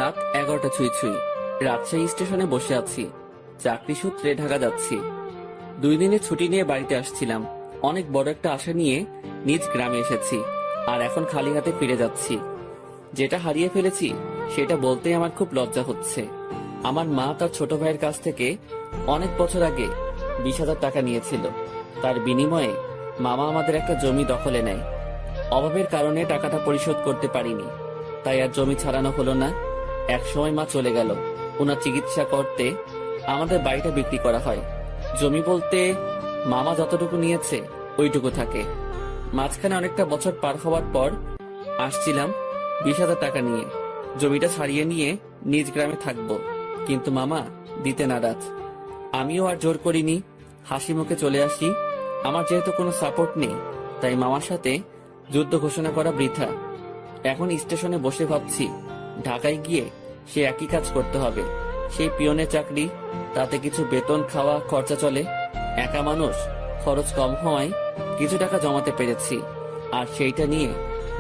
রাত 11টা ছুঁই ছুঁই। রাজশাহী স্টেশনে বসে আছি, চাকরি সূত্রে ঢাকা যাচ্ছি। 2 দিনের ছুটি নিয়ে বাড়িতে আসছিলাম। অনেক বড় একটা আশা নিয়ে নিজ গ্রামে এসেছি, আর এখন খালি হাতে ফিরে যাচ্ছি। যেটা হারিয়ে ফেলেছি সেটা বলতেই আমার খুব লজ্জা হচ্ছে। আমার মা তার ছোট ভাইয়ের কাছ থেকে অনেক বছর আগে 20,000 টাকা নিয়েছিল। তার বিনিময়ে মামা আমাদের একটা জমি দখলে নেয়। অভাবের কারণে টাকাটা পরিশোধ করতে পারিনি, তাই আর জমি ছাড়ানো হলো না। এক সময় মা চলে গেল। ওনার চিকিৎসা করতে আমাদের বাড়িটা বিক্রি করা হয়। জমি বলতে মামা যতটুকু নিয়েছে ওইটুকু থাকে। মাঝখানে অনেকটা বছর পার হওয়ার পর আসছিলাম 20,000 টাকা নিয়ে। জমিটা ছাড়িয়ে নিয়ে নিজ গ্রামে থাকবো, কিন্তু মামা দিতে নারাজ। আমিও আর জোর করিনি, হাসি মুখে চলে আসি। আমার যেহেতু কোনো সাপোর্ট নেই, তাই মামার সাথে যুদ্ধ ঘোষণা করা বৃথা। এখন স্টেশনে বসে ভাবছি, ঢাকায় গিয়ে সে একই কাজ করতে হবে। সেই পিয়নের চাকরি, তাতে কিছু বেতন, খাওয়া খরচা চলে। একা মানুষ, খরচ কম হওয়ায় কিছু টাকা জমাতে পেরেছি। আর সেইটা নিয়ে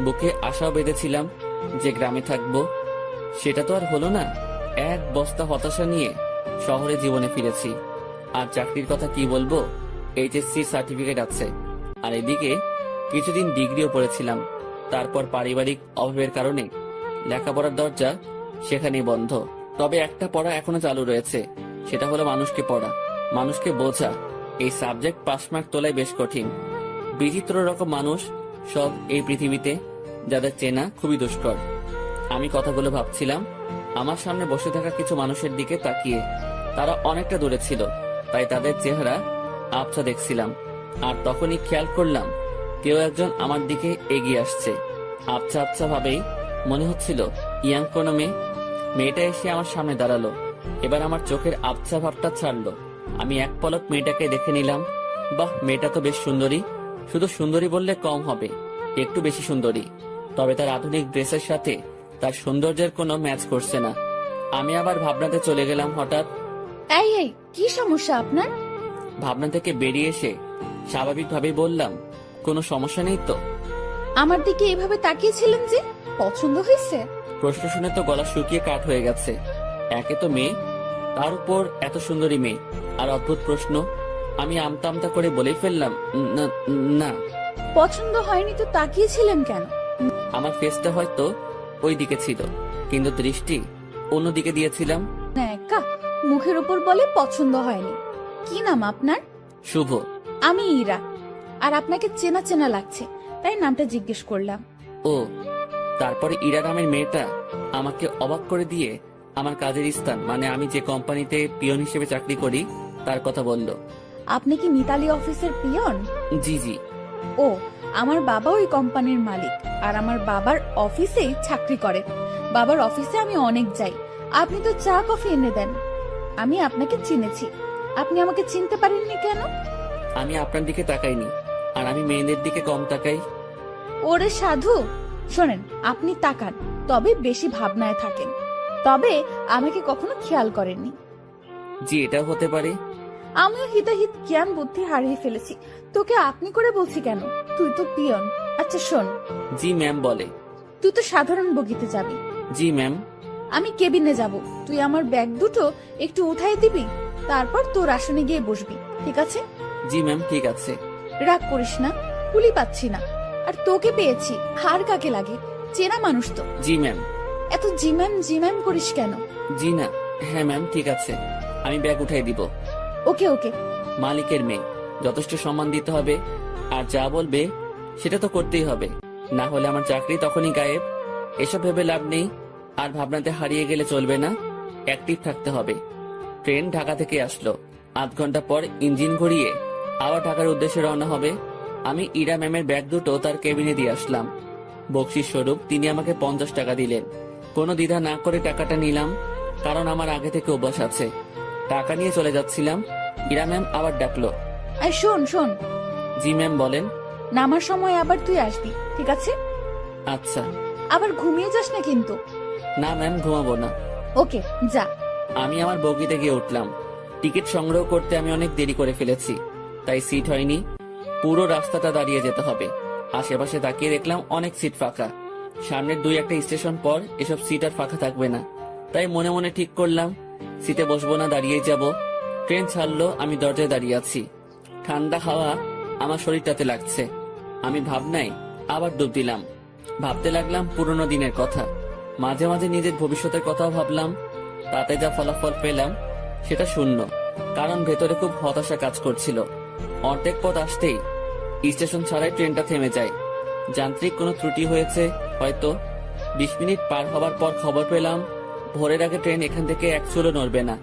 বুকে আশাও বেঁধেছিলাম যে গ্রামে থাকবো। সেটা তো আর হলো না। এক বস্তা হতাশা নিয়ে শহরে জীবনে ফিরেছি। আর চাকরির কথা কি বলবো, এইচএসসি সার্টিফিকেট আছে, আর এদিকে কিছুদিন ডিগ্রিও পড়েছিলাম। তারপর পারিবারিক অভাবের কারণে লেখাপড়ার দরজা সেখানেই বন্ধ। তবে একটা পড়া এখনো চালু রয়েছে, সেটা হলো মানুষকে পড়া, মানুষকে বোঝা। এই সাবজেক্ট পাস মার্ক তোলাই বেশ কঠিন। বিচিত্র রকম মানুষ সব এই পৃথিবীতে, যাদের চেনা খুবই দুষ্কর। আমি কথাগুলো ভাবছিলাম আমার সামনে বসে থাকা কিছু মানুষের দিকে তাকিয়ে। তারা অনেকটা দূরে ছিল, তাই তাদের চেহারা আবছা দেখছিলাম। আর তখনই খেয়াল করলাম কেউ একজন আমার দিকে এগিয়ে আসছে। আবছা আবছা ভাবেই মনে হচ্ছিল ইয়াং কোনো মেয়ে। মেয়েটা এসে আমার সামনে দাঁড়ালো। এবার আমার চোখের আবছা ভাবটা ছাড়লো। আমি এক পলক মেয়েটাকে দেখে নিলাম। বাহ, মেয়েটা তো বেশ সুন্দরী। শুধু সুন্দরী বললে কম হবে, একটু বেশি সুন্দরী। তবে তার আধুনিক ড্রেসের সাথে তার সৌন্দর্যের কোনো ম্যাচ করছে না। আমি আবার ভাবনাতে চলে গেলাম। হঠাৎ এই এই কি সমস্যা আপনার? ভাবনা থেকে বেরিয়ে এসে স্বাভাবিকভাবেই বললাম, কোনো সমস্যা নেই তো? আমার দিকে এভাবে তাকিয়েছিলেন যে, পছন্দ হয়েছে? প্রশ্ন শুনে তো গলা শুকিয়ে কাঠ হয়ে গেছে। একে তো মেয়ে, তার উপর এত সুন্দরী মেয়ে, আর অদ্ভুত প্রশ্ন। আমি আমতা আমতা করে বলেই ফেললাম, না না। পছন্দ হয়নি তো তাকিয়েছিলেন কেন? আমার ফেসটা হয়তো ওই দিকে ছিল, কিন্তু দৃষ্টি অন্যদিকে দিয়েছিলাম। না, একা মুখের উপর বলে পছন্দ হয়নি। কি নাম আপনার? শুভ। আমি ইরা। আর আপনাকে চেনা চেনা লাগছে, তাই নামটা জিজ্ঞেস করলাম। ও, তারপরে ইরা নামের মেয়েটা আমাকে অবাক করে দিয়ে আমার কাজের স্থান, মানে আমি যে কোম্পানিতে পিয়ন হিসেবে চাকরি করি, তার কথা বলল। আপনি কি মিতালি অফিসের পিয়ন? জি জি। ও, আমার বাবা ওই কোম্পানির মালিক, আর আমার বাবার অফিসেই চাকরি করে। বাবার অফিসে আমি অনেক যাই। আপনি তো চা কফি এনে দেন। আমি আপনাকে চিনেছি, আপনি আমাকে চিনতে পারেননি কেন? আমি আপনার দিকে তাকাইনি, আর আমি মেয়েদের দিকে কম তাকাই। ওরে সাধু, শোনেন, আপনি তাকান, তবে বেশি ভাবনায় থাকেন। তবে আমাকে কখনো খেয়াল করেননি। জি, এটাও হতে পারে। আমিও হিতাহিত জ্ঞান বুদ্ধি হারিয়ে ফেলেছি। তোকে আপনি করে বলছি কেন? তুই তো পিয়ন। আচ্ছা শোন, জি ম্যাম। বলে, তুই তো সাধারণ বগিতে যাবি, জি ম্যাম। আমি কেবিনে যাব। তুই আমার ব্যাগ দুটো একটু উঠাই দিবি, তারপর তোর আসনে গিয়ে বসবি, ঠিক আছে? জি ম্যাম, ঠিক আছে। রাগ করিস না, কুলি পাচ্ছি না। আর তোকে পেয়েছি, হার কাকে লাগে? চেনা মানুষ তো। জি ম্যাম। এত জিম্যাম করিস কেন? জি না, হ্যাঁ ম্যাম, ঠিক আছে। আমি ব্যাগ উঠাই দিব। ওকে ওকে। মালিকের মেয়ে, যথেষ্ট সম্মান দিতে হবে। আর যা বলবে সেটা তো করতেই হবে, না হলে আমার চাকরি তখনই গায়েব। এসব ভেবে লাভ নেই, আর ভাবনাতে হারিয়ে গেলে চলবে না। অ্যাক্টিভ থাকতে হবে। ট্রেন ঢাকা থেকে আসলো। 8 ঘন্টা পর ইঞ্জিন ঘুরিয়ে আবার ঢাকার উদ্দেশ্যে রওনা হবে। আমি ইরা ম্যামের ব্যাগ দুটো তার কেবিনে দিয়ে আসলাম। বকশিস স্বরূপ তিনি আমাকে 50 টাকা দিলেন। কোনো দ্বিধা না করে টাকাটা নিলাম, কারণ আমার আগে থেকে অভ্যাস আছে। টাকা নিয়ে চলে যাচ্ছিলাম, ইরা ম্যাম আবার ডাকলো। আর শোন শোন, জি ম্যাম, বলেন। নামার সময় আবার তুই আসবি, ঠিক আছে? আচ্ছা। আবার ঘুমিয়ে যাস না কিন্তু। না ম্যাম, ঘুমাবো না। ওকে, যা। আমি আমার বগিতে গিয়ে উঠলাম। টিকিট সংগ্রহ করতে আমি অনেক দেরি করে ফেলেছি, তাই সিট হয়নি। পুরো রাস্তাটা দাঁড়িয়ে যেতে হবে। আশেপাশে তাকিয়ে দেখলাম অনেক সিট ফাঁকা। সামনের 2-1টা স্টেশন পর এসব সিট আর ফাঁকা থাকবে না। তাই মনে মনে ঠিক করলাম সিটে বসবো না, দাঁড়িয়ে যাব। ট্রেন ছাড়লো, আমি দরজায় দাঁড়িয়ে আছি। ঠান্ডা হাওয়া আমার শরীরটাতে লাগছে। আমি ভাবনায় আবার ডুব দিলাম। ভাবতে লাগলাম পুরনো দিনের কথা। মাঝে মাঝে নিজের ভবিষ্যতের কথাও ভাবলাম। তাতে যা ফলাফল পেলাম সেটা শূন্য, কারণ ভেতরে খুব হতাশা কাজ করছিল। অর্ধেক পথ আসতেই স্টেশন ছাড়াই ট্রেনটা থেমে যায়। যান্ত্রিক কোনো ত্রুটি হয়েছে হয়তো। 20 মিনিট পার হবার পর খবর পেলাম ভোরের আগে ট্রেন এখান থেকে এক চুলো নড়বে না।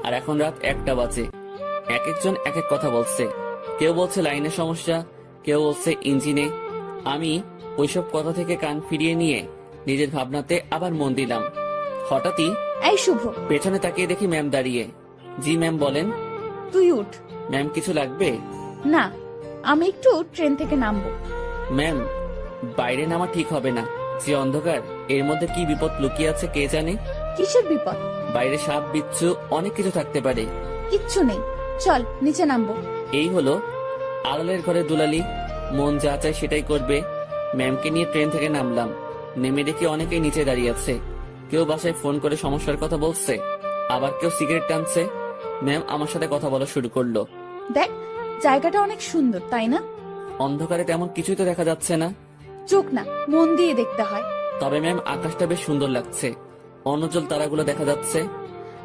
আর এখন রাত 1টা বাজে। এক একজন এক এক কথা বলছে। কেউ বলছে লাইনের সমস্যা, কেউ বলছে ইঞ্জিনে। আমি ওইসব কথা থেকে কান ফিরিয়ে নিয়ে নিজের ভাবনাতে আবার মন দিলাম। হঠাৎই এই শুভ, পেছনে তাকিয়ে দেখি ম্যাম দাঁড়িয়ে। জি ম্যাম বলেন। তুই উঠ। ম্যাম কিছু লাগবে? না, আমি একটু ট্রেন থেকে নামবো। ম্যাম বাইরে নামা ঠিক হবে না। যে অন্ধকার, এর মধ্যে কি বিপদ লুকিয়ে আছে কে জানে। কিসের বিপদ? বাইরে সাপ বিচ্ছু অনেক কিছু থাকতে পারে। কিচ্ছু নেই, চল নিচে নামবো। এই হলো আড়ালের ঘরে দুলালি, মন যা চায় সেটাই করবে। ম্যামকে নিয়ে ট্রেন থেকে নামলাম। নেমে দেখি অনেকেই নিচে দাঁড়িয়ে আছে। কেউ বাসায় ফোন করে সমস্যার কথা বলছে, আবার কেউ সিগারেট টানছে। ম্যাম আমার সাথে কথা বলা শুরু করলো। দেখ, জায়গাটা অনেক সুন্দর, তাই না? অন্ধকারে তেমন কিছুই তো দেখা যাচ্ছে না। চোখ না, মন দিয়ে দেখতে হয়। তবে ম্যাম আকাশটা বেশ সুন্দর লাগছে। অনুজ্জ্বল তারাগুলো দেখা যাচ্ছে।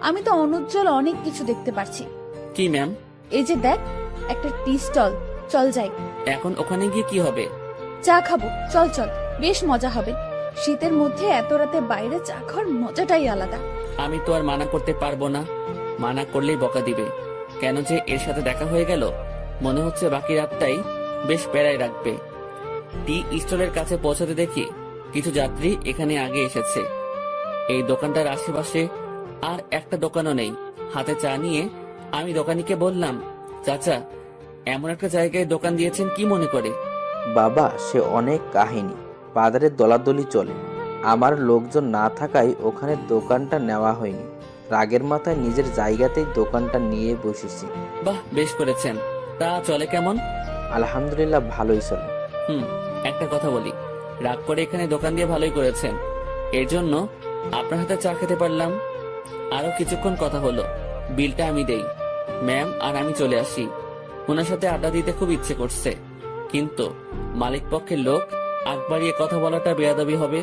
আমি তো অনুজ্জ্বল অনেক কিছু দেখতে পারছি। কি ম্যাম? এই যে দেখ, একটা টি স্টল, চল যাই। এখন ওখানে গিয়ে কি হবে? চা খাবো, চল চল, বেশ মজা হবে। শীতের মধ্যে এত রাতে বাইরে চা খাওয়ার মজাটাই আলাদা। আমি তো আর মানা করতে পারবো না। মানা করলেই বকা দিবে। কেন যে এর সাথে দেখা হয়ে গেল, মনে হচ্ছে বাকি রাতটাই বেশ প্যারায় রাখবে। টি স্টলের কাছে পৌঁছাতে দেখি কিছু যাত্রী এখানে আগে এসেছে। এই দোকানটার আশেপাশে আর একটা দোকানও নেই। হাতে চা নিয়ে আমি দোকানিকে বললাম, চাচা এমন একটা জায়গায় দোকান দিয়েছেন কি মনে করে? বাবা, সে অনেক কাহিনী। বাজারে দলাদলি চলে। আমার লোকজন না থাকায় ওখানে দোকানটা নেওয়া হয়নি। রাগের মাথায় নিজের জায়গাতেই দোকানটা নিয়ে বসেছি। বাহ, বেশ করেছেন। তা চলে কেমন? আলহামদুলিল্লাহ, ভালোই চলে। একটা কথা বলি, রাগ করে এখানে দোকান দিয়ে ভালোই করেছেন। এর জন্য আপনার হাতে চা খেতে পারলাম। আরো কিছুক্ষণ কথা হলো, বিলটা আমি দেই। ম্যাম আর আমি চলে আসি। ওনার সাথে আড্ডা দিতে খুব ইচ্ছে করছে, কিন্তু মালিক পক্ষের লোক, আগ বাড়িয়ে কথা বলাটা বেয়াদবি হবে।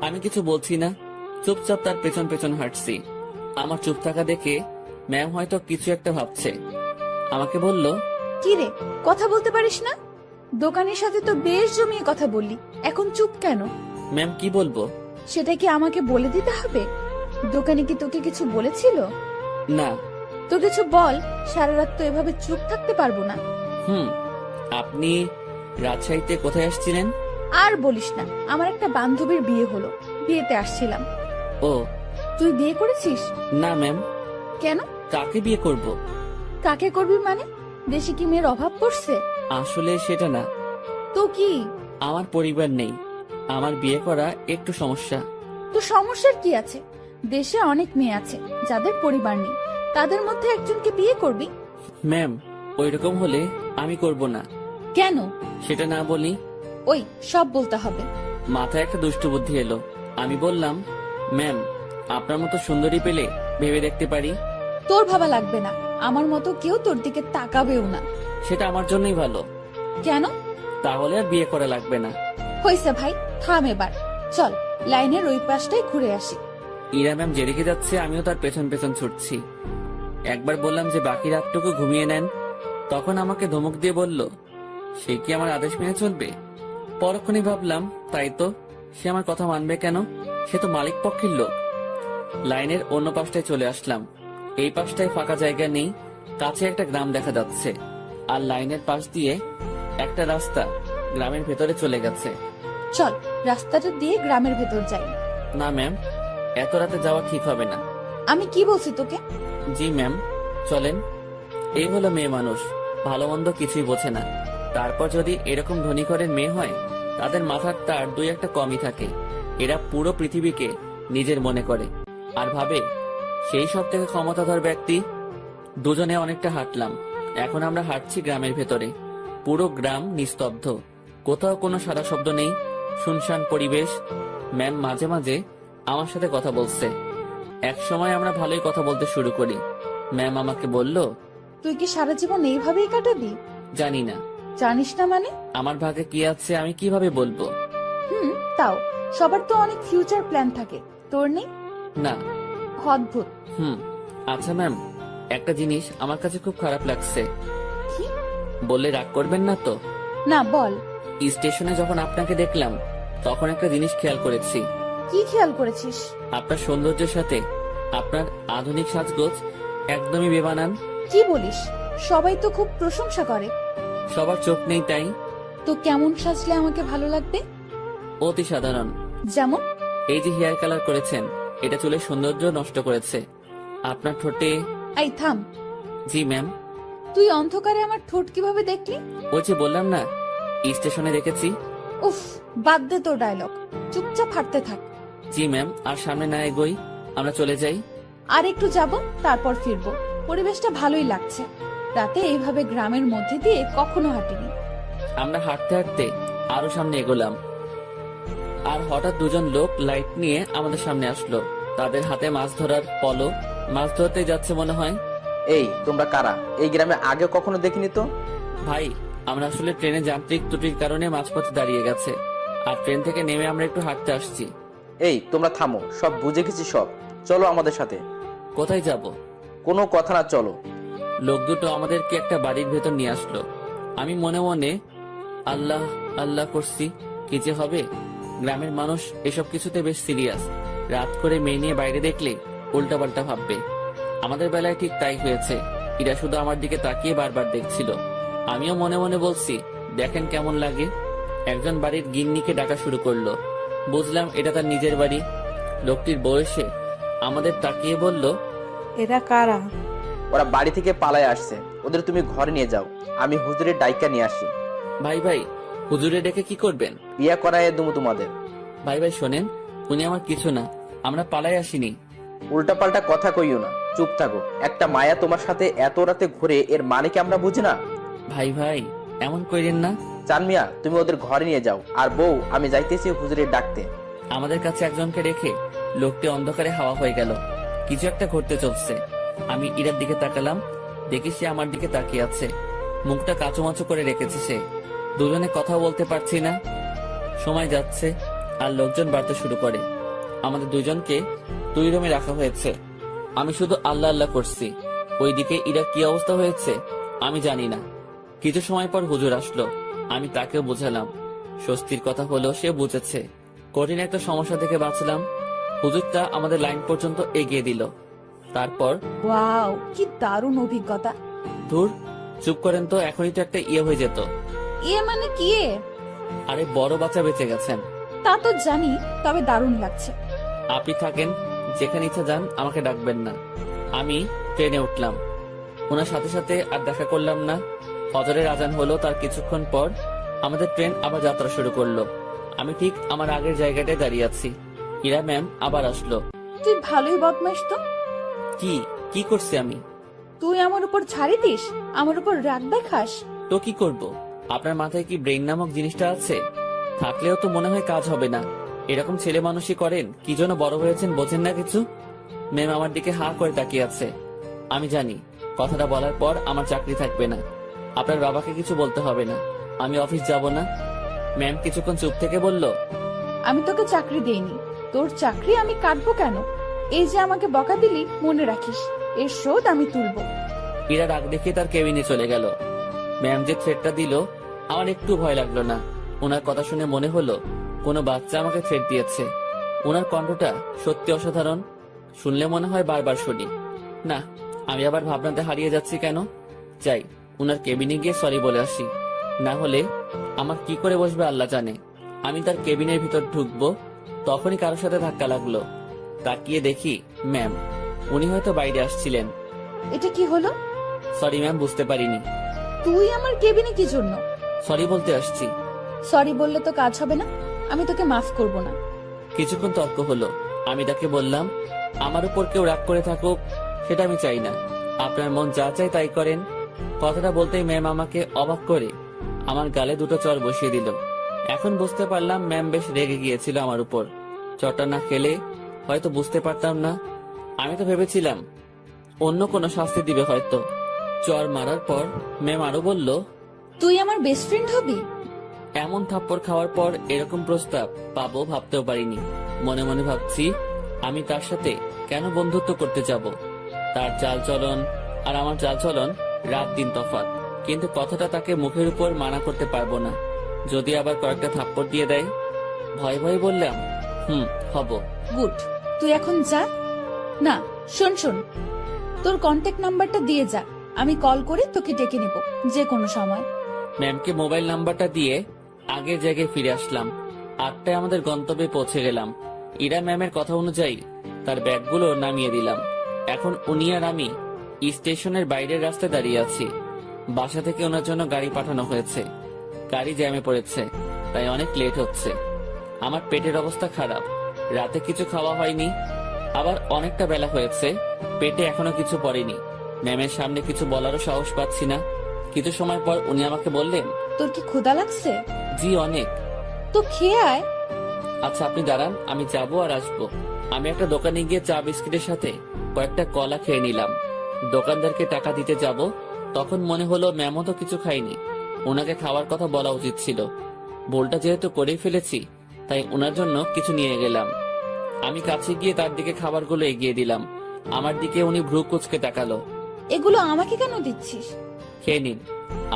আমি কিছু বলছি না, চুপচাপ তার পেছন পেছন হাঁটছি। আমার চুপ থাকা দেখে ম্যাম হয়তো কিছু একটা ভাবছে। আমাকে বলল, কি রে, কথা বলতে পারিস না? দোকানের সাথে তো বেশ জমিয়ে কথা বললি, এখন চুপ কেন? ম্যাম কি বলবো? সেটা কি আমাকে বলে দিতে হবে? দোকানে কি তোকে কিছু বলেছিল? না। তো কিছু বল, সারা রাত তো এভাবে চুপ থাকতে পারবো না। আপনি রাজশাহীতে কোথায় আসছিলেন? আর বলিস না, আমার একটা বান্ধবীর বিয়ে হলো, বিয়েতে আসছিলাম। ও, তুই বিয়ে করেছিস? না ম্যাম। কেন? কাকে বিয়ে করব? কাকে করবি মানে? দেশে কি মেয়ের অভাব পড়ছে? আসলে সেটা না। তো কি? আমার পরিবার নেই, আমার বিয়ে করা একটু সমস্যা। তো সমস্যার কি আছে? দেশে অনেক মেয়ে আছে যাদের পরিবার নেই, তাদের মধ্যে একজনকে বিয়ে করবি। ম্যাম ওইরকম হলে আমি করব না। কেন? সেটা না বলি। ওই সব বলতে হবে। মাথায় একটা দুষ্ট বুদ্ধি এলো। আমি বললাম, ম্যাম আপনার মতো সুন্দরী পেলে ভেবে দেখতে পারি। তোর ভাবা লাগবে না, আমার মতো কেউ তোর দিকে তাকাবেও না। সেটা আমার জন্যই ভালো। কেন? তাহলে আর বিয়ে করা লাগবে না। হয়েছে ভাই, থাম এবার। চল লাইনের ওই পাশটাই ঘুরে আসি। ইরা ম্যাম যেদিকে যাচ্ছে আমিও তার পেছন পেছন ছুটছি। একবার বললাম যে বাকি রাতটুকু ঘুমিয়ে নেন, তখন আমাকে ধমক দিয়ে বলল, সে কি আমার আদেশ মেনে চলবে? পরক্ষণই ভাবলাম, তাই তো, সে আমার কথা মানবে কেন? সে তো মালিক পক্ষের লোক। লাইনের অন্য পাশটায় চলে আসলাম। এই পাশটায় ফাঁকা জায়গা নেই, কাছে একটা গ্রাম দেখা যাচ্ছে। আর লাইনের পাশ দিয়ে একটা রাস্তা গ্রামের ভেতরে চলে গেছে। চল রাস্তাটা দিয়ে গ্রামের ভেতর যাই। না ম্যাম, এত রাতে যাওয়া ঠিক হবে না। আমি কি বলছি তোকে? জি ম্যাম, চলেন। এই হলো মেয়ে মানুষ, ভালো মন্দ কিছুই বোঝে না। তারপর যদি এরকম ধনী ঘরের মেয়ে হয়, তাদের মাথার তার দুই একটা কমই থাকে। এরা পুরো পৃথিবীকে নিজের মনে করে আর ভাবে সেই সব থেকে ক্ষমতাধর ব্যক্তি। দুজনে অনেকটা হাঁটলাম। এখন আমরা হাঁটছি গ্রামের ভেতরে। পুরো গ্রাম নিস্তব্ধ, কোথাও কোনো সারা শব্দ নেই, শুনশান পরিবেশ। ম্যাম মাঝে মাঝে আমার সাথে কথা বলছে। এক সময় আমরা ভালোই কথা বলতে শুরু করি। ম্যাম আমাকে বলল, তুই কি সারা জীবন এইভাবেই কাটাবি? জানি না জানিস না মানে? আমার ভাগে কি আছে আমি কিভাবে বলবো। তাও সবার তো অনেক ফিউচার প্ল্যান থাকে, তোর নেই? না। অদ্ভুত। আচ্ছা ম্যাম, একটা জিনিস আমার কাছে খুব খারাপ লাগছে। কি? বললে রাগ করবেন না তো? না, বল। স্টেশনে যখন আপনাকে দেখলাম তখন একটা জিনিস খেয়াল করেছি। কি খেয়াল করেছিস? আপনার সৌন্দর্যের সাথে আপনার আধুনিক সাজগোজ একদমই বেমানান। কি বলিস? সবাই তো খুব প্রশংসা করে। সবার চোখ নেই তাই। তো কেমন সাজলে আমাকে ভালো লাগবে? অতি সাধারণ। যেমন? এই যে হেয়ার কালার করেছেন, এটা চুলের সৌন্দর্য নষ্ট করেছে। আপনার ঠোঁটে। এই থাম। জি ম্যাম। তুই অন্ধকারে আমার ঠোঁট কিভাবে দেখলি? ওই যে বললাম না, স্টেশনে দেখেছি। উফ, বাদ দে তোর ডায়লগ, চুপচাপ হাঁটতে থাক। জি ম্যাম, আর সামনে না এগোই, আমরা চলে যাই। আর একটু যাব, তারপর ফিরবো। পরিবেশটা ভালোই লাগছে। রাতে এইভাবে গ্রামের মধ্যে দিয়ে কখনো হাঁটিনি। আমরা হাঁটতে হাঁটতে আরো সামনে এগোলাম, আর হঠাৎ দুজন লোক লাইট নিয়ে আমাদের সামনে আসলো। তাদের হাতে মাছ ধরার পলো, মাছ ধরতে যাচ্ছে মনে হয়। এই তোমরা কারা? এই গ্রামে আগে কখনো দেখিনি তো। ভাই, আমরা আসলে ট্রেনে যান্ত্রিক ত্রুটির কারণে মাঝপথে দাঁড়িয়ে গেছে, আর ট্রেন থেকে নেমে আমরা একটু হাঁটতে আসছি। এই তোমরা থামো, সব বুঝে গেছি সব। চলো আমাদের সাথে। কোথায় যাব? কোনো কথা না, চলো। লোক দুটো আমাদেরকে একটা বাড়ির ভেতর নিয়ে আসলো। আমি মনে মনে আল্লাহ আল্লাহ করছি, কি যে হবে। গ্রামের মানুষ এসব কিছুতে বেশ সিরিয়াস। রাত করে মেয়ে নিয়ে বাইরে দেখলে উল্টাপাল্টা ভাববে। আমাদের বেলায় ঠিক তাই হয়েছে। এরা শুধু আমার দিকে তাকিয়ে বারবার দেখছিল। আমিও মনে মনে বলছি, দেখেন কেমন লাগে। একজন বাড়ির গিন্নিকে ডাকা শুরু করলো। বুঝলাম এটা তার নিজের বাড়ি। লোকটির বয়সে আমাদের তাকিয়ে বলল, এরা কারা? ওরা বাড়ি থেকে পালায় আসছে, ওদের তুমি ঘরে নিয়ে যাও। আমি হুজুরের ডাইকা নিয়ে আসি। ভাই ভাই, হুজুরে ডেকে কি করবেন? বিয়া করায় দেবো তোমাদের। ভাই ভাই শোনেন, উনি আমার কিছু না, আমরা পালাই আসিনি। উল্টাপাল্টা কথা কইও না, চুপ থাকো। একটা মায়া তোমার সাথে এত রাতে ঘুরে, এর মানে কি আমরা বুঝি না? ভাই ভাই এমন কইরেন না। চান মিয়া, তুমি ওদের ঘরে নিয়ে যাও। আর বউ, আমি যাইতেছি হুজুরের ডাকতে। আমাদের কাছে একজনকে রেখে লোকটি অন্ধকারে হাওয়া হয়ে গেল। কিছু একটা ঘটতে চলছে। আমি ইরার দিকে তাকালাম, দেখি সে আমার দিকে তাকিয়ে আছে। মুখটা কাঁচুমাচু করে রেখেছে সে। দুজনে কথা বলতে পারছি না। সময় যাচ্ছে আর লোকজন বাড়তে শুরু করে। আমাদের দুজনকে 2 রুমে রাখা হয়েছে। আমি শুধু আল্লাহ আল্লাহ করছি। ওইদিকে ইরা কি অবস্থা হয়েছে আমি জানি না। কিছু সময় পর হুজুর আসলো। আমি তাকেও বুঝালাম। স্বস্তির কথা হলো সে বুঝেছে। কঠিন একটা সমস্যা থেকে বাঁচলাম। হুজুরটা আমাদের লাইন পর্যন্ত এগিয়ে দিল। তারপর ওয়াও, কি দারুণ অভিজ্ঞতা। ধুর, চুপ করেন তো, এখনই তো একটা ইয়ে হয়ে যেত। মানে কি? আরে বড় বাচ্চা বেঁচে গেছেন। তা তো জানি, তবে দারুণ লাগছে। আপনি থাকেন, যেখানে ইচ্ছা যান, আমাকে ডাকবেন না। আমি ট্রেনে উঠলাম। ওনার সাথে সাথে আর দেখা করলাম না। ফজরের আজান হলো, তার কিছুক্ষণ পর আমাদের ট্রেন আবার যাত্রা শুরু করলো। আমি ঠিক আমার আগের জায়গাটায় দাঁড়িয়ে আছি। ইরা ম্যাম আবার আসলো। তুই ভালোই বদমাইশ তো। কি কি করছি আমি? তুই আমার উপর ছাড়ি দিস, আমার উপর রাগ দেখাস। তো কি করব? আপনার মাথায় কি ব্রেইন নামক জিনিসটা আছে? থাকলেও তো মনে হয় কাজ হবে না। এরকম ছেলে মানুষই করেন, কি জন্য বড় হয়েছেন বোঝেন না কিছু। ম্যাম আমার দিকে হা করে তাকিয়ে আছে। আমি জানি কথাটা বলার পর আমার চাকরি থাকবে না। আপনার বাবাকে কিছু বলতে হবে না, আমি অফিস যাব না। ম্যাম কিছুক্ষণ চুপ থেকে বলল, আমি তোকে চাকরি দেইনি, তোর চাকরি আমি কাটবো কেন? এই যে আমাকে বকা দিলি, মনে রাখিস, এর শোধ আমি তুলবো। ইরা রাগ দেখিয়ে তার কেবিনে চলে গেল। ম্যাম যে থ্রেটটা দিল, আমার একটু ভয় লাগলো না। ওনার কথা শুনে মনে হলো কোনো বাচ্চা আমাকে থ্রেট দিয়েছে। ওনার কণ্ঠটা সত্যি অসাধারণ। শুনলে মনে হয় বারবার শুনি। না, আমি আবার ভাবনাতে হারিয়ে যাচ্ছি কেন। যাই, ওনার কেবিনে গিয়ে সরি বলে আসি। না হলে আমার কি করে বসবে আল্লাহ জানে। আমি তার কেবিনের ভিতর ঢুকবো, তখনই কারোর সাথে ধাক্কা লাগলো। তাকিয়ে দেখি ম্যাম। উনি হয়তো বাইরে আসছিলেন। এটা কি হলো? সরি ম্যাম, বুঝতে পারিনি। তুই আমার কেবিনে কি জন্য? সরি বলতে আসছি। সরি বললে তো কাজ হবে না, আমি তোকে মাফ করব না। কিছুক্ষণ তর্ক হলো। আমি তাকে বললাম, আমার উপর কেউ রাগ করে থাকুক সেটা আমি চাই না। আপনার মন যা চাই তাই করেন। কথাটা বলতেই ম্যাম আমাকে অবাক করে আমার গালে 2টো চর বসিয়ে দিল। এখন বুঝতে পারলাম ম্যাম বেশ রেগে গিয়েছিল আমার উপর। চরটা না খেলে হয়তো বুঝতে পারতাম না। আমি তো ভেবেছিলাম অন্য কোনো শাস্তি দিবে হয়তো। চর মারার পর ম্যাম আরো বলল, তুই আমার বেস্ট ফ্রেন্ড হবি? এমন থাপ্পড় খাওয়ার পর এরকম প্রস্তাব পাবো ভাবতেও পারিনি। মনে মনে ভাবছি, আমি তার সাথে কেন বন্ধুত্ব করতে যাব? তার চালচলন আর আমার চালচলন রাত দিন তফাৎ। কিন্তু কথাটা তাকে মুখের উপর মানা করতে পারবো না, যদি আবার কয়েকটা থাপ্পড় দিয়ে দেয়। ভয় ভয়ে বললাম, হব। গুড, তুই এখন যা। না, শোন শোন, তোর কন্ট্যাক্ট নাম্বারটা দিয়ে যা, আমি কল করে তোকে ডেকে নেব যে কোনো সময়। ম্যামকে মোবাইল নাম্বারটা দিয়ে আগের জায়গায় ফিরে আসলাম। 8টায় আমাদের গন্তব্যে পৌঁছে গেলাম। ইরা ম্যামের কথা অনুযায়ী তার ব্যাগগুলো নামিয়ে দিলাম। এখন উনি আর আমি স্টেশনের বাইরের রাস্তায় দাঁড়িয়ে আছি। বাসা থেকে ওনার জন্য গাড়ি পাঠানো হয়েছে। গাড়ি জ্যামে পড়েছে, তাই অনেক লেট হচ্ছে। আমার পেটের অবস্থা খারাপ, রাতে কিছু খাওয়া হয়নি, আবার অনেকটা বেলা হয়েছে, পেটে এখনো কিছু পড়েনি। ম্যামের সামনে কিছু বলারও সাহস পাচ্ছি না। কিছু সময় পর উনি আমাকে বললেন, তোর কি ক্ষুধা লাগছে? জি অনেক। তো খেয়ে আয়। আচ্ছা আপনি দাঁড়ান, আমি যাবো আর আসবো। আমি একটা দোকানে গিয়ে চা বিস্কিটের সাথে কয়েকটা কলা খেয়ে নিলাম। দোকানদারকে টাকা দিতে যাব, তখন মনে হলো ম্যামও তো কিছু খাইনি, ওনাকে খাওয়ার কথা বলা উচিত ছিল। ভুলটা যেহেতু করেই ফেলেছি, তাই ওনার জন্য কিছু নিয়ে গেলাম। আমি কাছে গিয়ে তার দিকে খাবারগুলো এগিয়ে দিলাম। আমার দিকে উনি ভ্রু কুঁচকে তাকালো। এগুলো আমাকে কেন দিচ্ছিস? খেয়ে নিন,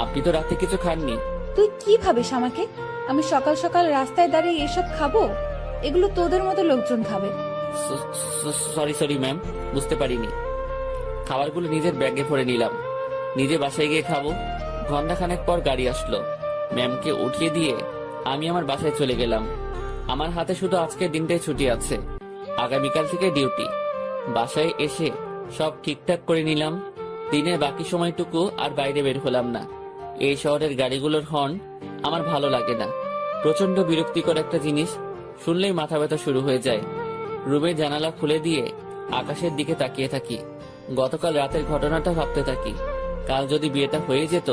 আপনি তো রাতে কিছু খাননি। তুই কি ভাবিস আমাকে? আমি সকাল সকাল রাস্তায় দাঁড়িয়ে এসব খাবো? এগুলো তোদের মতো লোকজন খাবে। সরি ম্যাম, বুঝতে পারিনি। খাবারগুলো নিজের ব্যাগে ভরে নিলাম, নিজে বাসায় গিয়ে খাবো। ঘন্টাখানেক পর গাড়ি আসলো। ম্যামকে উঠিয়ে দিয়ে আমি আমার বাসায় চলে গেলাম। আমার হাতে শুধু আজকের দিনটাই ছুটি আছে, আগামীকাল থেকে ডিউটি। বাসায় এসে সব ঠিকঠাক করে নিলাম। দিনের বাকি সময়টুকু আর বাইরে বের হলাম না। এই শহরের গাড়িগুলোর হর্ন আমার ভালো লাগে না। প্রচন্ড বিরক্তিকর একটা জিনিস, শুনলেই মাথা ব্যথা শুরু হয়ে যায়। রুমের জানালা খুলে দিয়ে আকাশের দিকে তাকিয়ে থাকি। গতকাল রাতের ঘটনাটা ভাবতে থাকি। কাল যদি বিয়েটা হয়ে যেত,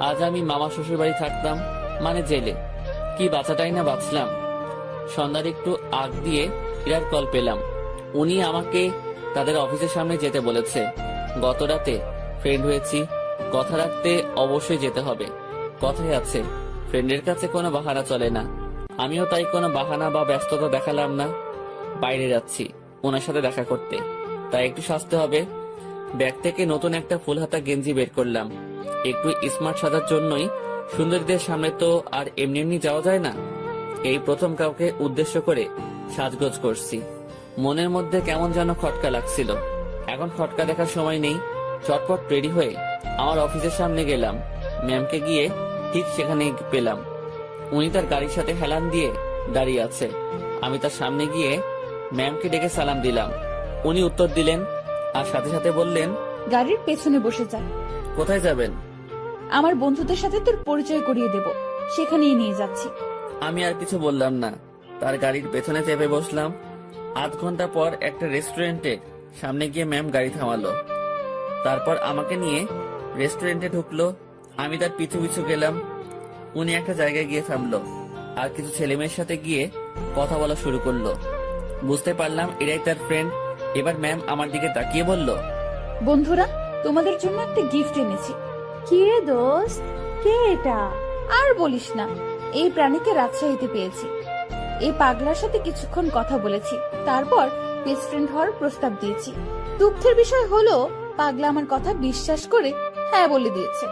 আজ আমি মামা শ্বশুর বাড়ি থাকতাম, মানে জেলে। কি বাঁচাটাই না বাঁচলাম। সন্ধ্যার একটু আগ দিয়ে ইরার কল পেলাম। উনি আমাকে তাদের অফিসের সামনে যেতে বলেছে। গত রাতে ফ্রেন্ড হয়েছি, কথা রাখতে অবশ্যই যেতে হবে। কথাই আছে, ফ্রেন্ডের কাছে কোনো বাহানা চলে না। আমিও তাই কোনো বাহানা বা ব্যস্ততা দেখালাম না। বাইরে যাচ্ছি ওনার সাথে দেখা করতে, তাই একটু সাজতে হবে। ব্যাগ থেকে নতুন একটা ফুল হাতা গেঞ্জি বের করলাম। একটু স্মার্ট সাজার জন্যই। সুন্দরীদের সামনে তো আর এমনি এমনি যাওয়া যায় না। এই প্রথম কাউকে উদ্দেশ্য করে সাজগোজ করছি। মনের মধ্যে কেমন যেন খটকা লাগছিল। এখন খটকা দেখার সময় নেই। চটপট রেডি হয়ে আমার অফিসের সামনে গেলাম। ম্যামকে গিয়ে ঠিক সেখানে পেলাম। উনি তার গাড়ির সাথে হেলান দিয়ে দাঁড়িয়ে আছে। আমি তার সামনে গিয়ে ম্যামকে ডেকে সালাম দিলাম। উনি উত্তর দিলেন আর সাথে সাথে বললেন, গাড়ির পেছনে বসে যা। কোথায় যাবেন? আমার বন্ধুদের সাথে তোর পরিচয় করিয়ে দেব, সেখানেই নিয়ে যাচ্ছি। আমি আর কিছু বললাম না, তার গাড়ির পেছনে চেপে বসলাম। আধ ঘন্টা পর একটা রেস্টুরেন্টের সামনে গিয়ে ম্যাম গাড়ি থামালো। তারপর আমাকে নিয়ে রেস্টুরেন্টে ঢুকলো। আমি তার পিছু পিছু গেলাম। উনি একটা জায়গায় গিয়ে থামলো আর কিছু ছেলেমেয়ের সাথে গিয়ে কথা বলা শুরু করলো। বুঝতে পারলাম এরাই তার ফ্রেন্ড। এবার ম্যাম আমার দিকে তাকিয়ে বলল, বন্ধুরা, তোমাদের জন্য একটা গিফট এনেছি। কি রে দোস্ত, কে এটা? আর বলিস না, এই প্রাণীকে রাজশাহীতে পেয়েছি। এই পাগলার সাথে কিছুক্ষণ কথা বলেছি, তারপর বেস্ট ফ্রেন্ড হওয়ার প্রস্তাব দিয়েছি। দুঃখের বিষয় হলো পাগলা আমার কথা বিশ্বাস করে হ্যাঁ বলে দিয়েছে।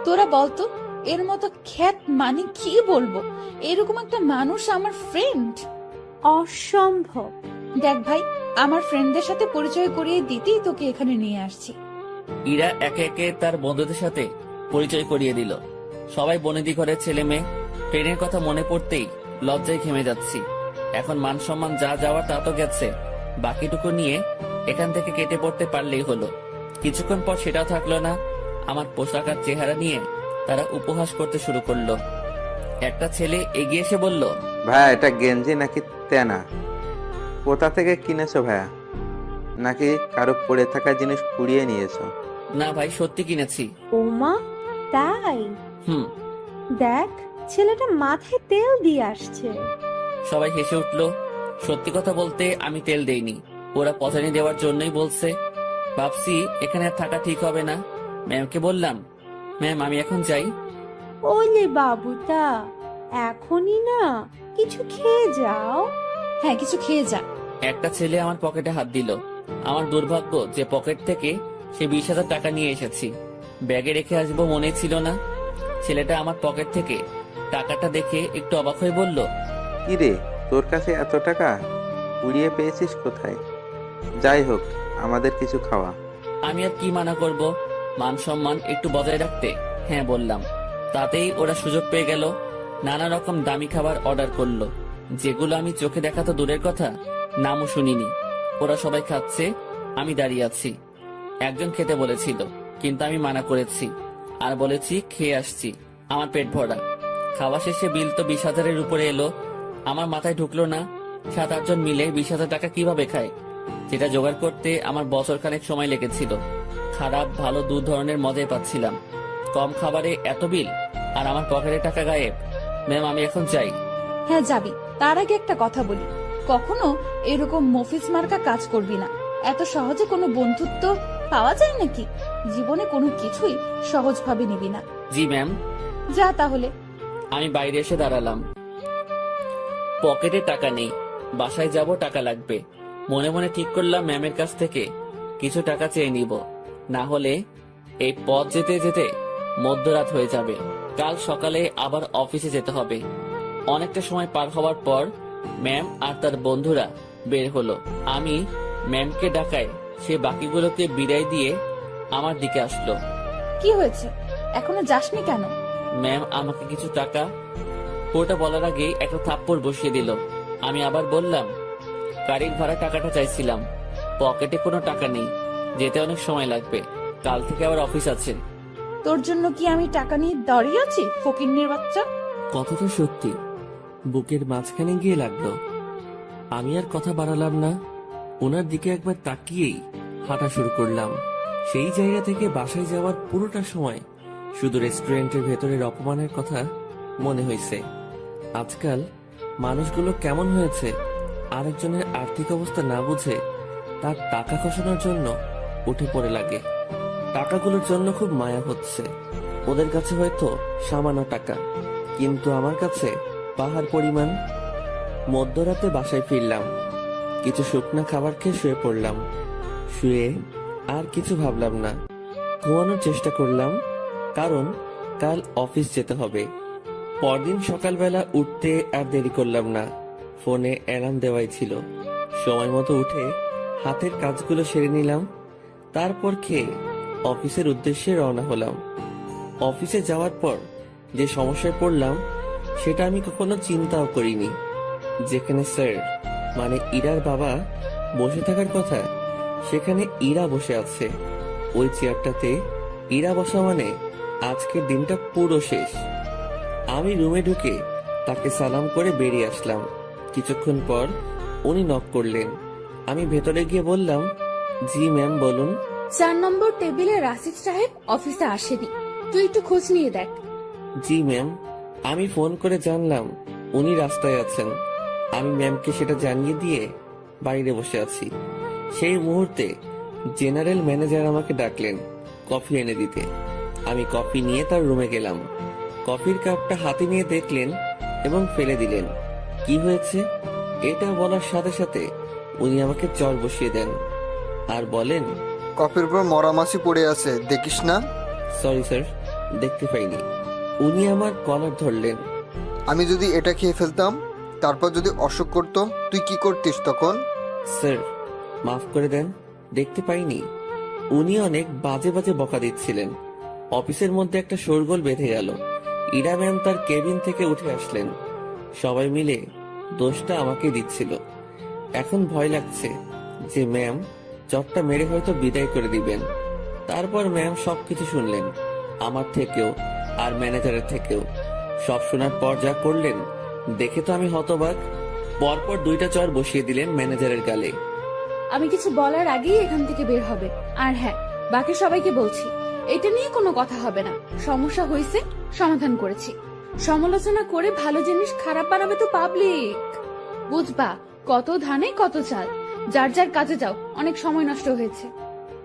তোরা বলতো, এর মতো খ্যাত মানে কি বলবো, এরকম একটা মানুষ আমার ফ্রেন্ড। অসম্ভব। দেখ ভাই, আমার ফ্রেন্ডদের সাথে পরিচয় করিয়ে দিতেই তোকে এখানে নিয়ে আসছি। ইরা একে একে তার বন্ধুদের সাথে পরিচয় করিয়ে দিল। সবাই বনেদি ঘরের ছেলে মেয়ে। ট্রেনের কথা মনে পড়তেই লজ্জায় ঘেমে যাচ্ছি। এখন মান সম্মান যা যাওয়ার তা তো গেছে, বাকিটুকু নিয়ে এখান থেকে কেটে পড়তে পারলেই হলো। কিছুক্ষণ পর সেটাও থাকলো না। আমার পোশাক আর চেহারা নিয়ে তারা উপহাস করতে শুরু করলো। একটা ছেলে এগিয়ে এসে বলল, ভাইয়া এটা গেঞ্জি নাকি তেনা? কোথা থেকে কিনেছো ভাইয়া? নাকি কারো পড়ে থাকা জিনিস কুড়িয়ে নিয়েছো? না ভাই, সত্যি কিনেছি। ওমা, তাই? হুম। দেখ, ছেলেটা মাথায় তেল দিয়ে আসছে। সবাই হেসে উঠলো। সত্যি কথা বলতে আমি তেল দেইনি, ওরা পচানি দেওয়ার জন্যই বলছে। ভাবছি এখানে আর থাকা ঠিক হবে না। ম্যামকে বললাম, ম্যাম আমি এখন যাই। ওলে বাবুটা, এখনই না, কিছু খেয়ে যাও। হ্যাঁ, কিছু খেয়ে যা। একটা ছেলে আমার পকেটে হাত দিল। আমার দুর্ভাগ্য যে পকেট থেকে সে 20,000 টাকা নিয়ে এসেছি। ব্যাগে রেখে আসবো মনে ছিল না। ছেলেটা আমার পকেট থেকে টাকাটা দেখে একটু অবাক হয়ে বলল, কি রে, তোর কাছে এত টাকা উড়িয়ে পেয়েছিস কোথায়? যাই হোক, আমাদের কিছু খাওয়া। আমি আর কি মানা করব, মান সম্মান একটু বজায় রাখতে হ্যাঁ বললাম। তাতেই ওরা সুযোগ পেয়ে গেল। নানা রকম দামি খাবার অর্ডার করলো, যেগুলো আমি চোখে দেখা তো দূরের কথা, নামও শুনিনি। ওরা সবাই খাচ্ছে, আমি দাঁড়িয়ে আছি। একজন খেতে বলেছিল, কিন্তু আমি মানা করেছি আর বলেছি খেয়ে আসছি, আমার পেট ভরা। খাওয়া শেষে বিল তো 20,000-এর উপরে এলো। আমার মাথায় ঢুকলো না 7-8 জন মিলে 20,000 টাকা কিভাবে খায়, যেটা জোগাড় করতে আমার বছর খানেক সময় লেগেছিল। খারাপ ভালো দু ধরনের মজাই পাচ্ছিলাম। কম খাবারে এত বিল আর আমার পকেটে টাকা গায়েব। ম্যাম আমি এখন যাই। হ্যাঁ যাবি, তার আগে একটা কথা বলি, কখনো এরকম মফিস মার্কা কাজ করবি না। এত সহজে কোনো বন্ধুত্ব পাওয়া যায় নাকি? জীবনে কোনো কিছুই সহজভাবে নিবি না। জি ম্যাম। যা তাহলে। আমি বাইরে এসে দাঁড়ালাম। পকেটে টাকা নেই, বাসায় যাব টাকা লাগবে। মনে মনে ঠিক করলাম ম্যামের কাছ থেকে কিছু টাকা চেয়ে নিব, না হলে এই পথ যেতে যেতে মধ্যরাত হয়ে যাবে। কাল সকালে আবার অফিসে যেতে হবে। অনেকটা সময় পার হওয়ার পর ম্যাম আর তার বন্ধুরা বের হলো। আমি ম্যামকে ডাকায় সে বাকিগুলোকে বিদায় দিয়ে আমার দিকে আসলো। কি হয়েছে, এখনো যাসনি কেন? ম্যাম আমাকে কিছু টাকা। পুরোটা বলার আগেই একটা থাপ্পড় বসিয়ে দিল। আমি আবার বললাম, গাড়ির ভাড়া টাকাটা চাইছিলাম, পকেটে কোনো টাকা নেই, যেতে অনেক সময় লাগবে, কাল থেকে আবার অফিস আছে। তোর জন্য কি আমি টাকা নিয়ে দাঁড়িয়ে আছি, ফকিন্নির বাচ্চা? কথাটা সত্যি, বুকের মাঝখানে গিয়ে লাগলো। আমি আর কথা বাড়ালাম না, ওনার দিকে একবার তাকিয়েই হাঁটা শুরু করলাম। সেই জায়গা থেকে বাসায় যাওয়ার পুরোটা সময় শুধু রেস্টুরেন্টের ভেতরের অপমানের কথা মনে হয়েছে। আজকাল মানুষগুলো কেমন হয়েছে, আরেকজনের আর্থিক অবস্থা না বুঝে তার টাকা খসানোর জন্য উঠে পড়ে লাগে। টাকাগুলোর জন্য খুব মায়া হচ্ছে। ওদের কাছে হয়তো সামান্য টাকা, কিন্তু আমার কাছে পাহাড় পরিমাণ। মধ্যরাতে বাসায় ফিরলাম, কিছু শুকনা খাবার খেয়ে শুয়ে পড়লাম। শুয়ে আর কিছু ভাবলাম না, ঘুমানোর চেষ্টা করলাম, কারণ কাল অফিস যেতে হবে। পরদিন সকালবেলা উঠতে আর দেরি করলাম না, ফোনে অ্যালার্ম দেওয়াই ছিল। সময় মতো উঠে হাতের কাজগুলো সেরে নিলাম, তারপর খেয়ে অফিসের উদ্দেশ্যে রওনা হলাম। অফিসে যাওয়ার পর যে সমস্যায় পড়লাম সেটা আমি কখনো চিন্তাও করিনি। যেখানে স্যার মানে ইরার বাবা বসে থাকার কথা, সেখানে ইরা বসে আছে। ওই চেয়ারটাতে ইরা বসা মানে আজকের দিনটা পুরো শেষ। আমি রুমে ঢুকে তাকে সালাম করে বেরিয়ে আসলাম। কিছুক্ষণ পর উনি নক করলেন। আমি ভেতরে গিয়ে বললাম, জি ম্যাম বলুন। 4 নম্বর টেবিলে রাশিদ সাহেব অফিসে আসেনি, তুই একটু খোঁজ নিয়ে দেখ। জি ম্যাম। আমি ফোন করে জানলাম উনি রাস্তায় আছেন। আমি ম্যামকে সেটা জানিয়ে দিয়ে বাইরে বসে আছি। সেই মুহূর্তে জেনারেল ম্যানেজার আমাকে ডাকলেন কফি এনে দিতে। আমি কফি নিয়ে তার রুমে গেলাম। কফির কাপটা হাতে নিয়ে দেখলেন এবং ফেলে দিলেন। কি হয়েছে এটা বলার সাথে সাথে উনি আমাকে চর বসিয়ে দেন আর বলেন, কফির উপর মরা মাছি পড়ে আছে, দেখিস না? সরি স্যার, দেখতে পাইনি। উনি আমার কলার ধরলেন। আমি যদি এটা খেয়ে ফেলতাম, তারপর যদি অসুখ করতো, তুই কি করতিস তখন? স্যার মাফ করে দেন, দেখতে পাইনি। উনি অনেক বাজে বাজে বকা দিচ্ছিলেন। অফিসের মধ্যে একটা শোরগোল বেঁধে গেল। ইরা ম্যাম তার কেবিন থেকে উঠে আসলেন। সবাই মিলে দোষটা আমাকে দিচ্ছিল। এখন ভয় লাগছে যে ম্যাম চটটা মেরে হয়তো বিদায় করে দিবেন। তারপর ম্যাম সবকিছু শুনলেন, আমার থেকেও আর ম্যানেজারের থেকেও। সব শোনার পর যা করলেন দেখে তো আমি হতবাক। পরপর 2টা চর বসিয়ে দিলেন ম্যানেজারের গালে। আমি কিছু বলার আগেই এখান থেকে বের হবে। আর হ্যাঁ, বাকি সবাইকে বলছি, এটা নিয়ে কোনো কথা হবে না। সমস্যা হয়েছে, সমাধান করেছি। সমালোচনা করে ভালো জিনিস খারাপ বানাবে তো পাবলিক, বুঝবা? কত ধানে কত চাল। যার যার কাজে যাও, অনেক সময় নষ্ট হয়েছে।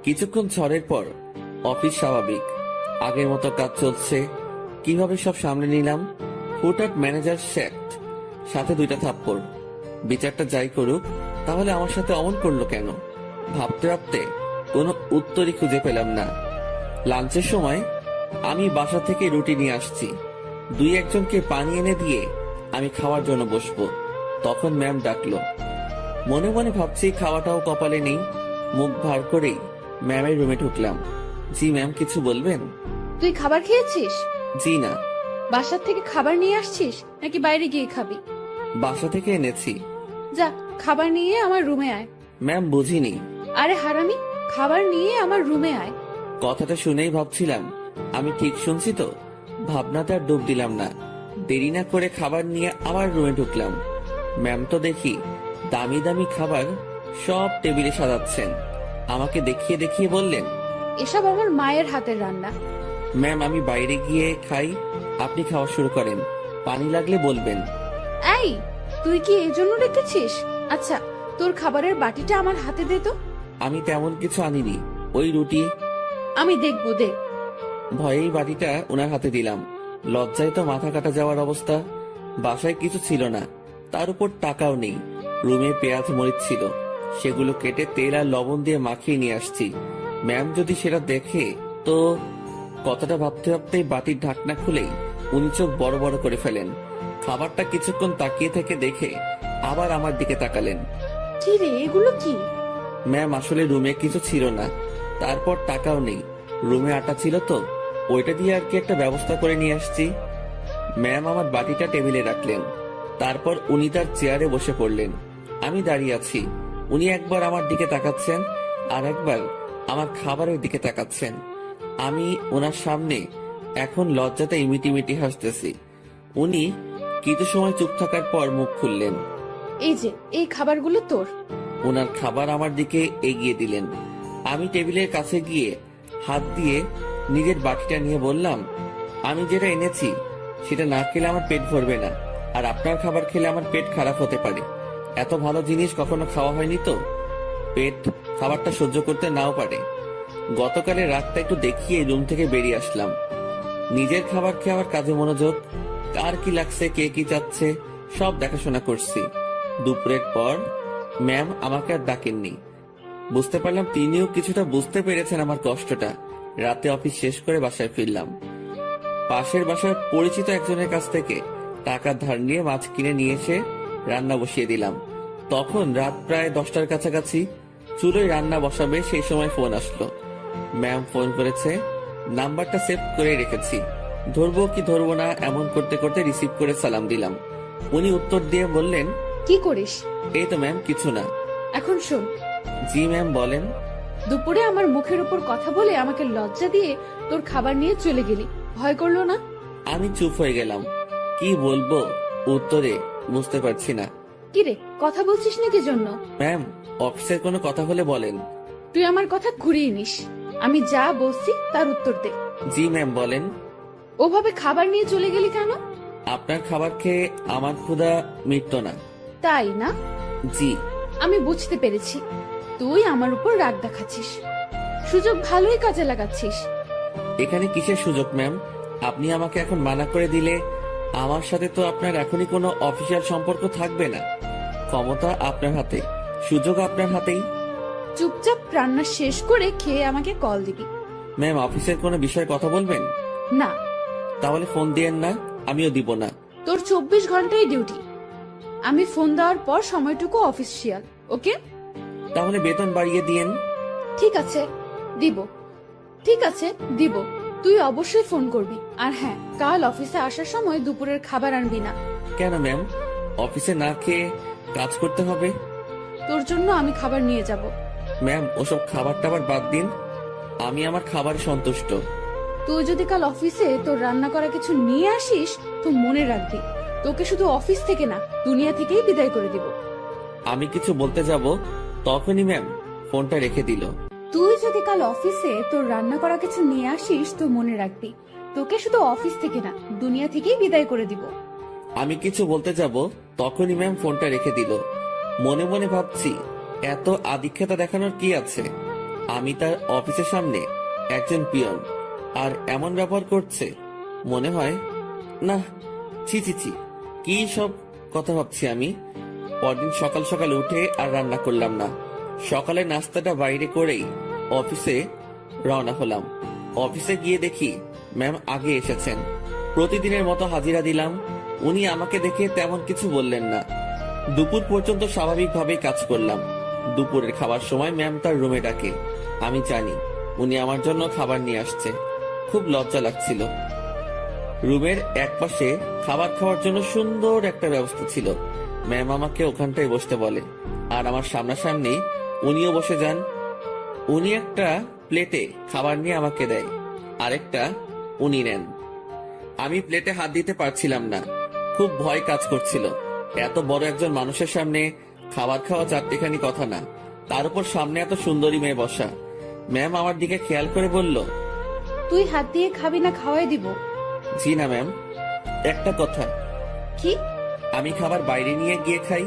কিছুক্ষণ ঝড়ের পর অফিস স্বাভাবিক, আগের মতো কাজ চলছে। কিভাবে সব সামনে নিলাম, হুটহাট ম্যানেজার স্যাক্ট, সাথে 2টা থাপ্পড়। বিচারটা যাই করুক, তাহলে আমার সাথে অমন করলো কেন? ভাবতে ভাবতে কোনো উত্তরই খুঁজে পেলাম না। লাঞ্চের সময় আমি বাসা থেকে রুটি নিয়ে আসছি। 2-1জনকে পানি এনে দিয়ে আমি খাওয়ার জন্য বসবো, তখন ম্যাম ডাকলো। মনে মনে ভাবছি খাওয়াটাও কপালে নেই। মুখ ভার করেই ম্যামের রুমে ঢুকলাম। জি ম্যাম, কিছু বলবেন? তুই খাবার খেয়েছিস? জি না। বাসার থেকে খাবার নিয়ে আসছিস নাকি বাইরে গিয়ে খাবি? বাসা থেকে এনেছি। যা, খাবার নিয়ে আমার রুমে আয়। ম্যাম, বুঝিনি। আরে হারামি, খাবার নিয়ে আমার রুমে আয়। কথাটা শুনেই ভাবছিলাম আমি ঠিক শুনছি তো। ভাবনাতে আর ডুব দিলাম না। দেরি না করে খাবার নিয়ে আবার রুমে ঢুকলাম। ম্যাম তো দেখি দামি দামি খাবার সব টেবিলে সাজাচ্ছেন। আমাকে দেখিয়ে দেখিয়ে বললেন, এসব আমার মায়ের হাতের রান্না। ম্যাম আমি বাইরে গিয়ে খাই, আপনি খাওয়া শুরু করেন, পানি লাগলে বলবেন। এই, তুই কি এই জন্য রেখেছিস? আচ্ছা, তোর খাবারের বাটিটা আমার হাতে দে তো। আমি তেমন কিছু আনিনি, ওই রুটি। আমি দেখবো, দে। ভয়েই বাটিটা ওনার হাতে দিলাম। লজ্জায় তো মাথা কাটা যাওয়ার অবস্থা। বাসায় কিছু ছিল না, তার উপর টাকাও নেই। রুমে পেঁয়াজ মরিচ ছিল, সেগুলো কেটে তেল আর লবণ দিয়ে মাখিয়ে নিয়ে আসছি। ম্যাম যদি সেটা দেখে তো। কথাটা ভাবতে ভাবতেই বাটির ঢাকনা খুলেই উনি চোখ বড় বড় করে ফেলেন। খাবারটা কিছুক্ষণ তাকিয়ে থেকে দেখে আবার আমার দিকে তাকালেন। কি রে, এগুলো কি? ম্যাম আসলে রুমে কিছু ছিল না, তারপর টাকাও নেই। রুমে আটা ছিল তো, ওইটা দিয়ে আর কি একটা ব্যবস্থা করে নিয়ে আসছি। ম্যাম আমার বাটিটা টেবিলে রাখলেন, তারপর উনি তার চেয়ারে বসে পড়লেন। আমি দাঁড়িয়ে আছি। উনি একবার আমার দিকে তাকাচ্ছেন, আর একবার আমার খাবারের দিকে তাকাচ্ছেন। আমি ওনার সামনে এখন লজ্জাতে ইমিটি হাসতেছি। উনি কিছু সময় চুপ থাকার পর মুখ খুললেন। এই যে, এই খাবারগুলো তোর। ওনার খাবার আমার দিকে এগিয়ে দিলেন। আমি টেবিলের কাছে গিয়ে হাত দিয়ে নিজের বাটিটা নিয়ে বললাম, আমি যেটা এনেছি সেটা না খেলে আমার পেট ভরবে না, আর আপনার খাবার খেলে আমার পেট খারাপ হতে পারে। এত ভালো জিনিস কখনো খাওয়া হয়নি তো, পেট খাবারটা সহ্য করতে নাও পারে। গতকালের রাতটা একটু দেখিয়ে রুম থেকে বেরিয়ে আসলাম। নিজের খাবার খেয়ে আবার কাজে মনোযোগ। কার কি লাগছে, কে কি চাচ্ছে, সব দেখাশোনা করছি। দুপুরের পর ম্যাম আমাকে আর ডাকেননি। বুঝতে পারলাম তিনিও কিছুটা বুঝতে পেরেছেন আমার কষ্টটা। রাতে অফিস শেষ করে বাসায় ফিরলাম। পাশের বাসার পরিচিত একজনের কাছ থেকে টাকা ধার নিয়ে মাছ কিনে নিয়ে এসে রান্না বসিয়ে দিলাম। তখন রাত প্রায় 10টার কাছাকাছি। চুলোয় রান্না বসাবে সেই সময় ফোন আসলো। ম্যাম ফোন করেছে, নাম্বারটা সেভ করে রেখেছি। ধরবো কি ধরবো না এমন করতে করতে রিসিভ করে সালাম দিলাম। উনি উত্তর দিয়ে বললেন, কি করিস? এই তো ম্যাম, কিছু না। এখন শোন, জি ম্যাম, বলেন। দুপুরে আমার মুখের উপর কথা বলে আমাকে লজ্জা দিয়ে তোর খাবার নিয়ে চলে গেলি, ভয় করলো না? আমি চুপ হয়ে গেলাম। কি বলবো উত্তরে বুঝতে পারছি না। কি রে, কথা বলছিস না কি জন্য? ম্যাম, অফিসের কোনো কথা হলে বলেন। তুই আমার কথা ঘুরিয়ে নিস। আমি যা বলছি তার উত্তর দে। জি ম্যাম, বলেন। ওভাবে খাবার নিয়ে চলে গেলি কেন? আপনার খাবার খেয়ে আমার ক্ষুধা মিটতো না। তাই না? জি। আমি বুঝতে পেরেছি, তুই আমার উপর রাগ দেখাচ্ছিস। সুযোগ ভালোই কাজে লাগাচ্ছিস। এখানে কিসের সুযোগ ম্যাম? আপনি আমাকে এখন মানা করে দিলে আমার সাথে তো আপনার এখনই কোনো অফিসিয়াল সম্পর্ক থাকবে না। ক্ষমতা আপনার হাতে, সুযোগ আপনার হাতেই। চুপচাপ রান্না শেষ করে খেয়ে আমাকে কল দিবি। ম্যাম, অফিসের কোনো বিষয়ে কথা বলবেন? না। তাহলে ফোন দিয়েন না, আমিও দিব না। তোর 24 ঘন্টাই ডিউটি। আমি ফোন দেওয়ার পর সময়টুকু অফিসিয়াল, ওকে? তাহলে বেতন বাড়িয়ে দিয়েন। ঠিক আছে, দিব। ঠিক আছে, দিব। তুই অবশ্যই ফোন করবি। আর হ্যাঁ, কাল অফিসে আসার সময় দুপুরের খাবার আনবি না। কেন ম্যাম? অফিসে না খেয়ে কাজ করতে হবে? তোর জন্য আমি খাবার নিয়ে যাব। ম্যাম, ওসব খাবার টাবার বাদ দিন, আমি আমার খাবারে সন্তুষ্ট। তুই যদি কাল অফিসে তোর রান্না করা কিছু নিয়ে আসিস তো মনে রাখবি, তোকে শুধু অফিস থেকে না, দুনিয়া থেকেই বিদায় করে দিব। আমি কিছু বলতে যাব তখনই ম্যাম ফোনটা রেখে দিল। তুই যদি কাল অফিসে তোর রান্না করা কিছু নিয়ে আসিস তো মনে রাখবি, তোকে শুধু অফিস থেকে না, দুনিয়া থেকেই বিদায় করে দিব। আমি কিছু বলতে যাব তখনই ম্যাম ফোনটা রেখে দিল। মনে মনে ভাবছি এত আদিক্ষেতা দেখানোর কি আছে? আমি তার অফিসের সামনে একজন পিয়ন, আর এমন ব্যবহার করছে। মনে হয় না, ছি ছি ছি, কি সব কথা ভাবছি আমি। পরদিন সকাল সকাল উঠে আর রান্না করলাম না। সকালে নাস্তাটা বাইরে করেই অফিসে রওনা হলাম। অফিসে গিয়ে দেখি ম্যাম আগে এসেছেন। প্রতিদিনের মতো হাজিরা দিলাম। উনি আমাকে দেখে তেমন কিছু বললেন না। দুপুর পর্যন্ত স্বাভাবিকভাবেই কাজ করলাম। দুপুরের খাবার সময় ম্যাম তার রুমে ডাকে। আমি জানি উনি আমার জন্য খাবার নিয়ে আসছে। খুব লজ্জা লাগছিল। রুমের একপাশে খাবার খাওয়ার জন্য সুন্দর একটা ব্যবস্থা ছিল। ম্যাম আমাকে ওখানটায় বসতে বলে, আর আমার সামনাসামনি উনিও বসে যান। উনি একটা প্লেটে খাবার নিয়ে আমাকে দেয়, আরেকটা উনি নেন। আমি প্লেটে হাত দিতে পারছিলাম না, খুব ভয় কাজ করছিল। এত বড় একজন মানুষের সামনে খাবার খাওয়া চারটিখানি কথা না, তার উপর সামনে এত সুন্দরী মেয়ে বসা। ম্যাম আমার দিকে খেয়াল করে বলল, তুই হাত দিয়ে খাবি না খাওয়াই দিব? জি না ম্যাম। একটা কথা, কি? আমি খাবার বাইরে নিয়ে গিয়ে খাই।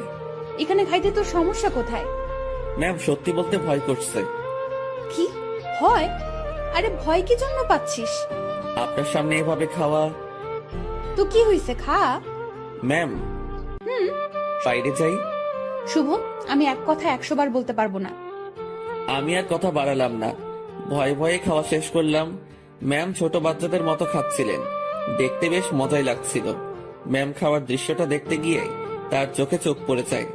এখানে খাইতে তোর সমস্যা কোথায়? ম্যাম সত্যি বলতে ভয় করছে। কি ভয়? আরে ভয় কি জন্য পাচ্ছিস? আপনার সামনে এভাবে খাওয়া। তো কি হইছে, খা। ম্যাম বাইরে যাই। শুভ, আমি এক কথা 100 বার বলতে পারবো না। আমি আর কথা বাড়ালাম না, ভয়ে ভয়ে খাওয়া শেষ করলাম। ম্যাম ছোট বাচ্চাদের মতো খাচ্ছিলেন, দেখতে বেশ মজাই লাগছিল। ম্যাম খাওয়ার দৃশ্যটা দেখতে গিয়ে তার চোখে চোখ পড়ে যায়।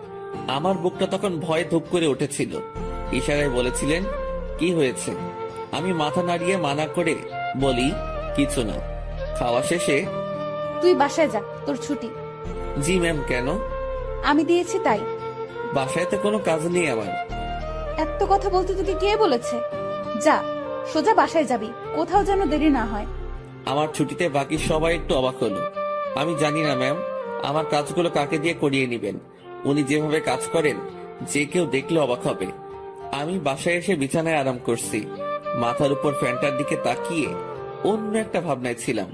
আমার বুকটা তখন ভয়ে ধুপ করে উঠেছিল। ইশারায় বলেছিলেন, কি হয়েছে? আমি মাথা নাড়িয়ে মানা করে বলি, কিছু না। খাওয়া শেষে, তুই বাসায় যা, তোর ছুটি। জি ম্যাম। কেন? আমি দিয়েছি তাই। বাসায় তো কোনো কাজ নেই আমার। এত কথা বলতে তোকে কে বলেছে? যা, সোজা বাসায় যাবি, কোথাও যেন দেরি না হয়। আমার ছুটিতে বাকি সবাই একটু অবাক হলো। আমি জানি না ম্যাম, আমার কাজগুলো কাকে দিয়ে করিয়ে নেবেন। উনি যেভাবে কাজ করেন, যে কেউ দেখলে অবাক হবে। আমি বাসায় এসে বিছানায় আরাম করছি। মাথার উপর ফ্যানটার দিকে তাকিয়ে অন্য একটা ভাবনায় ছিলাম।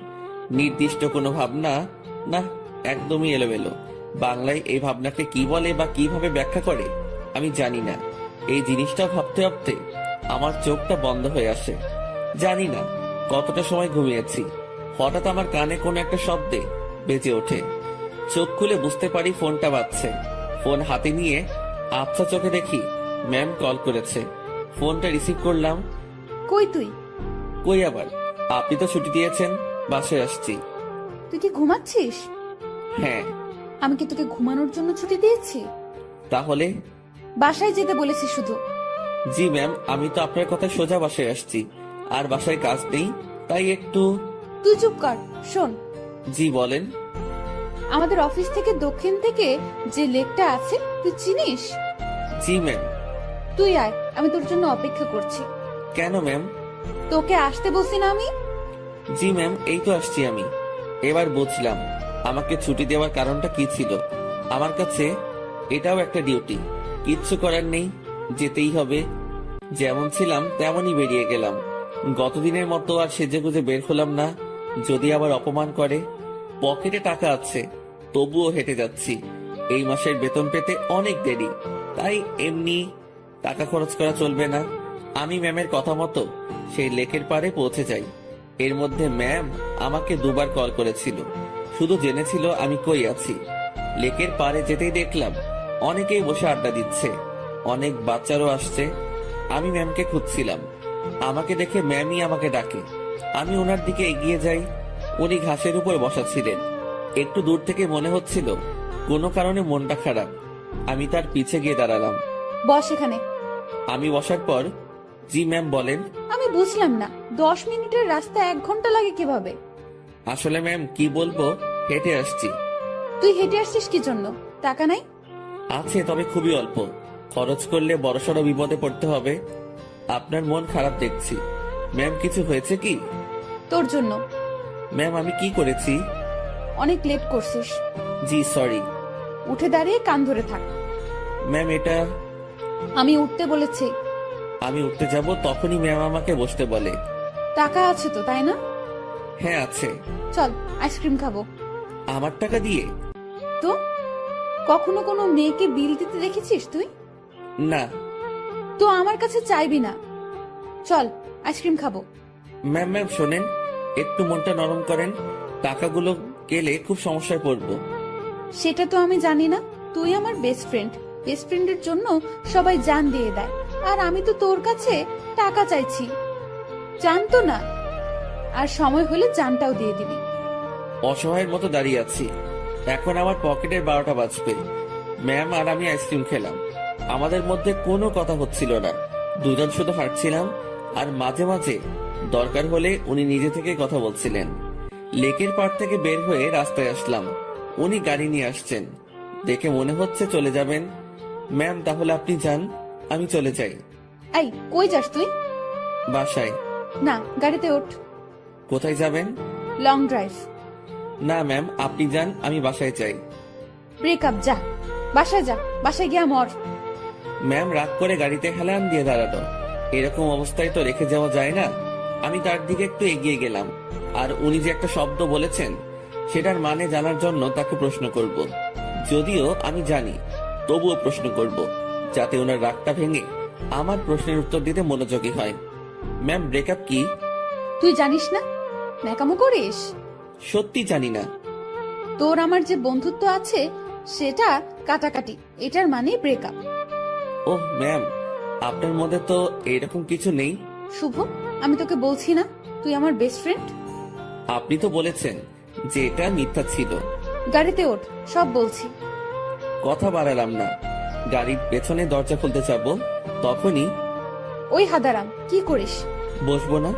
নির্দিষ্ট কোনো ভাবনা না, একদমই এলোমেলো। বাংলায় এই ভাবনাকে কি বলে বা কিভাবে ব্যাখ্যা করে আমি জানি না। এই জিনিসটা ভাবতে ভাবতে আমার চোখটা বন্ধ হয়ে আসে। জানি না কতটা সময় ঘুমিয়েছি। হঠাৎ আমার কানে কোনো একটা শব্দে বেজে ওঠে। চোখ খুলে বুঝতে পারি ফোনটা বাজছে। ফোন হাতে নিয়ে আবছা চোখে দেখি ম্যাম কল করেছে। ফোনটা রিসিভ করলাম। কই তুই? কই আবার, আপনি তো ছুটি দিয়েছেন, বাসায় আসছি। তুই কি ঘুমাচ্ছিস? হ্যাঁ। আমি কি তোকে ঘুমানোর জন্য ছুটি দিয়েছি? তাহলে? বাসায় যেতে বলেছি শুধু। জি ম্যাম, আমি তো আপনার কথা সোজা বাসায় আসছি, আর বাসায় কাজ নেই, তাই একটু। তুই চুপ কর, শোন। জি বলেন। আমাদের অফিস থেকে দক্ষিণ থেকে যে লেকটা আছে, তুই চিনিস? জি ম্যাম। তুই আয়, আমি তোর জন্য অপেক্ষা করছি। কেন ম্যাম? তোকে আসতে বলছি না আমি? জি ম্যাম, এই তো আসছি আমি। এবার বুঝলাম আমাকে ছুটি দেওয়ার কারণটা কি ছিল। আমার কাছে এটাও একটা ডিউটি, কিচ্ছু করার নেই, যেতেই হবে। যেমন ছিলাম তেমনই বেরিয়ে গেলাম। গতদিনের মতো আর সেজেগুজে বের হলাম না, যদি আবার অপমান করে। পকেটে টাকা আছে, তবুও হেঁটে যাচ্ছি। এই মাসের বেতন পেতে অনেক দেরি, তাই এমনি টাকা খরচ করা চলবে না। আমি ম্যামের কথা মতো সেই লেকের পাড়ে পৌঁছে যাই। এর মধ্যে ম্যাম আমাকে 2বার কল করেছিল, শুধু জেনেছিল আমি কই আছি। লেকের পাড়ে যেতেই দেখলাম অনেকেই বসে আড্ডা দিচ্ছে, অনেক বাচ্চারও আসছে। আমি ম্যামকে খুঁজছিলাম। আমাকে দেখে ম্যামই আমাকে ডাকে। আমি ওনার দিকে এগিয়ে যাই। উনি ঘাসের উপর বসা ছিলেন। একটু দূর থেকে মনে হচ্ছিল কোনো কারণে মনটা খারাপ। আমি তার পিছে গিয়ে দাঁড়ালাম। বস এখানে। আমি বসার পর, জি ম্যাম বলেন। আমি বুঝলাম না, 10 মিনিটের রাস্তা 1 ঘন্টা লাগে কিভাবে? আসলে ম্যাম কি বলবো, হেঁটে আসছি। তুই হেঁটে আসছিস কি জন্য? টাকা নাই? আছে, তবে খুবই অল্প। খরচ করলে বড়সড় বিপদে পড়তে হবে। আপনার মন খারাপ দেখছি। ম্যাম কিছু হয়েছে কি? তোর জন্য। ম্যাম আমি কি করেছি? অনেক লেট করছিস। জি সরি। উঠে দাঁড়িয়ে কান ধরে থাক। ম্যাম এটা। আমি উঠতে বলেছি। আমি উঠতে যাব তখনই ম্যাম আমাকে বসতে বলে। টাকা আছে তো, তাই না? হ্যাঁ আছে। চল আইসক্রিম খাবো। আমার টাকা দিয়ে? তো কখনো কোনো মেয়েকে বিল দিতে দেখেছিস তুই? না। তো আমার কাছে চাইবি না। চল আইসক্রিম খাবো। ম্যাম ম্যাম শোনেন, একটু মনটা নরম করেন। টাকাগুলো গেলে খুব সমস্যায় পড়বো। সেটা তো আমি জানি না। তুই আমার বেস্ট ফ্রেন্ড, বেস্ট ফ্রেন্ডের জন্য সবাই জান দিয়ে দেয়, আর আমি তো তোর কাছে টাকা চাইছি। জানতো না, আর সময় হলে জানটাও দিয়ে দিবি। অসহায়ের মতো দাঁড়িয়ে আছি। এখন আমার পকেটের 12টা বাজবে। ম্যাম আর আমি আইসক্রিম খেলাম। আমাদের মধ্যে কোনো কথা হচ্ছিল না, দুজন শুধু হাঁটছিলাম, আর মাঝে মাঝে দরকার হলে উনি নিজে থেকে কথা বলছিলেন। লেকের পাড় থেকে বের হয়ে রাস্তায় আসলাম। উনি গাড়ি নিয়ে আসছেন, দেখে মনে হচ্ছে চলে যাবেন। ম্যাম তাহলে আপনি যান, আমি চলে যাই। এই কই যাস তুই? বাসায়। না, গাড়িতে ওঠ। কোথায় যাবেন? Long drive. না ম্যাম, আপনি যান, আমি বাসায় চাই। ব্রেকআপ, যা বাসায় যা, বাসায় গিয়া মর। ম্যাম রাগ করে গাড়িতে হেলান দিয়ে দাঁড়ালো। এরকম অবস্থায় তো রেখে যাওয়া যায় না। আমি তার দিকে একটু এগিয়ে গেলাম, আর উনি যে একটা শব্দ বলেছেন সেটার মানে জানার জন্য তাকে প্রশ্ন করব। যদিও আমি জানি, তবুও প্রশ্ন করব, যাতে ওনার রাগটা ভেঙে আমার প্রশ্নের উত্তর দিতে মনোযোগী হয়। ম্যাম ব্রেকআপ কি? তুই জানিস না? ন্যাকামো করিস? সত্যি জানি না। তোর আমার যে বন্ধুত্ব আছে সেটা কাটাকাটি, এটার মানে ব্রেকআপ। ওহ ম্যাম, আপনার মধ্যে তো এরকম কিছু নেই। শুভ, আমি তোকে বলছি না তুই আমার বেস্ট ফ্রেন্ড? আপনি তো বলেছেন যে এটা মিথ্যা ছিল। গাড়িতে ওঠ, সব বলছি। কথা বাড়ালাম না। গাড়ির পেছনে দরজা খুলতে যাব, তখনই ওই হাদারাম, কি করিস? বসবো না।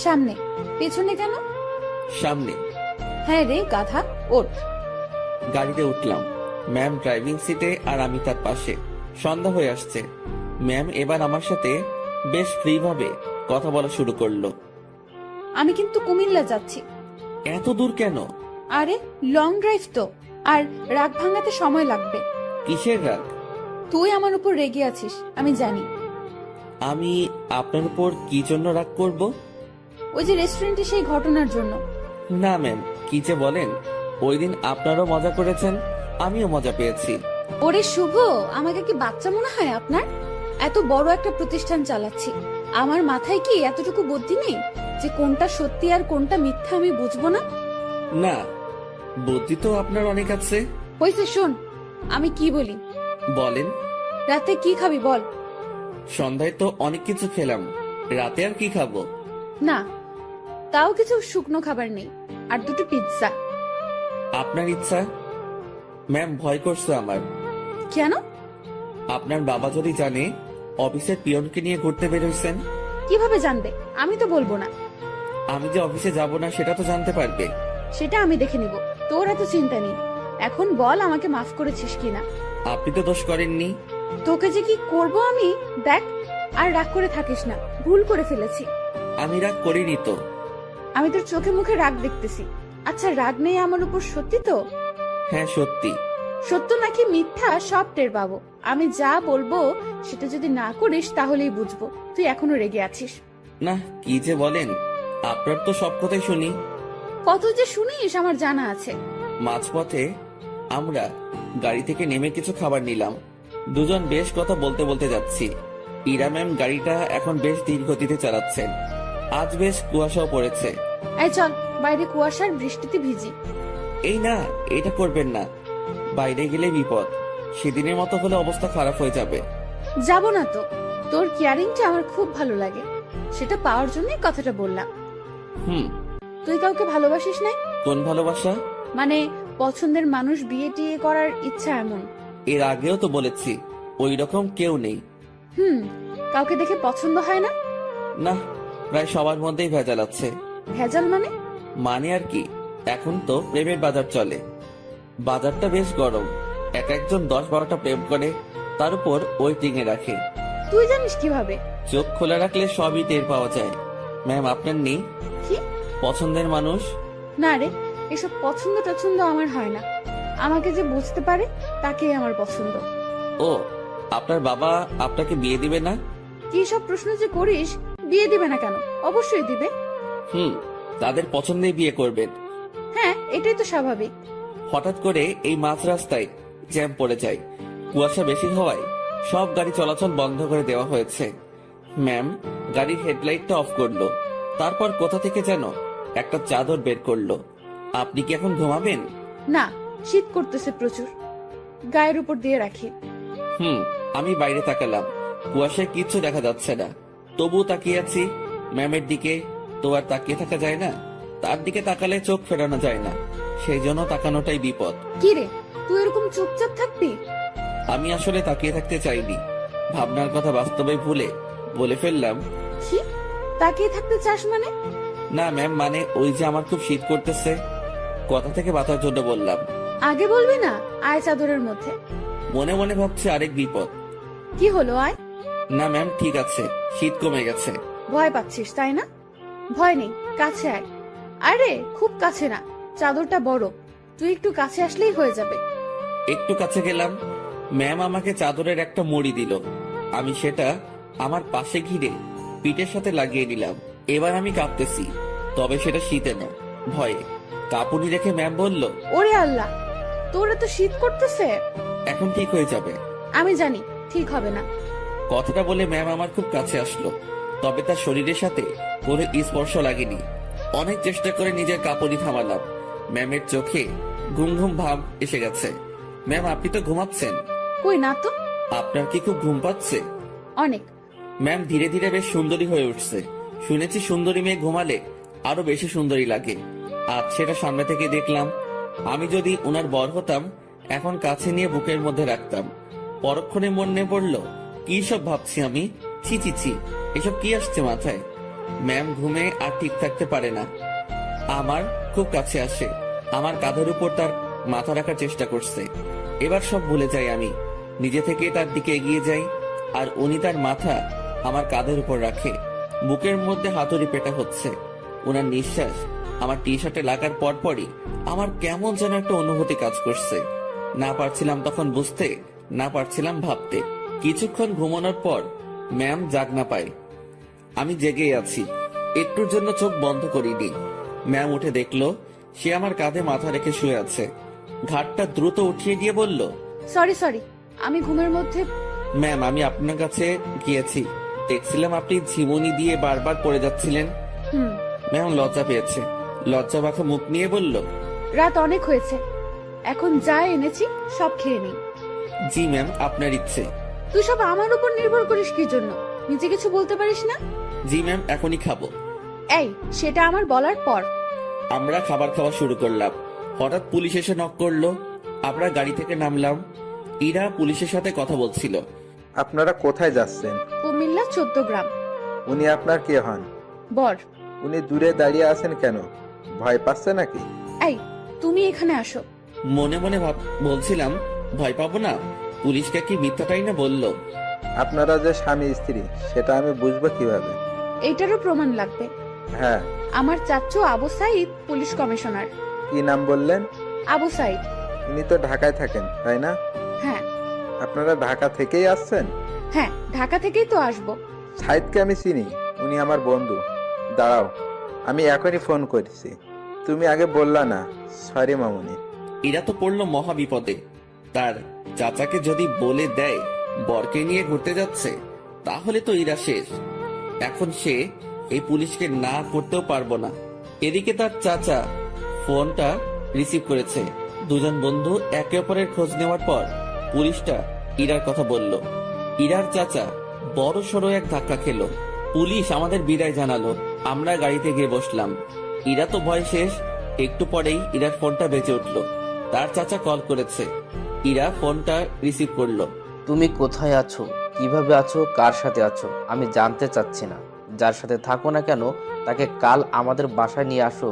সামনে। পেছনে কেন? সামনে। হ্যাঁ রে গাধা, ওঠ। গাড়িতে উঠলাম। ম্যাম ড্রাইভিং সিটে আর আমি তার পাশে। সন্ধ্যা হয়ে আসছে। ম্যাম এবার আমার সাথে বেশ ফ্রি ভাবে কথা বলা শুরু করলো। আমি কিন্তু কুমিল্লা যাচ্ছি। এত দূর কেন? আরে লং ড্রাইভ তো, আর রাগ ভাঙাতে সময় লাগবে। কিসের রাগ? তুই আমার উপর রেগে আছিস, আমি জানি। আমি আপনার উপর কি জন্য রাগ করব? ওই যে রেস্টুরেন্টে সেই ঘটনার জন্য। না ম্যাম, কি যে বলেন। ওই দিন আপনারও মজা করেছেন, আমিও মজা পেয়েছি। ওরে শুভ, আমাকে কি বাচ্চা মনে হয় আপনার? এত বড় একটা প্রতিষ্ঠান চালাচ্ছি, আমার মাথায় কি এতটুকু বুদ্ধি নেই যে কোনটা সত্যি আর কোনটা মিথ্যা আমি বুঝবো না? না, বুদ্ধি তো আপনার অনেক আছে। হয়েছে, শোন আমি কি বলি। বলেন। রাতে কি খাবি বল? সন্ধ্যায় তো অনেক কিছু খেলাম, রাতে আর কি খাবো? না, তাও কিছু শুকনো খাবার নেই, আর দুটো পিৎজা। আপনার ইচ্ছা। ম্যাম ভয় করছে আমার। কেন? আপনার বাবা যদি জানে অফিসের পিয়নকে নিয়ে ঘুরতে বের হয়েছেন। কিভাবে জানবে? আমি তো বলবো না। আমি যে অফিসে যাব না সেটা তো জানতে পারবে। সেটা আমি দেখে নিব, তোর এত চিন্তা নেই। এখন বল আমাকে মাফ করেছিস কিনা। আপনি তো দোষ করেননি। তোকে যে কি করব আমি, দেখ। আর রাগ করে থাকিস না, ভুল করে ফেলেছি। আমি রাগ করিনি তো। আমি তোর চোখে মুখে রাগ দেখতেছি। আচ্ছা, রাগ নেই আমার উপর, সত্যি তো? হ্যাঁ সত্যি। সত্য নাকি মিথ্যা সব টের পাবো। আমি যা বলবো সেটা যদি না করিস তাহলেই বুঝবো তুই এখনো রেগে আছিস। না, কি যে বলেন, আপনার তো সব কথাই শুনি। কত যে শুনিস আমার জানা আছে। মাঝপথে আমরা গাড়ি থেকে নেমে কিছু খাবার নিলাম। দুজন বেশ কথা বলতে বলতে যাচ্ছি। ইরা ম্যাম গাড়িটা এখন বেশ ধীর গতিতে চালাচ্ছেন। আজ বেশ কুয়াশাও পড়েছে। এই চল, বাইরে কুয়াশার বৃষ্টিতে ভিজি। এই না, এটা করবেন না। বাইরে গেলে বিপদ। সেদিনের মতো হলে অবস্থা খারাপ হয়ে যাবে। যাব না তো, তোর কেয়ারিংটা আমার খুব ভালো লাগে, সেটা পাওয়ার জন্যই কথাটা বললাম। হুম। তুই কাউকে ভালোবাসিস নাই? কোন ভালোবাসা? মানে পছন্দের মানুষ বিয়ে টিয়ে করার ইচ্ছা এমন? এর আগেও তো বলেছি ওই রকম কেউ নেই। কাউকে দেখে পছন্দ হয় না? না, প্রায় সবার মধ্যেই ভেজাল আছে। ভেজাল মানে? মানে আর কি, এখন তো প্রেমের বাজার চলে। বাজারটা বেশ গরম। এক একজন 10-12টা প্রেম করে, তার উপর ওয়েটিং এ রাখে। তুই জানিস কিভাবে? চোখ খোলা রাখলে সবই টের পাওয়া যায়। ম্যাম আপনার নেই কি পছন্দের মানুষ? না রে, এসব পছন্দ টছন্দ আমার হয় না। আমাকে যে বুঝতে পারে তাকেই আমার পছন্দ। ও, আপনার বাবা আপনাকে বিয়ে দিবে না? কি সব প্রশ্ন যে করিস! বিয়ে দিবে না কেন? অবশ্যই দিবে। তাদের পছন্দেই বিয়ে করবেন। হ্যাঁ, এটাই তো স্বাভাবিক। হঠাৎ করে এই মাঝ রাস্তায় জ্যাম পড়ে যায়। কুয়াশা বেশি হওয়ায় সব গাড়ি চলাচল বন্ধ করে দেওয়া হয়েছে। ম্যাম গাড়ির হেডলাইটটা অফ করলো, তারপর কোথা থেকে যেন একটা চাদর বের করলো। আপনি কি এখন ঘুমাবেন? না, শীত করতেছে প্রচুর, গায়ের উপর দিয়ে রাখি। আমি বাইরে তাকালাম, কুয়াশায় কিচ্ছু দেখা যাচ্ছে না, তবুও তাকিয়ে আছি ম্যামের দিকে। তো আর তাকিয়ে থাকা যায় না, তার দিকে তাকালে চোখ ফেরানো যায় না, সেই জন্য তাকানোটাই বিপদ। কি রে, তুই এরকম চুপচাপ থাকবি? আমি আসলে তাকিয়ে থাকতে চাইনি, ভাবনার কথা বাস্তবে ভুলে বলে ফেললাম। কি তাকিয়ে থাকতে চাস মানে? না ম্যাম, মানে ওই যে আমার খুব শীত করতেছে, কথা থেকে বাঁচার জন্য বললাম। আগে বলবি না? আয় চাদরের মধ্যে। মনে মনে ভাবছি আরেক বিপদ। কি হলো, আয়। না ম্যাম, ঠিক আছে, শীত কমে গেছে। ভয় পাচ্ছিস তাই না? ভয় নেই, কাছে আয়। আরে খুব কাছে না, চাদরটা বড়, তুই একটু কাছে আসলেই হয়ে যাবে। একটু কাছে গেলাম, ম্যাম আমাকে চাদরের একটা মুড়ি দিল। আমি সেটা আমার পাশে ঘিরে পিঠের সাথে লাগিয়ে নিলাম। এবার আমি কাঁপতেছি, তবে সেটা শীতে না, ভয়ে। কাঁপুনি রেখে ম্যাম বলল, ওরে আল্লাহ, তোর এত শীত করতেছে? এখন ঠিক হয়ে যাবে। আমি জানি ঠিক হবে না। কথাটা বলে ম্যাম আমার খুব কাছে আসলো, তবে তার শরীরের সাথে কোনো স্পর্শ লাগেনি। অনেক চেষ্টা করে নিজের কাঁপুনি থামালাম। ম্যামের চোখে ঘুম ঘুম ভাব এসে গেছে। ম্যাম, আপনি তো ঘুমাচ্ছেন। কই না তো। আপনার কি খুব ঘুম পাচ্ছে? অনেক। ম্যাম ধীরে ধীরে বেশ সুন্দরী হয়ে উঠছে। শুনেছি সুন্দরী মেয়ে ঘুমালে আরো বেশি সুন্দরী লাগে। আজ সেটা সামনে থেকে দেখলাম। আমি যদি ওনার বর হতাম, এখন কাছে নিয়ে বুকের মধ্যে রাখতাম। পরক্ষণে মনে পড়ল, কি সব ভাবছি আমি। ছি ছি ছি, এসব কি আসছে মাথায়। ম্যাম ঘুমে আর ঠিক থাকতে পারে না, আমার খুব কাছে আসে, আমার কাঁধের উপর তার মাথা রাখার চেষ্টা করছে। এবার সব ভুলে যাই আমি, নিজে থেকে তার দিকে এগিয়ে যাই, আর উনি তার মাথা আমার কাঁধের উপর রাখে। বুকের মধ্যে হাতুড়ি পেটা হচ্ছে। ওনার নিঃশ্বাস আমার টি শার্টে লাগার পরপরই আমার কেমন যেন একটা অনুভূতি কাজ করছে। না পারছিলাম তখন বুঝতে, না পারছিলাম ভাবতে। কিছুক্ষণ ঘুমানোর পর ম্যাম জাগ না পায়, আমি জেগেই আছি। একটুর জন্য চোখ বন্ধ করিনি। ম্যাম উঠে দেখলো সে আমার কাঁধে মাথা রেখে শুয়ে আছে। ঘাটটা দ্রুত উঠিয়ে দিয়ে বলল, সরি, আমি ঘুমের মধ্যে। ম্যাম আমি আপনার কাছে গিয়েছি, দেখছিলাম আপনি ঝিমুনি দিয়ে বারবার পড়ে যাচ্ছিলেন। হুম। ম্যাম লজ্জা পেয়েছে, লজ্জা মাখা মুখ নিয়ে বলল, রাত অনেক হয়েছে, এখন যা এনেছি সব খেয়ে নি। জি ম্যাম, আপনার ইচ্ছে। তুই সব আমার উপর নির্ভর করিস কি জন্য? নিজে কিছু বলতে পারিস না? জি ম্যাম, এখনই খাবো। এই, সেটা আমার বলার পর। আমরা খাবার খাওয়া শুরু করলাম। হঠাৎ পুলিশ এসে নক করলো। আমরা গাড়ি থেকে নামলাম। ইরা পুলিশের সাথে কথা বলছিল। আপনারা কোথায় যাচ্ছেন? কুমিল্লা 14 গ্রাম। উনি আপনার কে হন? বর। উনি দূরে দাঁড়িয়ে আছেন কেন? ভয় পাচ্ছে নাকি? এই, তুমি এখানে আসো। মনে মনে বলছিলাম, ভয় পাবো না, পুলিশকে কি মিথ্যাটাই না বললো। আপনারা যে স্বামী স্ত্রী সেটা আমি বুঝবো কিভাবে? এইটারও প্রমাণ লাগবে। হ্যাঁ। আমার চাচ্চু আবু সাইদ পুলিশ কমিশনার। কি নাম বললেন? আবু সাইদ। উনি তো ঢাকায় থাকেন, তাই না? হ্যাঁ। আপনারা ঢাকা থেকেই আসছেন? হ্যাঁ, ঢাকা থেকেই তো আসবো। সাইদকে আমি চিনি, উনি আমার বন্ধু। দাঁড়াও, আমি এখনই ফোন করেছি। তুমি আগে বললা না। সরি মামুনি। এরা তো পড়লো মহা বিপদে। তার চাচাকে যদি বলে দেয় বরকে নিয়ে ঘুরতে যাচ্ছে, তাহলে তো ইরা শেষ। এখন সে এই পুলিশকে না করতেও পারবো না। এদিকে তার চাচা ফোনটা রিসিভ করেছে। দুজন বন্ধু একে অপরের খোঁজ নেওয়ার পর পুলিশটা ইরার কথা বলল। ইরার চাচা বড় সড়ো এক ধাক্কা খেলো। পুলিশ আমাদের বিদায় জানালো। আমরা গাড়িতে গিয়ে বসলাম। ইরা তো ভয় শেষ। একটু পরেই ইরার ফোনটা বেজে উঠলো। তার চাচা কল করেছে। ইরা ফোনটা রিসিভ করলো। তুমি কোথায় আছো, কিভাবে আছো, কার সাথে আছো আমি জানতে চাচ্ছি না। যার সাথে থাকো না কেন তাকে কাল আমাদের বাসায় নিয়ে আসো,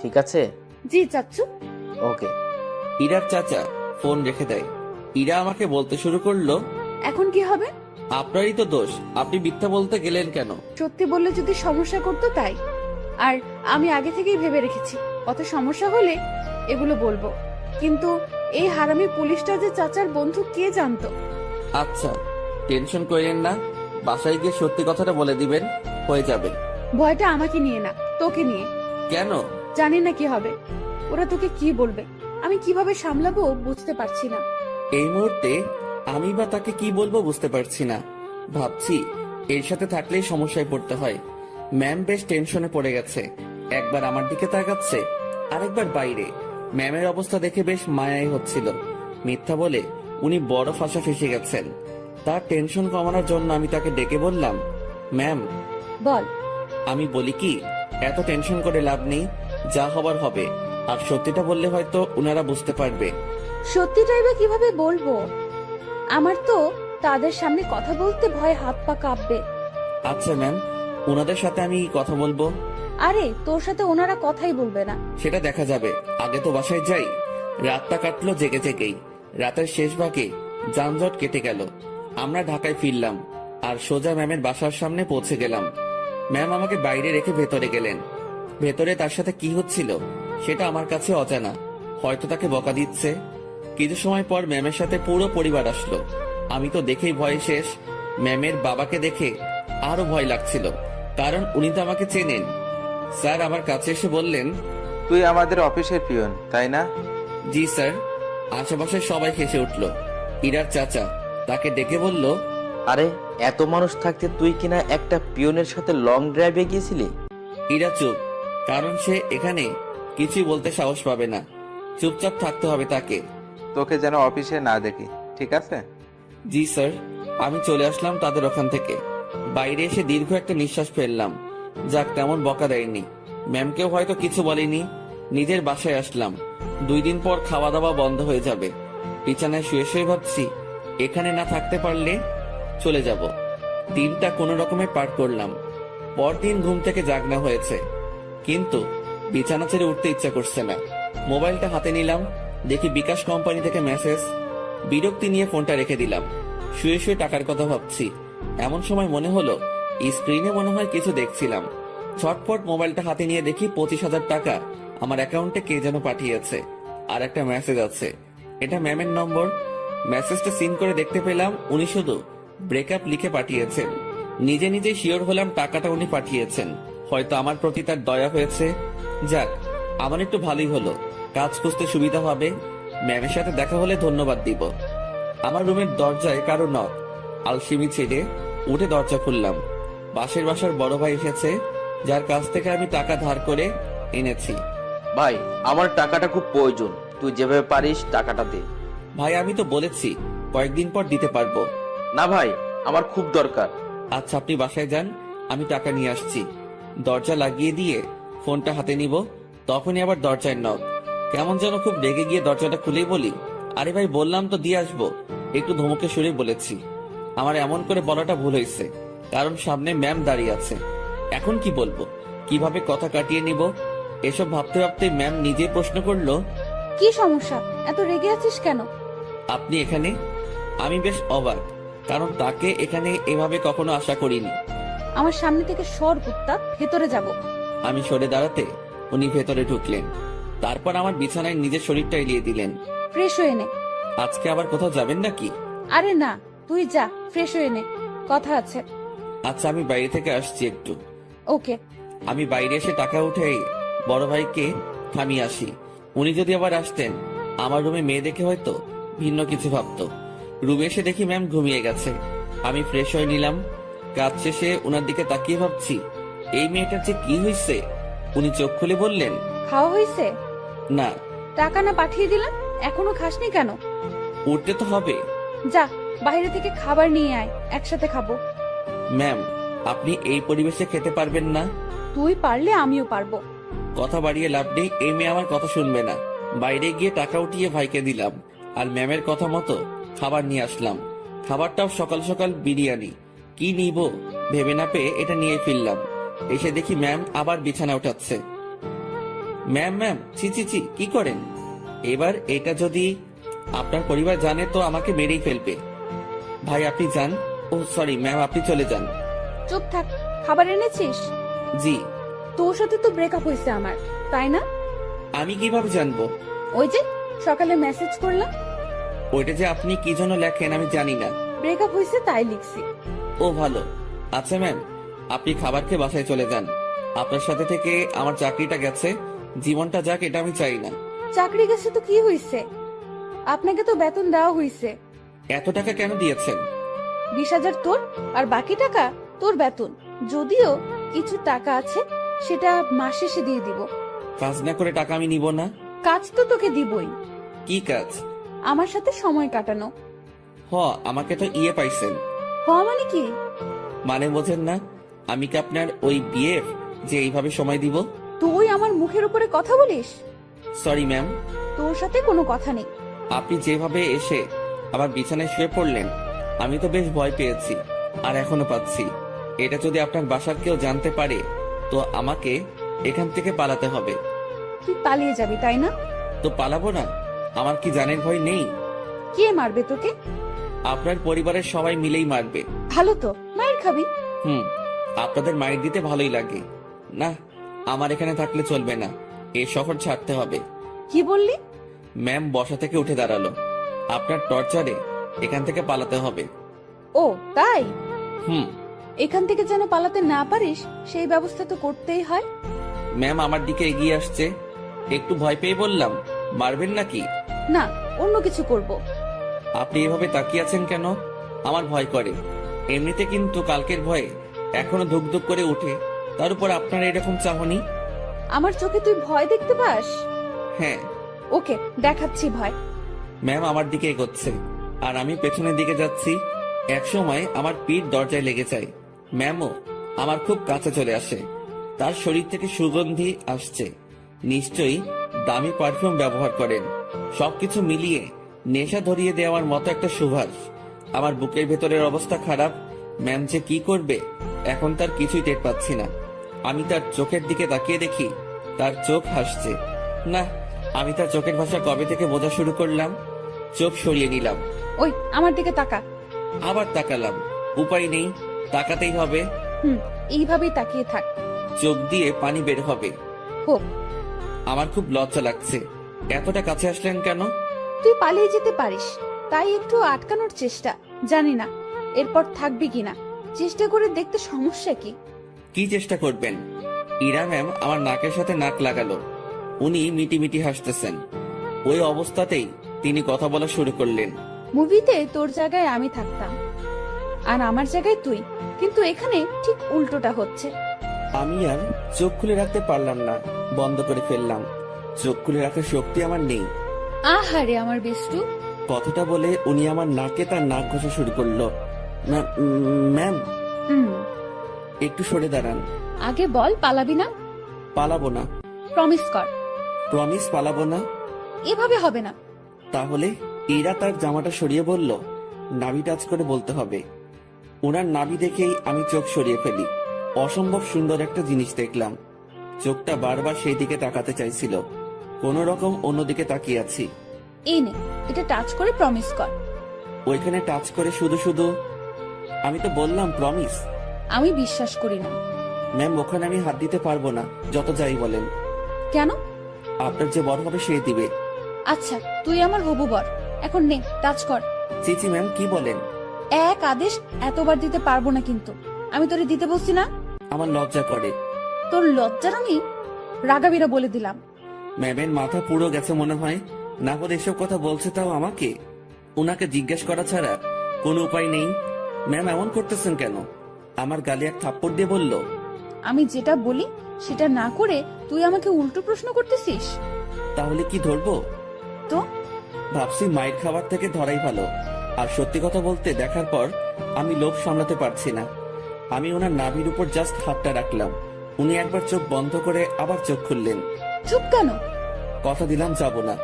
ঠিক আছে? জি চাচ্চু। ওকে। ইরার চাচা ফোন রেখে দেয়। ইরা আমাকে বলতে শুরু করলো, এখন কি হবে? আপনারই তো দোষ, আপনি মিথ্যা বলতে গেলেন কেন? সত্যি বললে যদি সমস্যা করতো তাই। আর আমি আগে থেকেই ভেবে রেখেছি কত সমস্যা হলে এগুলো বলবো। কিন্তু এই হারামি পুলিশটা যে চাচার বন্ধু কে জানতো? আচ্ছা, টেনশন করেন না, বাসায় গিয়ে সত্যি কথাটা বলে দিবেন, হয়ে যাবে। ভয়টা আমাকে নিয়ে না, তোকে নিয়ে। কেন? জানি না কি হবে, ওরা তোকে কি বলবে, আমি কিভাবে সামলাবো বুঝতে পারছি না। এই মুহূর্তে আমি বা তাকে কি বলবো বুঝতে পারছি না। ভাবছি এর সাথে থাকলেই সমস্যায় পড়তে হয়। ম্যাম বেশ টেনশনে পড়ে গেছে, একবার আমার দিকে তাকাচ্ছে, আরেকবার বাইরে। ম্যামের অবস্থা দেখে বেশ মায়াই হচ্ছিল। মিথ্যা বলে উনি বড় ফাঁসা ফেসে গেছেন। তার টেনশন কমানোর জন্য আমি তাকে ডেকে বললাম, ম্যাম। বল। আমি বলি কি, এত টেনশন করে লাভ নেই, যা হবার হবে। আর সত্যিটা বললে হয়তো উনারা বুঝতে পারবে। সত্যিটাই বা কিভাবে বলবো? আমার তো তাদের সামনে কথা বলতে ভয় হাত পা কাঁপবে। আচ্ছা ম্যাম, ওনাদের সাথে আমি কথা বলবো। আরে তোর সাথে ওনারা কথাই বলবে না। সেটা দেখা যাবে, আগে তো বাসায় যাই। রাতটা কাটলো জেগে জেগেই। রাতের শেষ ভাগে যানজট কেটে গেল। আমরা ঢাকায় ফিরলাম আর সোজা ম্যামের বাসার সামনে পৌঁছে গেলাম। ম্যাম আমাকে বাইরে রেখে ভেতরে গেলেন। ভেতরে তার সাথে কি হচ্ছিল সেটা আমার কাছে অজানা। হয়তো তাকে বকা দিচ্ছে। কিছু সময় পর ম্যামের সাথে পুরো পরিবার আসলো। আমি তো দেখেই ভয়ে শেষ। ম্যামের বাবাকে দেখে আরো ভয় লাগছিল, কারণ উনি তো আমাকে চেনেন। স্যার আমার কাছে এসে বললেন, তুই আমাদের অফিসের পিয়ন তাই না? জি স্যার। আশেপাশে সবাই হেসে উঠল। ইরার চাচা তাকে ডেকে বলল, আরে এত মানুষ থাকতে তুই কিনা একটা পিয়নের সাথে লং ড্রাইভে গিয়েছিলি? ইরা চুপ, কারণ সে এখানে কিছুই বলতে সাহস পাবে না। চুপচাপ থাকতে হবে তাকে। তোকে যেন অফিসে না দেখি, ঠিক আছে? জি স্যার। আমি চলে আসলাম তাদের ওখান থেকে। বাইরে এসে দীর্ঘ একটা নিঃশ্বাস ফেললাম। যাক, তেমন বকা দেয়নি। ম্যামকেও হয়তো কিছু বলেনি। নিজের বাসায় আসলাম। 2 দিন পর খাওয়া দাওয়া বন্ধ হয়ে যাবে। বিছানায় শুয়ে শুয়ে ভাবছি, এখানে না থাকতে পারলে চলে যাব। দিনটা কোনো রকমে পার করলাম। পরদিন ঘুম থেকে জাগনা হয়েছে, কিন্তু বিছানা ছেড়ে উঠতে ইচ্ছা করছে না। মোবাইলটা হাতে নিলাম, দেখি বিকাশ কোম্পানি থেকে মেসেজ। বিরক্তি নিয়ে ফোনটা রেখে দিলাম। শুয়ে শুয়ে টাকার কথা ভাবছি। এমন সময় মনে হলো স্ক্রিনে মনে হয় কিছু দেখছিলাম। ছটফট মোবাইলটা হাতে নিয়ে দেখি 25,000 টাকা আমার অ্যাকাউন্টে কে যেন পাঠিয়েছে। আর একটা মেসেজ আছে, এটা ম্যামের নম্বর। মেসেজটা সিন করে দেখতে পেলাম উনি শুধু ব্রেকআপ লিখে পাঠিয়েছেন। নিজে নিজে শিওর হলাম টাকাটা উনি পাঠিয়েছেন। হয়তো আমার প্রতি তার দয়া হয়েছে। যাক, আমার একটু ভালোই হলো, কাজ খুঁজতে সুবিধা হবে। ম্যামের সাথে দেখা হলে ধন্যবাদ দিব। আমার রুমের দরজায় কারো নক। আলসিমি ছেড়ে উঠে দরজা খুললাম। পাশের বাসার বড় ভাই এসেছে, যার কাছ থেকে আমি টাকা ধার করে এনেছি। ভাই, আমার টাকাটা খুব প্রয়োজন, তুই যেভাবে পারিস টাকাটা দে। ভাই আমি তো বলেছি কয়েকদিন পর দিতে পারবো। না ভাই, আমার খুব দরকার। আচ্ছা আপনি বাসায় যান, আমি টাকা নিয়ে আসছি। দরজা লাগিয়ে দিয়ে ফোনটা হাতে নিব, তখনই আবার দরজায় নক। কেমন যেন খুব রেগে গিয়ে দরজাটা খুলেই বলি, আরে ভাই বললাম তো দিয়ে আসবো। একটু ধমকে সুরে বলেছি। আমার এমন করে বলাটা ভুল হয়েছে, কারণ সামনে ম্যাম দাঁড়িয়ে আছে। এখন কি বলবো, কিভাবে কথা কাটিয়ে নিব, এসব ভাবতে ভাবতে ম্যাম নিজে প্রশ্ন করলো, কি সমস্যা? এত রেগে আছিস কেন? আপনি এখানে? আমি বেশ অবাক, কারণ তাকে এখানে এভাবে কখনো আশা করিনি। আমার সামনে থেকে সর কুত্তা, ভেতরে যাব। আমি সরে দাঁড়াতে উনি ভেতরে ঢুকলেন। তারপর আমার বিছানায় নিজের শরীরটা এলিয়ে দিলেন। ফ্রেশ হয়ে নে। আজকে আবার কোথাও যাবেন নাকি? আরে না, তুই যা, ফ্রেশ হয়ে নে, কথা আছে। আচ্ছা আমি বাইরে থেকে আসছি একটু। ওকে। আমি বাইরে এসে টাকা উঠে বড় ভাইকে থামিয়ে আসি। উনি যদি আবার আসতেন, আমার রুমে মেয়ে দেখে হয়তো ভিন্ন কিছু ভাবতো। রুমে এসে দেখি ম্যাম ঘুমিয়ে গেছে। আমি ফ্রেশ হয়ে নিলাম। কাজ শেষে উনার দিকে তাকিয়ে ভাবছি, এই মেয়েটার যে কি হয়েছে। উনি চোখ খুলে বললেন, খাওয়া হয়েছে? না। টাকা না পাঠিয়ে দিলাম, এখনো খাসনি কেন? উঠতে তো হবে। যা, বাইরে থেকে খাবার নিয়ে আয়, একসাথে খাবো। ম্যাম, আপনি এই পরিবেশে খেতে পারবেন না। তুই পারলে আমিও পারবো। কথা বাড়িয়ে লাভ নেই, এই মেয়ে আমার কথা শুনবে না। বাইরে গিয়ে টাকা উঠিয়ে ভাইকে দিলাম, আর ম্যামের কথা মতো খাবার নিয়ে আসলাম। খাবারটাও সকাল সকাল বিরিয়ানি। কি নিব ভেবে না পেয়ে এটা নিয়ে ফিরলাম। এসে দেখি ম্যাম আবার বিছানা উঠাচ্ছে। ম্যাম ম্যাম, ছি ছি ছি, কি করেন? এবার এটা যদি আপনার পরিবার জানে তো আমাকে মেরেই ফেলবে। ভাই আপনি যান। ও সরি ম্যাম, আপনি চলে যান। চুপ থাক। খাবার এনেছিস? জি। তোর সাথে তো ব্রেকআপ হয়েছে আমার, তাই না? আমি কিভাবে জানবো? ওই যে সকালে মেসেজ করলাম। ওইটা যে আপনি কি জন্য লেখেন আমি জানি না। ব্রেকআপ হয়েছে তাই লিখছি। ও ভালো। আচ্ছা ম্যাম, আপনি খাবার খেয়ে বাসায় চলে যান। আপনার সাথে থেকে আমার চাকরিটা গেছে, জীবনটা যাক এটা আমি চাই না। চাকরি গেছে তো কি হয়েছে? আপনাকে তো বেতন দেওয়া হয়েছে। এত টাকা কেন দিয়েছেন? 20,000 তোর, আর বাকি টাকা তোর বেতন। যদিও কিছু টাকা আছে, সেটা মাস শেষে দিয়ে দিব। কাজ না করে টাকা আমি নিব না। কাজ তো তোকে দিবই। কি কাজ? আমার সাথে সময় কাটানো। আমাকে তো ইয়ে পাইছেন। মানে কি? মানে বোঝেন না? আমি কি আপনার ওই বিএফ যে এইভাবে সময় দিব? তুই আমার মুখের উপরে কথা বলিস? Sorry ma'am. তোর সাথে কোনো কথা নেই। আপনি যেভাবে এসে আবার বিছানায় শুয়ে পড়লেন, আমি তো বেশ ভয় পেয়েছি, আর এখনো পাচ্ছি। এটা যদি আপনার বাসার কেউ জানতে পারে, তো আমাকে এখান থেকে পালাতে হবে। তুই পালিয়ে যাবি তাই না? তো পালাবো না? আমার কি জানের ভয় নেই? কে মারবে তোকে? আপনার পরিবারের সবাই মিলেই মারবে। ভালো তো, মায়ের খাবি। আপনাদের মায়ের দিতে ভালোই লাগে না। আমার এখানে থাকলে চলবে না, এই শহর ছাড়তে হবে। কি বললি? ম্যাম বসা থেকে উঠে দাঁড়ালো। আপনার টর্চারে এখান থেকে পালাতে হবে। ও তাই? হুম। এখান থেকে যেন পালাতে না পারিস, সেই ব্যবস্থা তো করতেই হয়। ম্যাম আমার দিকে এগিয়ে আসছে। একটু ভয় পেয়ে বললাম, মারবেন নাকি? না, অন্য কিছু করব। আপনি এভাবে তাকিয়ে আছেন কেন? আমার ভয় করে এমনিতে, কিন্তু কালকের ভয়ে এখনো ধুক ধুক করে উঠে, তার উপর আপনার এরকম চাহনি। আমার চোখে তুই ভয় দেখতে পাস? হ্যাঁ। ওকে, দেখাচ্ছি ভয়। ম্যাম আমার দিকে এগোচ্ছে, আর আমি পেছনের দিকে যাচ্ছি। একসময় আমার পিঠ দরজায় লেগে যায়। ম্যামও আমার খুব কাছে চলে আসে। তার শরীর থেকে সুগন্ধি আসছে। নিশ্চয়ই দামি পারফিউম ব্যবহার করেন। সবকিছু মিলিয়ে নেশা ধরিয়ে দেওয়ার মতো একটা সুবাস। আমার বুকের ভেতরের অবস্থা খারাপ। ম্যাম যে কি করবে এখন তার কিছুই টের পাচ্ছি না। আমি তার চোখের দিকে তাকিয়ে দেখি তার চোখ হাসছে। না, আমি তার চোখের ভাষা কবে থেকে বোঝা শুরু করলাম। চোখ সরিয়ে নিলাম। ওই আমার দিকে তাকা। আবার তাকালাম। উপায় নেই, তাকাতেই হবে। এইভাবেই তাকিয়ে থাক। চোখ দিয়ে পানি বের হবে। হোক। আমার খুব লজ্জা লাগছে। এতটা কাছে আসলেন কেন? তুই পালিয়ে যেতে পারিস, তাই একটু আটকানোর চেষ্টা। জানি না এরপর থাকবি কিনা, চেষ্টা করে দেখতে সমস্যা কি? কি চেষ্টা করবেন? ইরা ম্যাম আমার নাকের সাথে নাক লাগালো। উনি মিটি মিটি হাসতেছেন। ওই অবস্থাতেই তিনি কথা বলা শুরু করলেন। মুভিতে তোর জায়গায় আমি থাকতাম, আর আমার জায়গায় তুই, কিন্তু এখানে ঠিক উল্টোটা হচ্ছে। আমি আর চোখ খুলে রাখতে পারলাম না, বন্ধ করে ফেললাম। চোখ খুলে রাখার শক্তি আমার নেই। আহারে আমার বেষ্টু। কথাটা বলে উনি আমার নাকে তার নাক ঘষা শুরু করলো। ম্যাম, একটু সরে দাঁড়ান। আগে বল পালাবি না? পালাবো না। প্রমিস কর। প্রমিস, পালাবো না। এভাবে হবে না। তাহলে ইরা তার জামাটা সরিয়ে বলল, নাভি টাচ করে বলতে হবে। ওনার নাভি দেখেই আমি চোখ সরিয়ে ফেলি। অসম্ভব সুন্দর একটা জিনিস দেখলাম। চোখটা বারবার সেই দিকে তাকাতে চাইছিল। কোন রকম অন্যদিকে তাকিয়ে আছি। এই নে, এটা টাচ করে প্রমিস কর। ওইখানে টাচ করে শুধু শুধু? আমি তো বললাম প্রমিস। আমি বিশ্বাস করি না। ম্যাম, ওখানে আমি হাত দিতে পারবো না, যত যাই বলেন। কেন? আপনার যে বর হবে সে দিবে। আচ্ছা, তুই আমার হবু বর, এখন নে টাচ কর। চিচি ম্যাম, কি বলেন? এক আদেশ এতবার দিতে পারবো না, কিন্তু আমি তোরে দিতে বলছি না। আমার লজ্জা করে। তোর লজ্জার আমি রাগাবিরা বলে দিলাম। ম্যামের মাথা পুরো গেছে মনে হয়। না হলে এসব কথা বলছে তাও আমাকে। ওনাকে জিজ্ঞেস করা ছাড়া কোনো উপায় নেই। ম্যাম এমন করতেছেন কেন? আমার গালে এক থাপ্পড় দিয়ে বলল, আমি যেটা বলি সেটা না করে তুই আমাকে উল্টো প্রশ্ন করতেছিস। তাহলে কি ধরবো? তো ভাবছি মায়ের খাবার থেকে ধরাই ভালো। আর সত্যি কথা বলতে, দেখার পর আমি লোভ সামলাতে পারছি না। আমি ওনার নাভির উপর জাস্ট হাতটা রাখলাম। উনি একবার চোখ বন্ধ করে আবার চোখ খুললেন। চুপ কেন? কথা দিলাম যাব না।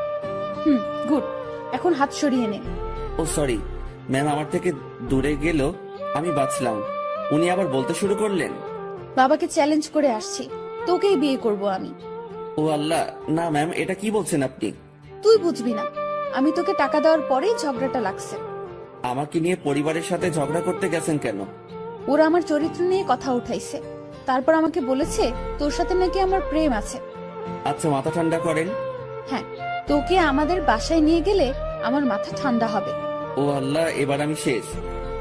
গুড, এখন হাত সরিয়ে নে। ও সরি ম্যাম, আমার থেকে দূরে গেল, আমি বাঁচলাম। উনি আবার বলতে শুরু করলেন, বাবাকে চ্যালেঞ্জ করে আসছি, তোকেই বিয়ে করব আমি। ও আল্লাহ, না ম্যাম, এটা কি বলছেন আপনি? তুই বুঝবি না, আমি তোকে টাকা দেওয়ার পরেই ঝগড়াটা লাগছে। আমাকে নিয়ে পরিবারের সাথে ঝগড়া করতে গেছেন কেন? ওরা আমার চরিত্র নিয়ে কথা উঠাইছে, তারপর আমাকে বলেছে তোর সাথে নাকি আমার প্রেম আছে। আচ্ছা, মাথা ঠান্ডা করেন। হ্যাঁ, তোকে আমাদের বাসায় নিয়ে গেলে আমার মাথা ঠান্ডা হবে। ও আল্লাহ, এবার আমি শেষ।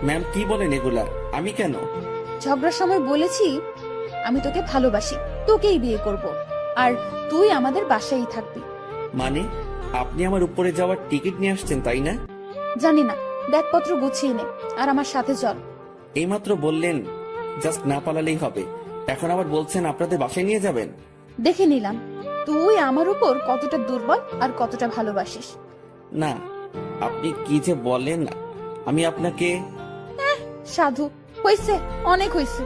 ম্যাম কি বলেন এগুলা? আমি কেন? ঝগড়ার সময় বলেছি আমি তোকে ভালোবাসি, তোকেই বিয়ে করব, আর তুই আমাদের বাসায় থাকবি। মানে আপনি আমার উপরে যাওয়ার টিকিট নিয়ে আসছেন, তাই না? জানি না, ব্যাগপত্র গুছিয়ে নে আর আমার সাথে চল। এইমাত্র বললেন জাস্ট না পালালেই হবে, এখন আবার বলছেন আপনাদের বাসায় নিয়ে যাবেন। দেখে নিলাম তুই আমার উপর কতটা দুর্বল আর কতটা ভালোবাসিস। না, আপনি কি যে বলেন, আমি আপনাকে সাধু, হইছে, অনেক হইছে।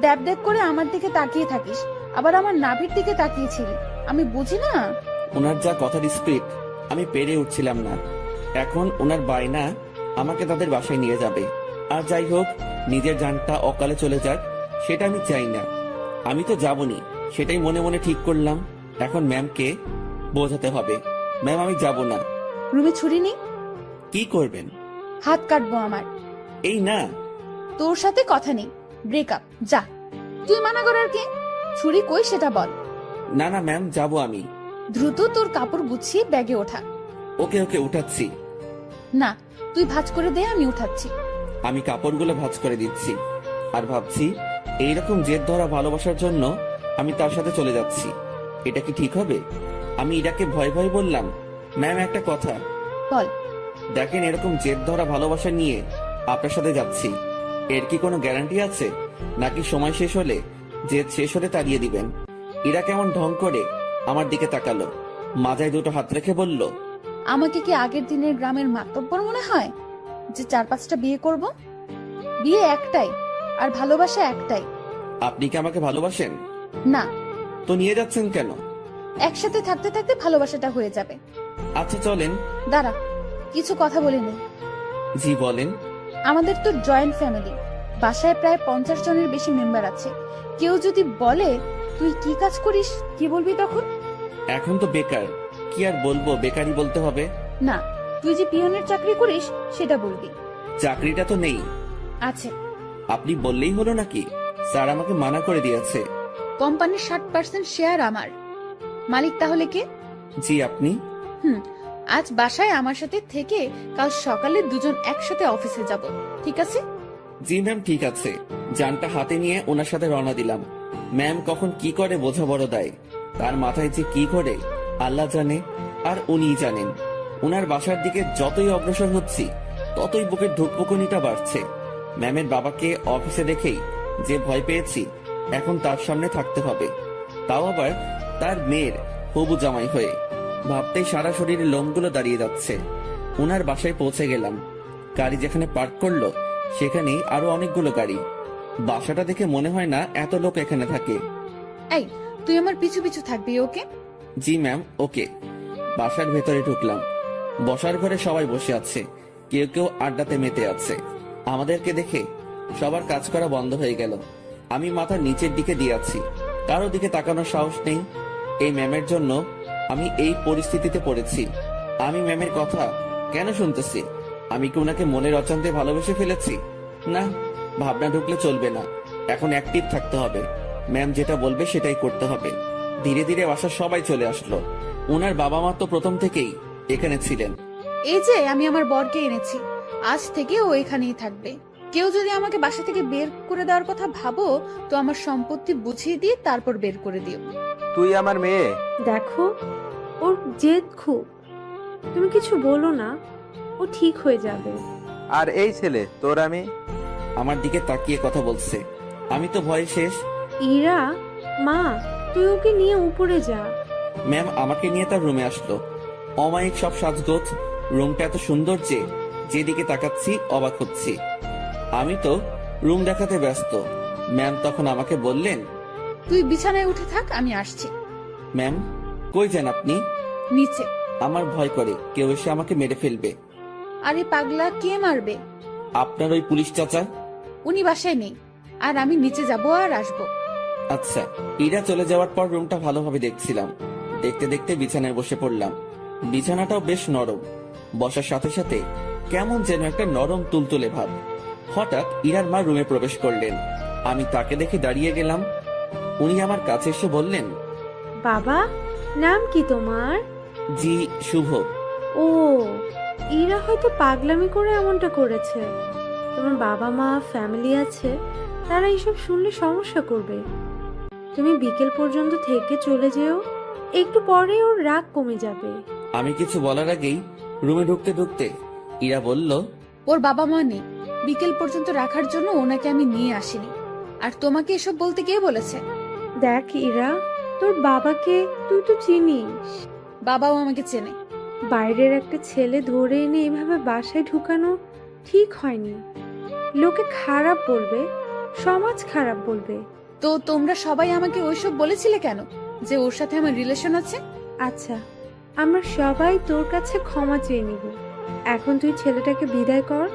ড্যাব ড্যাব করে আমার দিকে তাকিয়ে থাকিস, আবার আমার নাভির দিকে তাকিয়েছিলি। আমি বুঝি না। ওনার যা কথার স্পিড আমি পেরে উঠছিলাম না। এখন ওনার বায়না আমাকে তাদের বাসায় নিয়ে যাবে। আর যাই হোক, নিজের জানটা অকালে চলে যাক সেটা আমি চাই না। আমি তো যাবনি, সেটাই মনে মনে ঠিক করলাম। এখন ম্যামকে বোঝাতে হবে, ম্যাম আমি যাব না। রুমে ছুরি নেই? কি করবেন? হাত কাটবো আমার। এই না, তোর সাথে কথা নেই, ব্রেকআপ, যা। তুই মানা করার কে? ছুরি কই সেটা বল। না না ম্যাম, যাব আমি। দ্রুত তোর কাপড় গুছিয়ে ব্যাগে ওঠা। ওকে ওকে, উঠাচ্ছি। না, তুই ভাঁজ করে দে, আমি উঠাচ্ছি। আমি কাপড়গুলো ভাঁজ করে দিচ্ছি আর ভাবছি এইরকম জেদ ধরা ভালোবাসার জন্য আমি তার সাথে চলে যাচ্ছি। এটা কি ঠিক হবে? আমি ইরাকে ভয় ভয় বললাম, ম্যাম একটা কথা। বল। দেখেন, এরকম জেদ ধরা ভালোবাসা নিয়ে আপনার সাথে যাচ্ছি, এর কি কোনো গ্যারান্টি আছে? নাকি সময় শেষ হলে জেদ শেষ হলে তাড়িয়ে দিবেন? ইরা কেমন ঢং করে আমার দিকে তাকালো, মাথায় দুটো হাত রেখে বলল, আমাকে কি আগের দিনের গ্রামের মাতব্বর মনে হয় যে 4-5টা বিয়ে করব? বিয়ে একটাই, আর ভালোবাসা একটাই। আপনি কি আমাকে ভালোবাসেন? না। তো নিয়ে যাচ্ছেন কেন? একসাথে থাকতে থাকতে ভালোবাসাটা হয়ে যাবে। আচ্ছা চলেন। দাঁড়া, কিছু কথা বলে নেই। জি বলেন। আমাদের তো জয়েন্ট ফ্যামিলি, বাসায় প্রায় 50 জনের বেশি মেম্বার আছে। কেউ যদি বলে তুই কি কাজ করিস, কি বলবি তখন? এখন তো বেকার, কি আর বলবো, বেকারই বলতে হবে। না, তুই যে পিয়নের চাকরি করিস সেটা বলবি। চাকরিটা তো নেই। আছে। আপনি বললেই হলো নাকি? স্যার আমাকে মানা করে দিয়েছে। কোম্পানির 60% শেয়ার আমার। মালিক তাহলে কে? জি আপনি। আজ বাসায় আমার সাথে থেকে কাল সকালে দুজন একসাথে অফিসে যাব, ঠিক আছে? জি ম্যাম, ঠিক আছে। যানটা হাতে নিয়ে ওনার সাথে রওনা দিলাম। ম্যাম কখন কি করে বোঝা বড় দেয়, তার মাথায় যে কি করে আল্লাহ জানে, আর উনিই জানেন। ওনার বাসার দিকে যতই অগ্রসর হচ্ছি ততই বুকের ধুকপুকুনিটা বাড়ছে। ম্যামের বাবাকে অফিসে দেখেই যে ভয় পেয়েছি, এখন তার সামনে থাকতে হবে, তাও আবার তার মেয়ের হবু জামাই হয়ে। ভাবতেই সারা শরীরে লোমগুলো দাঁড়িয়ে যাচ্ছে। ওনার বাসায় পৌঁছে গেলাম। গাড়ি যেখানে পার্ক করলো সেখানেই আরো অনেকগুলো গাড়ি। বাসাটা দেখে মনে হয় না এত লোক এখানে থাকে। এই, তুই আমার পিছু পিছু থাকবি, ওকে? জি ম্যাম, ওকে। বাসার ভেতরে ঢুকলাম। বসার ঘরে সবাই বসে আছে, কেউ কেউ আড্ডাতে মেতে আছে। আমাদেরকে দেখে সবার কাজ করা বন্ধ হয়ে গেল। আমি মাথা নিচের দিকে দিয়ে আছি, কারো দিকে তাকানোর সাহস নেই। এই ম্যামের জন্য আমি এই পরিস্থিতিতে পড়েছি। আমি ম্যামের কথা কেন শুনতেছি? আমি কি ওনাকে মনের অজান্তে ভালোবেসে ফেলেছি? না, ভাবনা ঢুকলে চলবে না, এখন অ্যাক্টিভ থাকতে হবে। ম্যাম যেটা বলবে সেটাই করতে হবে। ধীরে ধীরে বাসার সবাই চলে আসলো। ওনার বাবা মা তো প্রথম থেকেই এখানে ছিলেন। এই যে আমি আমার বরকে এনেছি, আজ থেকে ও এখানেই থাকবে। কেউ যদি আমাকে বাসা থেকে বের করে দেওয়ার কথা ভাবো তো আমার সম্পত্তি বুঝিয়ে দিয়ে তারপর বের করে দিও। তুই আমার মেয়ে। দেখো, ওর জেদ খুব। তুমি কিছু বলো না, ও ঠিক হয়ে যাবে। আর এই ছেলে তোর আমি। আমার দিকে তাকিয়ে কথা বলছে। আমি তো ভয়ে শেষ। ইরা, মা, তুই ওকে নিয়ে উপরে যা। ম্যাম আমাকে নিয়ে তার রুমে আসলো। অমায়িক সব সাজগোজ, রুমটা এত সুন্দর যে যেদিকে তাকাচ্ছি অবাক হচ্ছি। আমি তো রুম দেখাতে ব্যস্ত। ম্যাম তখন আমাকে বললেন, তুই বিছানায় উঠে থাক, আমি আসছি। ম্যাম কই যান আপনি? নিচে। আমার ভয় করে কেউ এসে আমাকে মেরে ফেলবে। আরে পাগলা, কে মারবে? আপনার ওই পুলিশ চাচা। উনি বাসায় নেই, আর আমি নিচে যাব আর আসবো। আচ্ছা। ইরা চলে যাওয়ার পর রুমটা ভালোভাবে দেখছিলাম। দেখতে দেখতে বিছানায় বসে পড়লাম। বিছানাটাও বেশ নরম, বসার সাথে সাথে কেমন যেন একটা নরম তুলতুলে ভাব। হঠাৎ ইরার মা রুমে প্রবেশ করলেন। আমি তাকে দেখে দাঁড়িয়ে গেলাম। উনি আমার কাছে এসে বললেন, বাবা, নাম কি তোমার? জি শুভ। ও, ইরা হয়তো পাগলামি করে এমনটা করেছে। তোমার বাবা মা, ফ্যামিলি আছে, তারা এইসব শুনলে সমস্যা করবে। তুমি বিকেল পর্যন্ত থেকে চলে যেও, একটু পরে ওর রাগ কমে যাবে। আমি কিছু বলার আগেই রুমে ঢুকতে ঢুকতে ইরা বলল, ওর বাবা মা নেই, বিকেল পর্যন্ত রাখার জন্য ওনাকে আমি নিয়ে আসিনি। আর তোমাকে এসব বলতে কে বলেছে? দেখ ইরা, তোর বাবাকে তুই তো চিনিস। বাবাও আমাকে চেনে। বাইরের একটা ছেলে ধরে এনে এভাবে বাসায় ঢুকানো ঠিক হয়নি। লোকে খারাপ বলবে, সমাজ খারাপ বলবে। তো তোমরা সবাই আমাকে ওইসব বলেছিলে কেন, যে ওর সাথে আমার রিলেশন আছে? আচ্ছা, আমরা সবাই তোর কাছে ক্ষমা চেয়ে নিব। এখন তুই ছেলেটাকে বিদায় কর।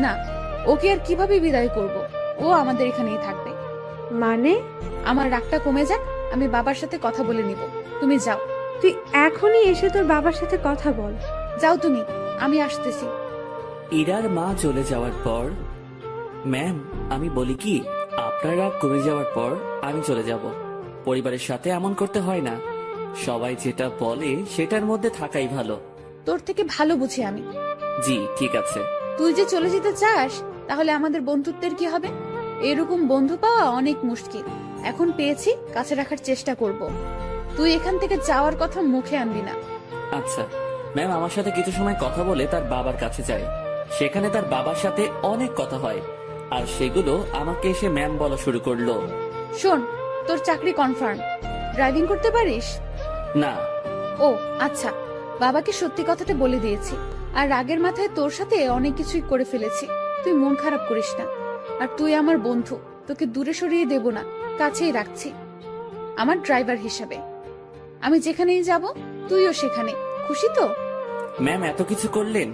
না, ওকে আর কিভাবে বিদায় করব? ও আমাদের এখানেই থাকবে। মানে? আমার রাগটা কমে যাক, আমি বাবার সাথে কথা বলে নিব। তুমি যাও। তুই এখনই এসে তোর বাবার সাথে কথা বল। যাও তুমি, আমি আসতেছি। ইরার মা চলে যাওয়ার পর ম্যাম, আমি বলি কি, আপনার রাগ কমে যাওয়ার পর আমি চলে যাব। পরিবারের সাথে এমন করতে হয় না। সবাই যেটা বলে সেটার মধ্যে থাকাই ভালো। তোর থেকে ভালো বুঝি আমি। জি ঠিক আছে। তুই যে চলে যেতে চাস, তাহলে আমাদের বন্ধুত্বের কি হবে? এরকম বন্ধু পাওয়া অনেক মুশকিল। এখন পেয়েছি, কাছে রাখার চেষ্টা করব। তুই এখান থেকে যাওয়ার কথা মুখে আনবি না। আচ্ছা ম্যাম, আমার সাথে কিছু সময় কথা বলে তার বাবার কাছে যায়। সেখানে তার বাবার সাথে অনেক কথা হয়, আর সেগুলো আমাকে এসে ম্যাম বলা শুরু করলো। শোন, তোর চাকরি কনফার্ম। ড্রাইভিং করতে পারিস? না। ও আচ্ছা, বাবাকে সত্যি কথাটা বলে দিয়েছি। আর রাগের মাথায় তোর সাথে অনেক কিছুই করে ফেলেছি। তুই মন খারাপ করিস না। আর তুই আমার বন্ধু, তোকে দূরে সরিয়ে দেব না, কাছেই রাখছি আমার ড্রাইভার হিসাবে। আমি যেখানেই যাব তুইও সেখানে। খুশি তো? ম্যাম এত কিছু করলেন,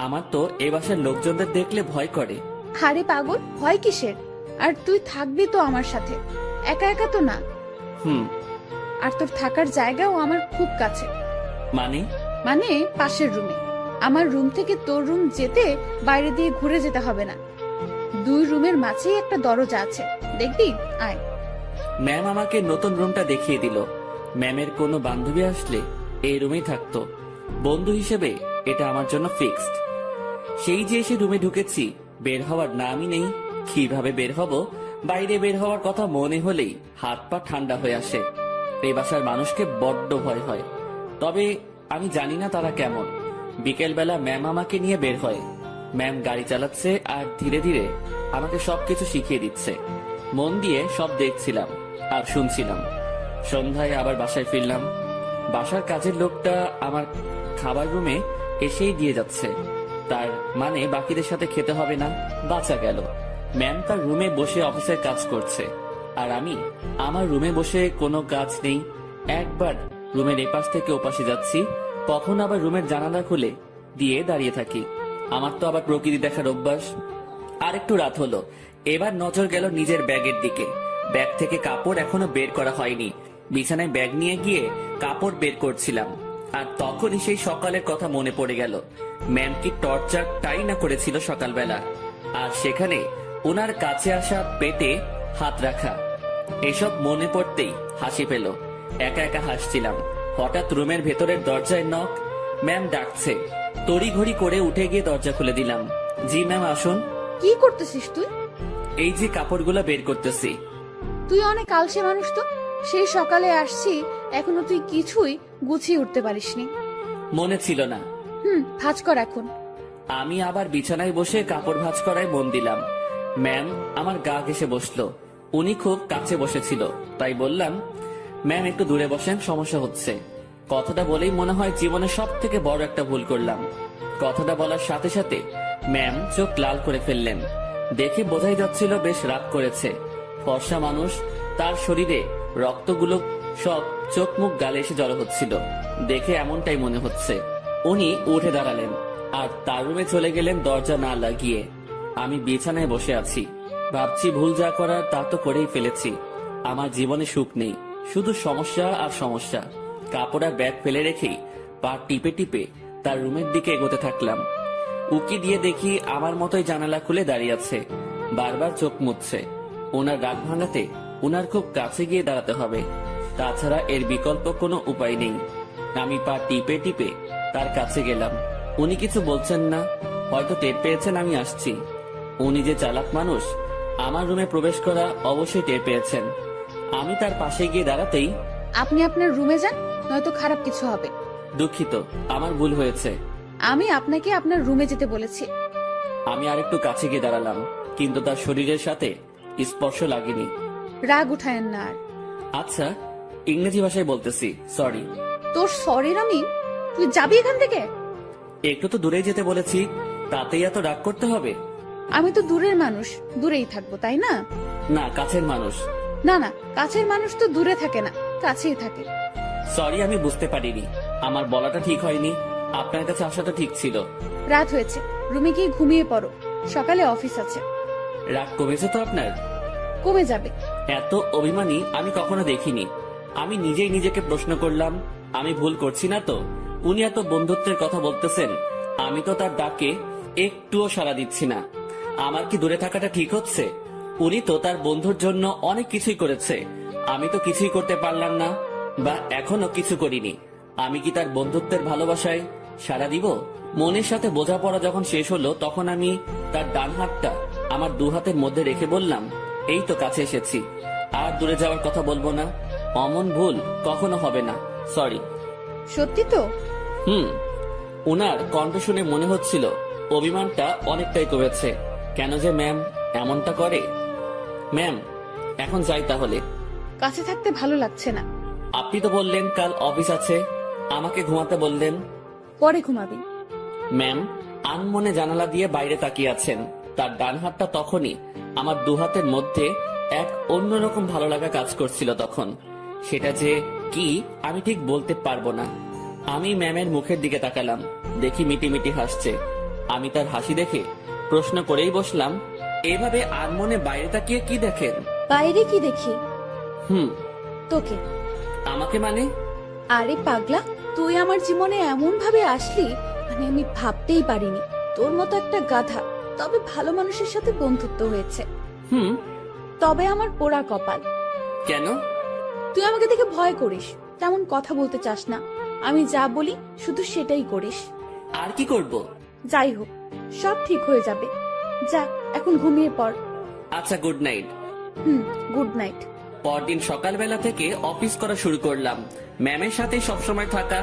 আমার তো এ বাসার লোকজনদের দেখলে ভয় করে। হারে পাগল, ভয় কিসের? আর তুই থাকবি তো আমার সাথে, একা একা তো না। হুম। আর তোর থাকার জায়গাও আমার খুব কাছে। মানে? মানে পাশের রুমে। আমার রুম থেকে তোর রুম যেতে বাইরে দিয়ে ঘুরে যেতে হবে না। 2 রুমের মাঝেই একটা দরজা আছে, দেখবি? আয়। ম্যাম আমাকে নতুন রুমটা দেখিয়ে দিল। ম্যামের কোনো বান্ধবী আসলে এই রুমেই থাকতো। বন্ধু হিসেবে এটা আমার জন্য ফিক্সড। সেই যে এসে রুমে ঢুকেছি, বের হওয়ার নামই নেই। কিভাবে বের হব? বাইরে বের হওয়ার কথা মনে হলেই হাত পা ঠান্ডা হয়ে আসে। এই বাসার মানুষকে বড্ড ভয় হয়। তবে আমি জানি না তারা কেমন। বিকেল বেলা ম্যাম আমাকে নিয়ে বের হয়। ম্যাম গাড়ি চালাচ্ছে আর ধীরে ধীরে আমাকে সবকিছু শিখিয়ে দিচ্ছে। মন দিয়ে সব দেখছিলাম আর শুনছিলাম। সন্ধ্যায় আবার বাসায় ফিরলাম। বাসার কাজের লোকটা আমার খাবার রুমে এসেই দিয়ে যাচ্ছে। তার মানে বাকিদের সাথে খেতে হবে না, বাঁচা গেল। ম্যাম তার রুমে বসে অফিসের কাজ করছে, আর আমি আমার রুমে বসে কোনো কাজ নেই। একবার রুমের এপাশ থেকে ওপাশে যাচ্ছি, কখন আবার রুমের জানালা খুলে দিয়ে দাঁড়িয়ে থাকি। আমার তো আবার প্রকৃতি দেখার অভ্যাস। আর একটু রাত হলো, এবার নজর গেল নিজের ব্যাগের দিকে। ব্যাগ থেকে কাপড় এখনো বের করা হয়নি। বিছানায় ব্যাগ নিয়ে গিয়ে কাপড় বের করছিলাম, আর তখনই সেই সকালের কথা মনে পড়ে গেল। ম্যাম কি টর্চারটাই না করেছিল সকালবেলা, আর সেখানে ওনার কাছে আসা পেটে হাত রাখা। এসব মনে পড়তেই হাসি পেল। একা একা হাসছিলাম। হঠাৎ রুমের ভেতরের দরজায় নক। ম্যাম ডাকছে। তড়িঘড়ি করে উঠে গিয়ে দরজা খুলে দিলাম। জি ম্যাম, আসুন। কি করতেছিস তুই? এই যে কাপড়গুলো বের করতেছি। তুই অনেক আলসে মানুষ তো। সেই সকালে আসছি, এখনো তুই কিছুই গুছিয়ে উঠতে পারিসনি। মনে ছিল না। ভাঁজ কর এখন। আমি আবার বিছানায় বসে কাপড় ভাঁজ করায় মন দিলাম। ম্যাম আমার গা ঘেঁষে বসলো। উনি খুব কাছে বসেছিল, তাই বললাম, ম্যাম একটু দূরে বসেন, সমস্যা হচ্ছে। কথাটা বলেই মনে হয় জীবনে সব থেকে বড় একটা ভুল করলাম। কথাটা বলার সাথে সাথে ম্যাম চোখ লাল করে ফেললেন। দেখে বোঝাই যাচ্ছিল বেশ রাগ করেছে। ফর্সা মানুষ, তার শরীরে রক্তগুলো সব চোখ মুখ গালে এসে জড়ো হচ্ছিল। দেখে এমনটাই মনে হচ্ছে। উনি উঠে দাঁড়ালেন আর তার রুমে চলে গেলেন দরজা না লাগিয়ে। আমি বিছানায় বসে আছি, ভাবছি ভুল যা করার তা তো করেই ফেলেছি। আমার জীবনে সুখ নেই, শুধু সমস্যা আর সমস্যা। কাপড় আর ব্যাগ ফেলে রেখেই পা টিপে টিপে তার রুমের দিকে এগোতে থাকলাম। উকি দিয়ে দেখি আমার মতোই জানালা খুলে দাঁড়িয়ে আছে, বারবার চোখ মুছছে। ওনার রাগ ভাঙাতে ওনার খুব কাছে গিয়ে দাঁড়াতে হবে, তাছাড়া এর বিকল্প কোনো উপায় নেই। আমি পা টিপে টিপে তার কাছে গেলাম। উনি কিছু বলছেন না, হয়তো টের পেয়েছেন আমি আসছি। উনি যে চালাক মানুষ, আমার রুমে প্রবেশ করা অবশ্যই টের পেয়েছেন। আমি তার পাশে গিয়ে দাঁড়াতেই, আপনি আপনার রুমে যান, নয়তো খারাপ কিছু হবে। দুঃখিত, আমার ভুল হয়েছে। আমি আপনাকে আপনার রুমে যেতে বলেছি। আমি আরেকটু কাছে গিয়ে দাঁড়ালাম, কিন্তু তার শরীরের সাথে স্পর্শ লাগেনি। রাগ উঠায়েন না আর। আচ্ছা, ইংরেজি ভাষায় বলতেছি, সরি। তোর সরি রামিম, তুই যাবি এখান থেকে? একটু তো দূরে যেতে বলেছি, তাতেই এত রাগ করতে হবে? আমি তো দূরের মানুষ, দূরেই থাকবো, তাই না? না, কাছের মানুষ। না না, কাছের মানুষ তো দূরে থাকে না, কাছেই থাকে। সরি, আমি বুঝতে পারিনি। আমার বলাটা ঠিক হয়নি। আপনার কাছে আসাটা ঠিক ছিল। রাত হয়েছে, রুমে গিয়ে ঘুমিয়ে পড়ো, সকালে অফিস আছে। রাগ কমেছে তো আপনার? কমে যাবে। এত অভিমানী আমি কখনো দেখিনি। আমি নিজেই নিজেকে প্রশ্ন করলাম, আমি ভুল করছি না তো? উনি এত বন্ধুত্বের কথা বলতেছেন, আমি তো তার ডাকে একটুও সাড়া দিচ্ছি না। আমার কি দূরে থাকাটা ঠিক হচ্ছে? উনি তো তার বন্ধুর জন্য অনেক কিছুই করেছে, আমি তো কিছুই করতে পারলাম না, বা এখনো কিছু করিনি। আমি কি তার বন্ধুত্বের ভালোবাসায় সাড়া দিব? মনের সাথে বোঝাপড়া যখন শেষ হলো, তখন আমি তার ডান হাতটা আমার দু হাতের মধ্যে রেখে বললাম, এই তো কাছে এসেছি, আর দূরে যাওয়ার কথা বলবো না। অমন ভুল কখনো হবে না, সরি। সত্যি তো? উনার কণ্ঠ শুনে মনে হচ্ছিল অভিমানটা অনেকটাই কমেছে। কেন যে ম্যাম এমনটা করে? ম্যাম, এখন যাই তাহলে। কাছে থাকতে ভালো লাগছে না। আপনি তো বললেন কাল অফিস আছে, আমাকে ঘুমাতে বললেন। পরে ঘুমাবি। ম্যাম আনমনে জানালা দিয়ে বাইরে তাকিয়ে আছেন। তার ডান হাতটা তখনই আমার দু হাতের মধ্যে এক অন্যরকম ভালো লাগা কাজ করছিল তখন। সেটা যে কি আমি ঠিক বলতে পারবো না। আমি ম্যামের মুখের দিকে তাকালাম, দেখি মিটিমিটি হাসছে। আমি তার হাসি দেখে প্রশ্ন করেই বসলাম, এভাবে আনমনে বাইরে তাকিয়ে কি দেখেন? বাইরে কি দেখি? তোকে। আমাকে মানে? আরে পাগলা, তুই আমার জীবনে এমন ভাবে আসলি, মানে আমি ভাবতেই পারিনি। তোর মতো একটা গাধা, তবে ভালো মানুষের সাথে বন্ধুত্ব হয়েছে। তবে আমার পোড়া কপাল। কেন? তুই আমাকে দেখে ভয় করিস, তেমন কথা বলতে চাস না। আমি যা বলি শুধু সেটাই করিস। আর কি করব? যাই হোক, সব ঠিক হয়ে যাবে। যা, এখন ঘুমিয়ে পড়। আচ্ছা, গুড নাইট। Good night. পরদিন সকালবেলা থেকে অফিস করা শুরু করলাম। ম্যামের সাথে সবসময় থাকা,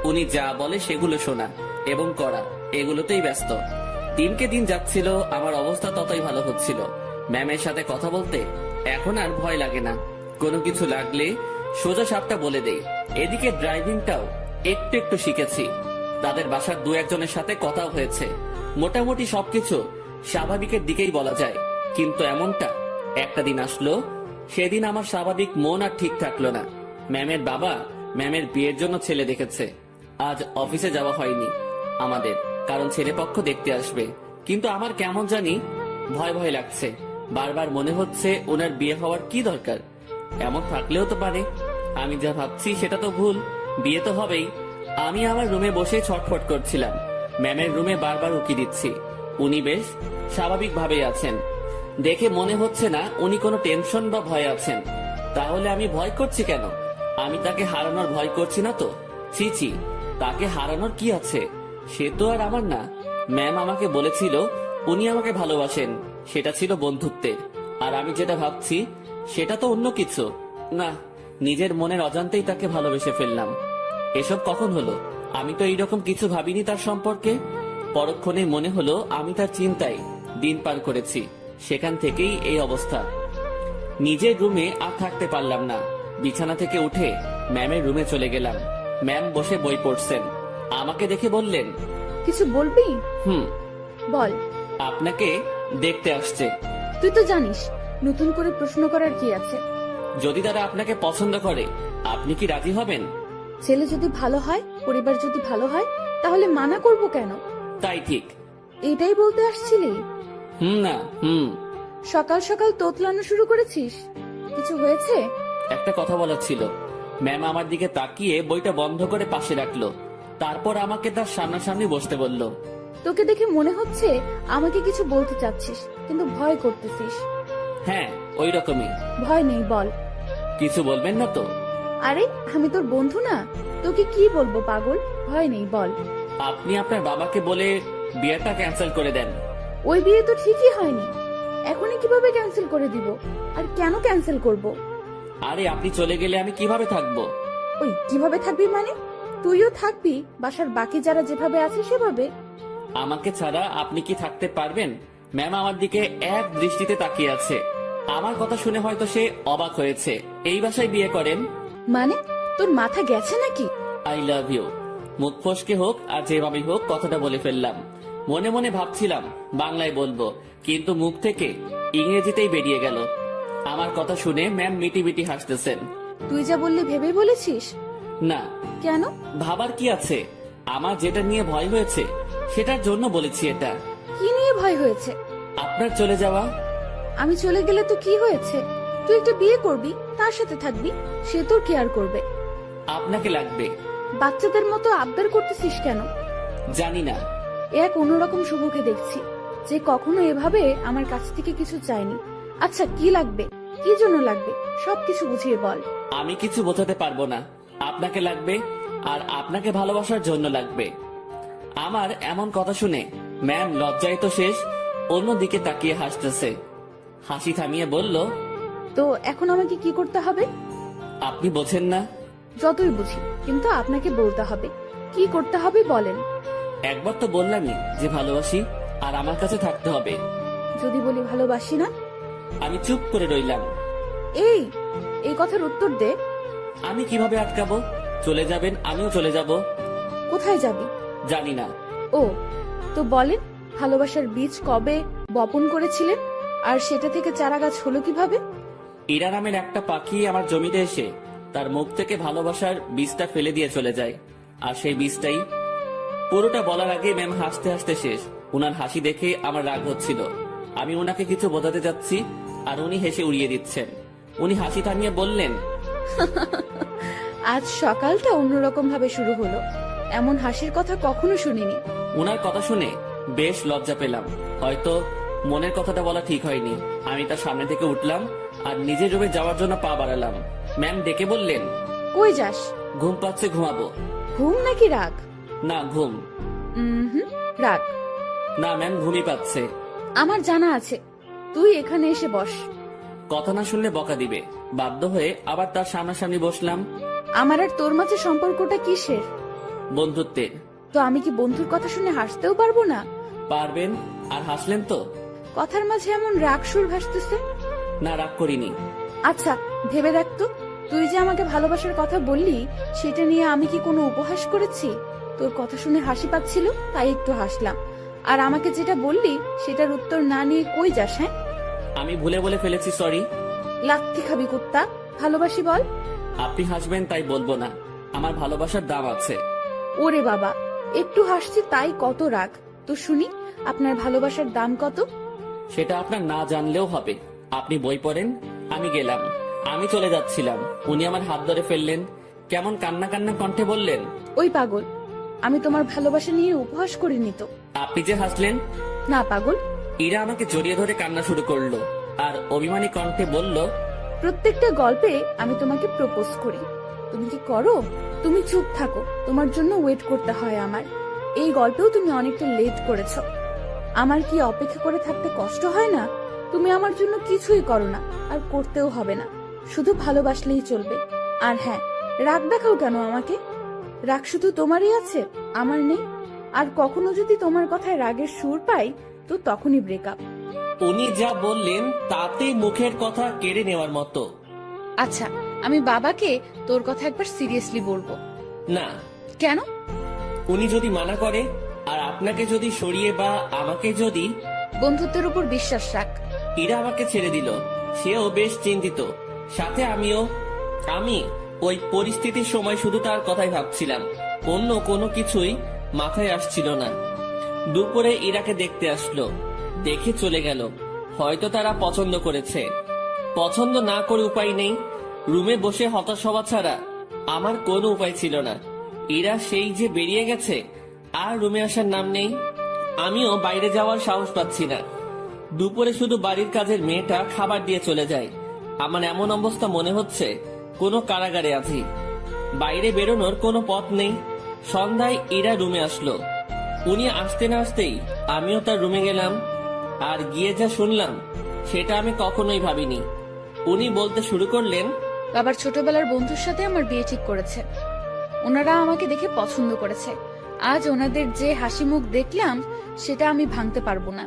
উনি যা বলে সেগুলো শোনা এবং করা, এগুলোতেই ব্যস্ত। দিনকে দিন যাচ্ছিল, আমার অবস্থা ততই ভালো হচ্ছিল। ম্যামের সাথে কথা বলতে এখন আর ভয় লাগে না। কোনো কিছু লাগলে সোজা সাপটা বলে দেই। এদিকে ড্রাইভিংটাও একটু একটু শিখেছি। তাদের বাসার দু একজনের সাথে কথাও হয়েছে। মোটামুটি সবকিছু স্বাভাবিকের দিকেই বলা যায়। কিন্তু এমনটা একটা দিন আসলো, সেদিন আমার স্বাভাবিক মন আর ঠিক থাকলো না। ম্যামের বাবা ম্যামের বিয়ের জন্য ছেলে দেখেছে। আজ অফিসে যাওয়া হয়নি আমাদের, কারণ ছেলে পক্ষ দেখতে আসবে। কিন্তু আমার কেমন জানি ভয় ভয় লাগছে। বারবার মনে হচ্ছে ওনার বিয়ে হওয়ার কি দরকার? এমন থাকলেও তো পারে। আমি যা ভাবছি সেটা তো ভুল, বিয়ে তো হবেই। আমি আমার রুমে বসে ছটফট করছিলাম। ম্যামের রুমে বারবার উকি দিচ্ছি। উনি বেশ স্বাভাবিকভাবেই আছেন। দেখে মনে হচ্ছে না উনি কোনো টেনশন বা ভয় আছেন। তাহলে আমি ভয় করছি কেন? আমি তাকে হারানোর ভয় করছি না তো? ছি ছি, তাকে হারানোর কি আছে? সে তো আর আমার না। ম্যাম আমাকে বলেছিল উনি আমাকে ভালোবাসেন, সেটা ছিল বন্ধুত্বের। আর আমি যেটা ভাবছি সেটা তো অন্য কিছু। না, নিজের মনের অজান্তেই তাকে ভালোবেসে ফেললাম। এসব কখন হলো? আমি তো এইরকম কিছু ভাবিনি তার সম্পর্কে। পরক্ষণে মনে হলো আমি তার চিন্তায় দিন পার করেছি। সেখান থেকেই এই অবস্থা। নিজের রুমে আর থাকতে পারলাম না। বিছানা থেকে উঠে ম্যামের রুমে চলে গেলাম। ম্যাম বসে বই পড়ছেন। আমাকে দেখে বললেন, কিছু বলবি? বল। আপনাকে দেখতে আসছে। তুই তো জানিস, নতুন করে প্রশ্ন করার কি আছে? যদি তারা আপনাকে পছন্দ করে, আপনি কি রাজি হবেন? ছেলে যদি ভালো হয়, পরিবার যদি ভালো হয়, তাহলে মানা করব কেন? তাই ঠিক। এটাই বলতে আসছিলি? না। সকাল সকাল তোতলানো শুরু করেছিস। কিছু হয়েছে? একটা কথা বলার ছিল। ম্যাম আমার দিকে তাকিয়ে বইটা বন্ধ করে পাশে রাখলো। তারপর আমাকে তার সামনাসামনি বসতে বলল। তোকে দেখে মনে হচ্ছে আমাকে কিছু বলতে চাচ্ছিস, কিন্তু ভয় করতেছিস। হ্যাঁ, ওই রকমই। ভয় নেই, বল। কিছু বলবেন না তো? আরে আমি তোর বন্ধু না, তোকে কি বলবো পাগল? ভয় নেই, বল। আপনি আপনার বাবাকে বলে বিয়েটা ক্যান্সেল করে দেন। ওই বিয়ে তো ঠিকই হয়নি, এখনই কিভাবে ক্যান্সেল করে দিব? আর কেন ক্যান্সেল করব? আরে আপনি চলে গেলে আমি কিভাবে থাকবো? ওই কিভাবে থাকবি মানে? তুইও থাকবি বাসার বাকি যারা যেভাবে আছে সেভাবে। আমাকে ছাড়া আপনি কি থাকতে পারবেন? ম্যাম আমার দিকে এক দৃষ্টিতে তাকিয়ে আছে। আমার কথা শুনে হয়তো সে অবাক হয়েছে। এই বাসায় বিয়ে করেন? মানে তোর মাথা গেছে নাকি? I love you. মুখ ফসকে হোক আর যেভাবেই হোক কথাটা বলে ফেললাম। মনে মনে ভাবছিলাম বাংলায় বলবো, কিন্তু মুখ থেকে ইংরেজিতেই বেরিয়ে গেল। আমার কথা শুনে ম্যাম মিটি মিটি হাসতেছেন। তুই যা বললি ভেবে বলেছিস? না, কেন? ভাবার কি আছে? আমার যেটা নিয়ে ভয় হয়েছে সেটার জন্য বলেছি এটা। কি নিয়ে ভয় হয়েছে? আপনার চলে যাওয়া। আমি চলে গেলে তো কি হয়েছে? তুই একটা বিয়ে করবি, তার সাথে থাকবি, সে তোর কেয়ার করবে। আপনাকে লাগবে। বাচ্চাদের মতো আবদার করতেছিস কেন? জানি না। এক অন্যরকম শুভকে দেখছি, যে কখনো এভাবে আমার কাছ থেকে কিছু চায়নি। আচ্ছা কি লাগবে, কি জন্য লাগবে, সবকিছু বুঝিয়ে বল। আমি কিছু বোঝাতে পারবো না। আপনাকে লাগবে, আর আপনাকে ভালোবাসার জন্য লাগবে। আমার এমন কথা শুনে ম্যাম লজ্জায় তো শেষ, অন্যদিকে তাকিয়ে হাসতেছে। হাসি থামিয়ে বলল, তো এখন আমাকে কি করতে হবে? আপনি বোঝেন না? যতই বুঝি, কিন্তু আপনাকে বলতে হবে। কি করতে হবে বলেন। একবার তো বললামই যে ভালোবাসি, আর আমার কাছে থাকতে হবে। যদি বলি ভালোবাসি না? আমি চুপ করে রইলাম। এই এই কথার উত্তর দে। আমি কিভাবে আটকাবো? চলে যাবেন, আমিও চলে যাব। কোথায় যাবি? জানি না। ও, তো বলেন, ভালোবাসার বীজ কবে বপন করেছিলেন, আর সেটা থেকে চারা গাছ হলো কিভাবে? ইরা নামের একটা পাখি আমার জমিতে এসে তার মুখ থেকে ভালোবাসার বীজটা ফেলে দিয়ে চলে যায়, আর সেই বীজটাই। পুরোটা বলার আগে ম্যাম হাসতে হাসতে শেষ। উনার হাসি দেখে আমার রাগ হচ্ছিল। আমি ওনাকে কিছু বোঝাতে যাচ্ছি, আর উনি হেসে উড়িয়ে দিচ্ছেন। উনি হাসি থামিয়ে বললেন, আজ সকালটা অন্যরকম ভাবে শুরু হলো। এমন হাসির কথা কখনো শুনিনি। উনার কথা শুনে বেশ লজ্জা পেলাম। হয়তো মনের কথাটা বলা ঠিক হয়নি। আমি তার সামনে থেকে উঠলাম আর নিজের রুমে যাওয়ার জন্য পা বাড়ালাম। ম্যাম ডেকে বললেন, কই যাস? ঘুম পাচ্ছে, ঘুমাবো। ঘুম নাকি রাগ? না, ঘুম। রাগ। না ম্যাম, ঘুমই পাচ্ছে। আমার জানা আছে, তুই এখানে এসে বস। কথা না শুনলে বকা দিবে। বাধ্য হয়ে আবার তার সামনাসামনি বসলাম। আমার আর তোর মাঝে সম্পর্কটা কিসের? বন্ধুত্বের। তো আমি কি বন্ধুর কথা শুনে হাসতেও পারবো না? পারবেন। আর হাসলেন তো? কথার মাঝে এমন রাগ সুর ভাসতেছে। না, রাগ করিনি। আচ্ছা ভেবে দেখ তো, তুই যে আমাকে ভালোবাসার কথা বললি, সেটা নিয়ে আমি কি কোনো উপহাস করেছি? তোর কথা শুনে হাসি পাচ্ছিল, তাই একটু হাসলাম। আর আমাকে যেটা বললি সেটার উত্তর না নিয়ে কই যাস? হ্যাঁ, আমি ভুলে বলে ফেলেছি, সরি। লাত্তি খাবি কুত্তা। ভালোবাসি বল। আপনি হাসবেন তাই বলবো না। আমার ভালোবাসার দাম আছে। ওরে বাবা, একটু হাসছি তাই কত রাগ। তো শুনি, আপনার ভালোবাসার দাম কত? সেটা আপনার না জানলেও হবে। আপনি বই পড়েন। আমি গেলাম। আমি চলে যাচ্ছিলাম, উনি আমার হাত ধরে ফেললেন। কেমন কান্না কান্না কণ্ঠে বললেন, ওই পাগল, আমি তোমার ভালোবাসা নিয়ে উপহাস করিনি তো। আপনি যে হাসলেন। না পাগল। ইরা আমাকে জড়িয়ে ধরে কান্না শুরু করলো, আর অভিমানী কণ্ঠে বলল, প্রত্যেকটা গল্পে আমি তোমাকে প্রপোজ করি, তুমি কি করো? তুমি চুপ থাকো, তোমার জন্য ওয়েট করতে হয় আমার। এই গল্পেও তুমি অনেকটা লেট করেছো। আমার কি অপেক্ষা করে থাকতে কষ্ট হয় না? তুমি আমার জন্য কিছুই করো না, আর করতেও হবে না। শুধু ভালোবাসলেই চলবে। আর হ্যাঁ, রাগ দেখাও কেন আমাকে? রাগ শুধু তোমারই আছে, আমার নেই। আর কখনো যদি তোমার কথায় রাগের সুর পাই, তো তখনই ব্রেকআপ। উনি যা বললেন তাতে মুখের কথা কেড়ে নেওয়ার মতো। আচ্ছা, আমি বাবাকে তোর কথা একবার সিরিয়াসলি বলবো। না। কেন? উনি যদি মানা করে, আর আপনাকে যদি সরিয়ে বা আমাকে যদি। বন্ধুত্বের উপর বিশ্বাস রাখ। ইরা আমাকে ছেড়ে দিল, সেও বেশ চিন্তিত, সাথে আমিও। আমি ওই পরিস্থিতির সময় শুধু তার কথাই ভাবছিলাম, অন্য কোনো কিছুই মাথায় আসছিল না। দুপুরে ইরাকে দেখতে আসলো, দেখে চলে গেল। হয়তো তারা পছন্দ করেছে। পছন্দ না করে উপায় নেই। রুমে বসে হতাশ হওয়া ছাড়া আমার কোনো উপায় ছিল না। ইরা সেই যে বেরিয়ে গেছে, আর রুমে আসার নাম নেই। আমিও বাইরে যাওয়ার সাহস পাচ্ছি না। দুপুরে শুধু বাড়ির কাজের মেয়েটা খাবার দিয়ে চলে যায়। আমার এমন অবস্থা মনে হচ্ছে কোনো কারাগারে আছি। বাইরে বেরোনোর কোনো পথ নেই। সন্ধ্যায় ইরা রুমে আসলো। উনি আসতে না আসতেই আমিও তার রুমে গেলাম। আর গিয়ে যা শুনলাম সেটা আমি কখনোই ভাবিনি। উনি বলতে শুরু করলেন, বাবার ছোটবেলার বন্ধুর সাথে আমার বিয়ে ঠিক করেছে। ওনারা আমাকে দেখে পছন্দ করেছে। আজ ওনাদের যে হাসি মুখ দেখলাম সেটা আমি ভাঙতে পারবো না।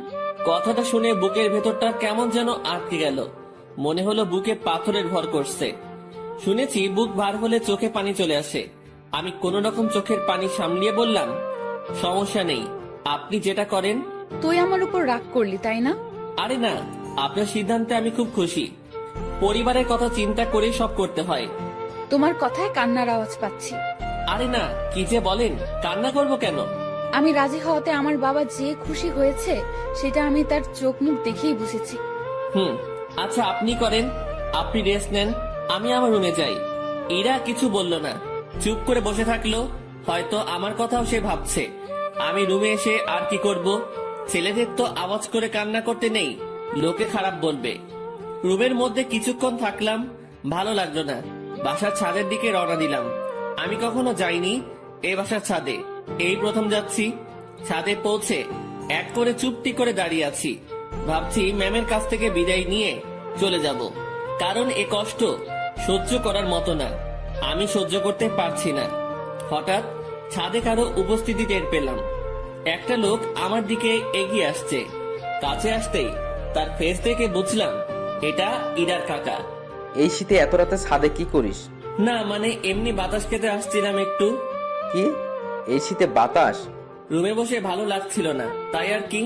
কথাটা শুনে বুকের ভেতরটা কেমন যেন আটকে গেল। মনে হলো বুকে পাথরের ভর করছে। শুনেছি বুক ভার হলে চোখে পানি চলে আসে। আমি কোন রকম চোখের পানি সামলিয়ে বললাম, সমস্যা নেই, আপনি যেটা করেন। তুই আমার উপর রাগ করলি তাই না? আরে না, আপনার সিদ্ধান্তে আমি খুব খুশি। পরিবারের কথা চিন্তা করেই সব করতে হয়। তোমার কথায় কান্নার আওয়াজ পাচ্ছি। আরে না, কি যে বলেন, কান্না করবো কেন? আমি রাজি হওয়াতে আমার বাবা যে খুশি হয়েছে সেটা আমি তার চোখ মুখ দেখেই বুঝেছি। আচ্ছা আপনি করেন, আপনি রেস্ট নেন, আমি আমার রুমে যাই। এরা কিছু বলল না, চুপ করে বসে থাকলো। হয়তো আমার কথাও সে ভাবছে। আমি রুমে এসে আর কি করব? ছেলেদের তো আওয়াজ করে কান্না করতে নেই, লোকে খারাপ বলবে। রুমের মধ্যে কিছুক্ষণ থাকলাম, ভালো লাগলো না। বাসার ছাদের দিকে রওনা দিলাম। আমি কখনো যাইনি এই বাসার ছাদে, এই প্রথম যাচ্ছি। ছাদে পৌঁছে এক করে চুপটি করে দাঁড়িয়ে আছি। ভাবছি ম্যামের কাছ থেকে বিদায় নিয়ে চলে যাব, কারণ এ কষ্ট সহ্য করার মতো না, আমি সহ্য করতে পারছি না। হঠাৎ ছাদে কারো উপস্থিতি টের পেলাম। একটা লোক আমার দিকে এগিয়ে আসছে। কাছে আসতেই তার ফেস দেখে বুঝলাম এটা ইরার কাকা। এই শীতে এত রাতে ছাদে কি করিস? না মানে এমনি বাতাস খেতে আসছিলাম একটু। কি, এই শীতে বাতাস? রুমে বসে ভালো লাগছিল না, তাই আর কি।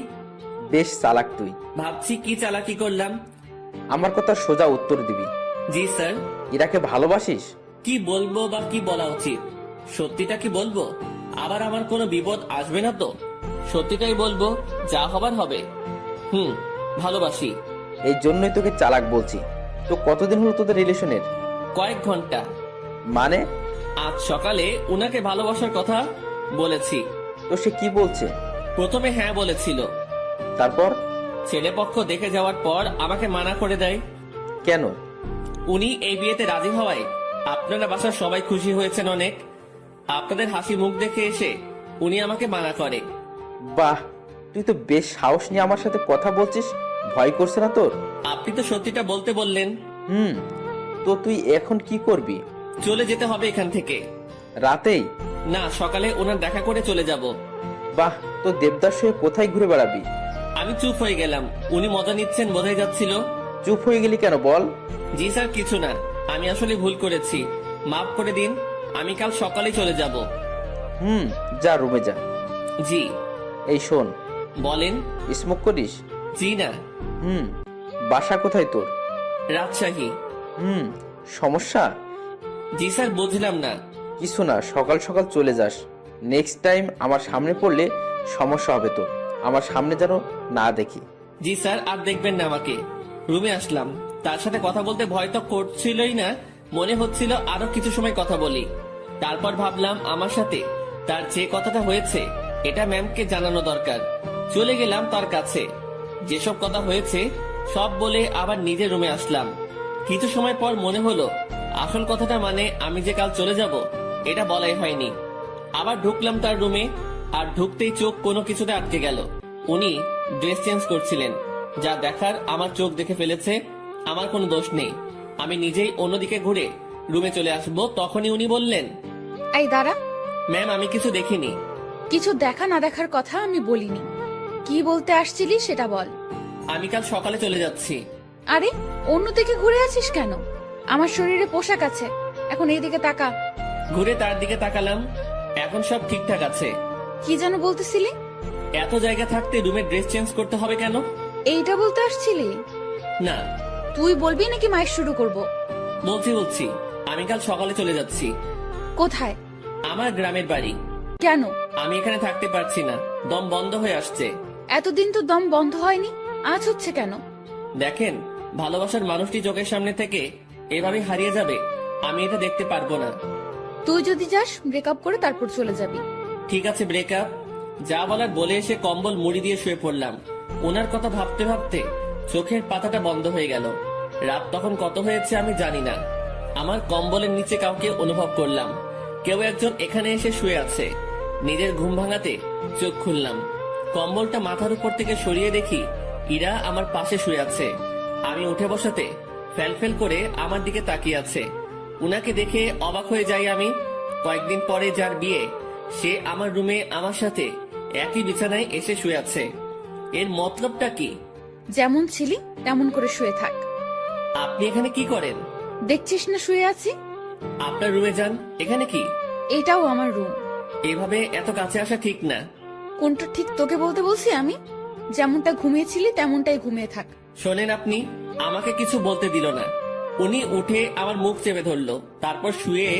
বেশ চালাক তুই। ভাবছি কি চালাকি করলাম। আমার কথা সোজা উত্তর দিবি। জি স্যার। ইরাকে ভালোবাসিস? কি বলবো বা কি বলা উচিত? সত্যিটা কি বলবো? আবার আমার কোনো বিপদ আসবে না তো? সত্যিটাই বলবো, যা হবার হবে। ভালোবাসি। এই জন্যই তোকে চালাক বলছি। তো কতদিন হলো তোদের রিলেশনের? কয়েক ঘন্টা। মানে? আজ সকালে উনাকে ভালোবাসার কথা বলেছি। তো সে কি বলছে? প্রথমে হ্যাঁ বলেছিল, তারপর? ছেলেপক্ষ দেখে যাওয়ার পর আমাকে মানা করে দেয়। কেন? উনি এই বিয়েতে রাজি হওয়ায় আপনারা বাসার সবাই খুশি হয়েছেন অনেক। আপনাদের হাসি মুখ দেখে এসে উনি আমাকে মানা করে। বাহ, তুই তো বেশ সাহস নিয়ে আমার সাথে কথা বলছিস। ভয় করছে না তোর? আপনি তো সত্যিটা বলতে বললেন। তো তুই এখন কি করবি? চলে যেতে হবে এখান থেকে। রাতেই? না, সকালে ওনার দেখা করে চলে যাব। বাহ, তো দেবদাস হয়ে কোথায় ঘুরে বেড়াবি? আমি চুপ হয়ে গেলাম। উনি মজা নিচ্ছেন বোঝাই যাচ্ছিল। চুপ হয়ে গেলি কেন বল? জি স্যার, কিছু না, আমি আসলে ভুল করেছি, মাফ করে দিন। আমি কাল সকালে চলে যাব। যা রুমে যা। জি। এই শোন। বলেন। স্মোক করিস? জি না। বাসা কোথায় তোর? রাজশাহী। সমস্যা? জি স্যার, বুঝলাম না। কিছু না, সকাল সকাল চলে যাস। নেক্সট টাইম আমার সামনে পড়লে সমস্যা হবে তোর। আমার সামনে যেন না দেখি। জি স্যার, আর দেখবেন না আমাকে। রুমে আসলাম, তার সাথে কথা বলতে ভয় তো করছিলই না, মনে হচ্ছিল আরো কিছু সময় কথা বলি। তারপর ভাবলাম আমার সাথে তার যে কথাটা হয়েছে এটা ম্যামকে জানানো দরকার। চলে গেলাম তার কাছে, যেসব কথা হয়েছে সব বলে আবার নিজের রুমে আসলাম। কিছু সময় পর মনে হলো আসল কথাটা, মানে আমি যে কাল চলে যাব এটা বলাই হয়নি। আবার ঢুকলাম তার রুমে, আর ঢুকতেই চোখ কোনো কিছুতে আটকে গেল। উনি ড্রেস চেঞ্জ করছিলেন। যা দেখার আমার চোখ দেখে ফেলেছে, আমার কোনো দোষ নেই। আমি নিজেই অন্যদিকে ঘুরে রুমে চলে আসবো, তখনই উনি বললেন, এই দাঁড়া। ম্যাম আমি কিছু দেখিনি। কিছু দেখা না দেখার কথা আমি বলিনি। কি বলতে আসছিলি সেটা বল। আমি কাল সকালে চলে যাচ্ছি। আরে, অন্যদিকে ঘুরে আছিস কেন? আমার শরীরে পোশাক আছে, এখন এইদিকে তাকা। ঘুরে তার দিকে তাকালাম, এখন সব ঠিকঠাক আছে। কি যেন বলতেছিলি? এত জায়গা থাকতে রুমে ড্রেস চেঞ্জ করতে হবে কেন? এইটা বলতে আসছিলি? না। তুই বলবি নাকি মাইক শুরু করব? বলছি আমি কাল সকালে চলে যাচ্ছি। কোথায়? আমার গ্রামের বাড়ি। কেন? আমি এখানে থাকতে পারছি না, দম বন্ধ হয়ে আসছে। এতদিন তো দম বন্ধ হয়নি, আজ হচ্ছে কেন? দেখেন, ভালোবাসার মানুষটি চোখের সামনে থেকে এভাবে হারিয়ে যাবে, আমি এটা দেখতে পারবো না। তুই যদি যাস ব্রেকআপ করে তারপর চলে যাবি। ঠিক আছে, ব্রেকআপ। যা বলার বলে এসে কম্বল মুড়ি দিয়ে শুয়ে পড়লাম। ওনার কথা ভাবতে ভাবতে চোখের পাতাটা বন্ধ হয়ে গেল। রাত তখন কত হয়েছে আমি জানি না। আমার কম্বলের নিচে কাউকে অনুভব করলাম। কেউ একজন এখানে এসে শুয়ে আছে। নিজের ঘুম ভাঙাতে চোখ খুললাম। কম্বলটা মাথার উপর থেকে সরিয়ে দেখি ইরা আমার পাশে শুয়ে আছে। আমি উঠে বসাতে ফেল করে আমার দিকে তাকিয়ে আছে। উনাকে দেখে অবাক হয়ে যাই আমি। কয়েকদিন পরে যার বিয়ে সে আমার রুমে আমার সাথে একই বিছানায় এসে শুয়ে আছে। এর মতলবটা কি? যেমন ছিলি তেমন করে শুয়ে থাক। আপনি এখানে কি করেন? দেখছিস না শুয়ে আছি? আপনার রুমে যান। এখানে কি? এটাও আমার রুম। এভাবে এত কাছে আসা ঠিক না। কোনটা ঠিক তোকে বলতে বলছি আমি? যেমনটা ঘুমিয়েছিলি তেমনটাই ঘুমিয়ে থাক। শোনেন, আপনি আমাকে কিছু বলতে দিল না। উনি উঠে আমার মুখ চেপে ধরলো, তারপর শুয়ে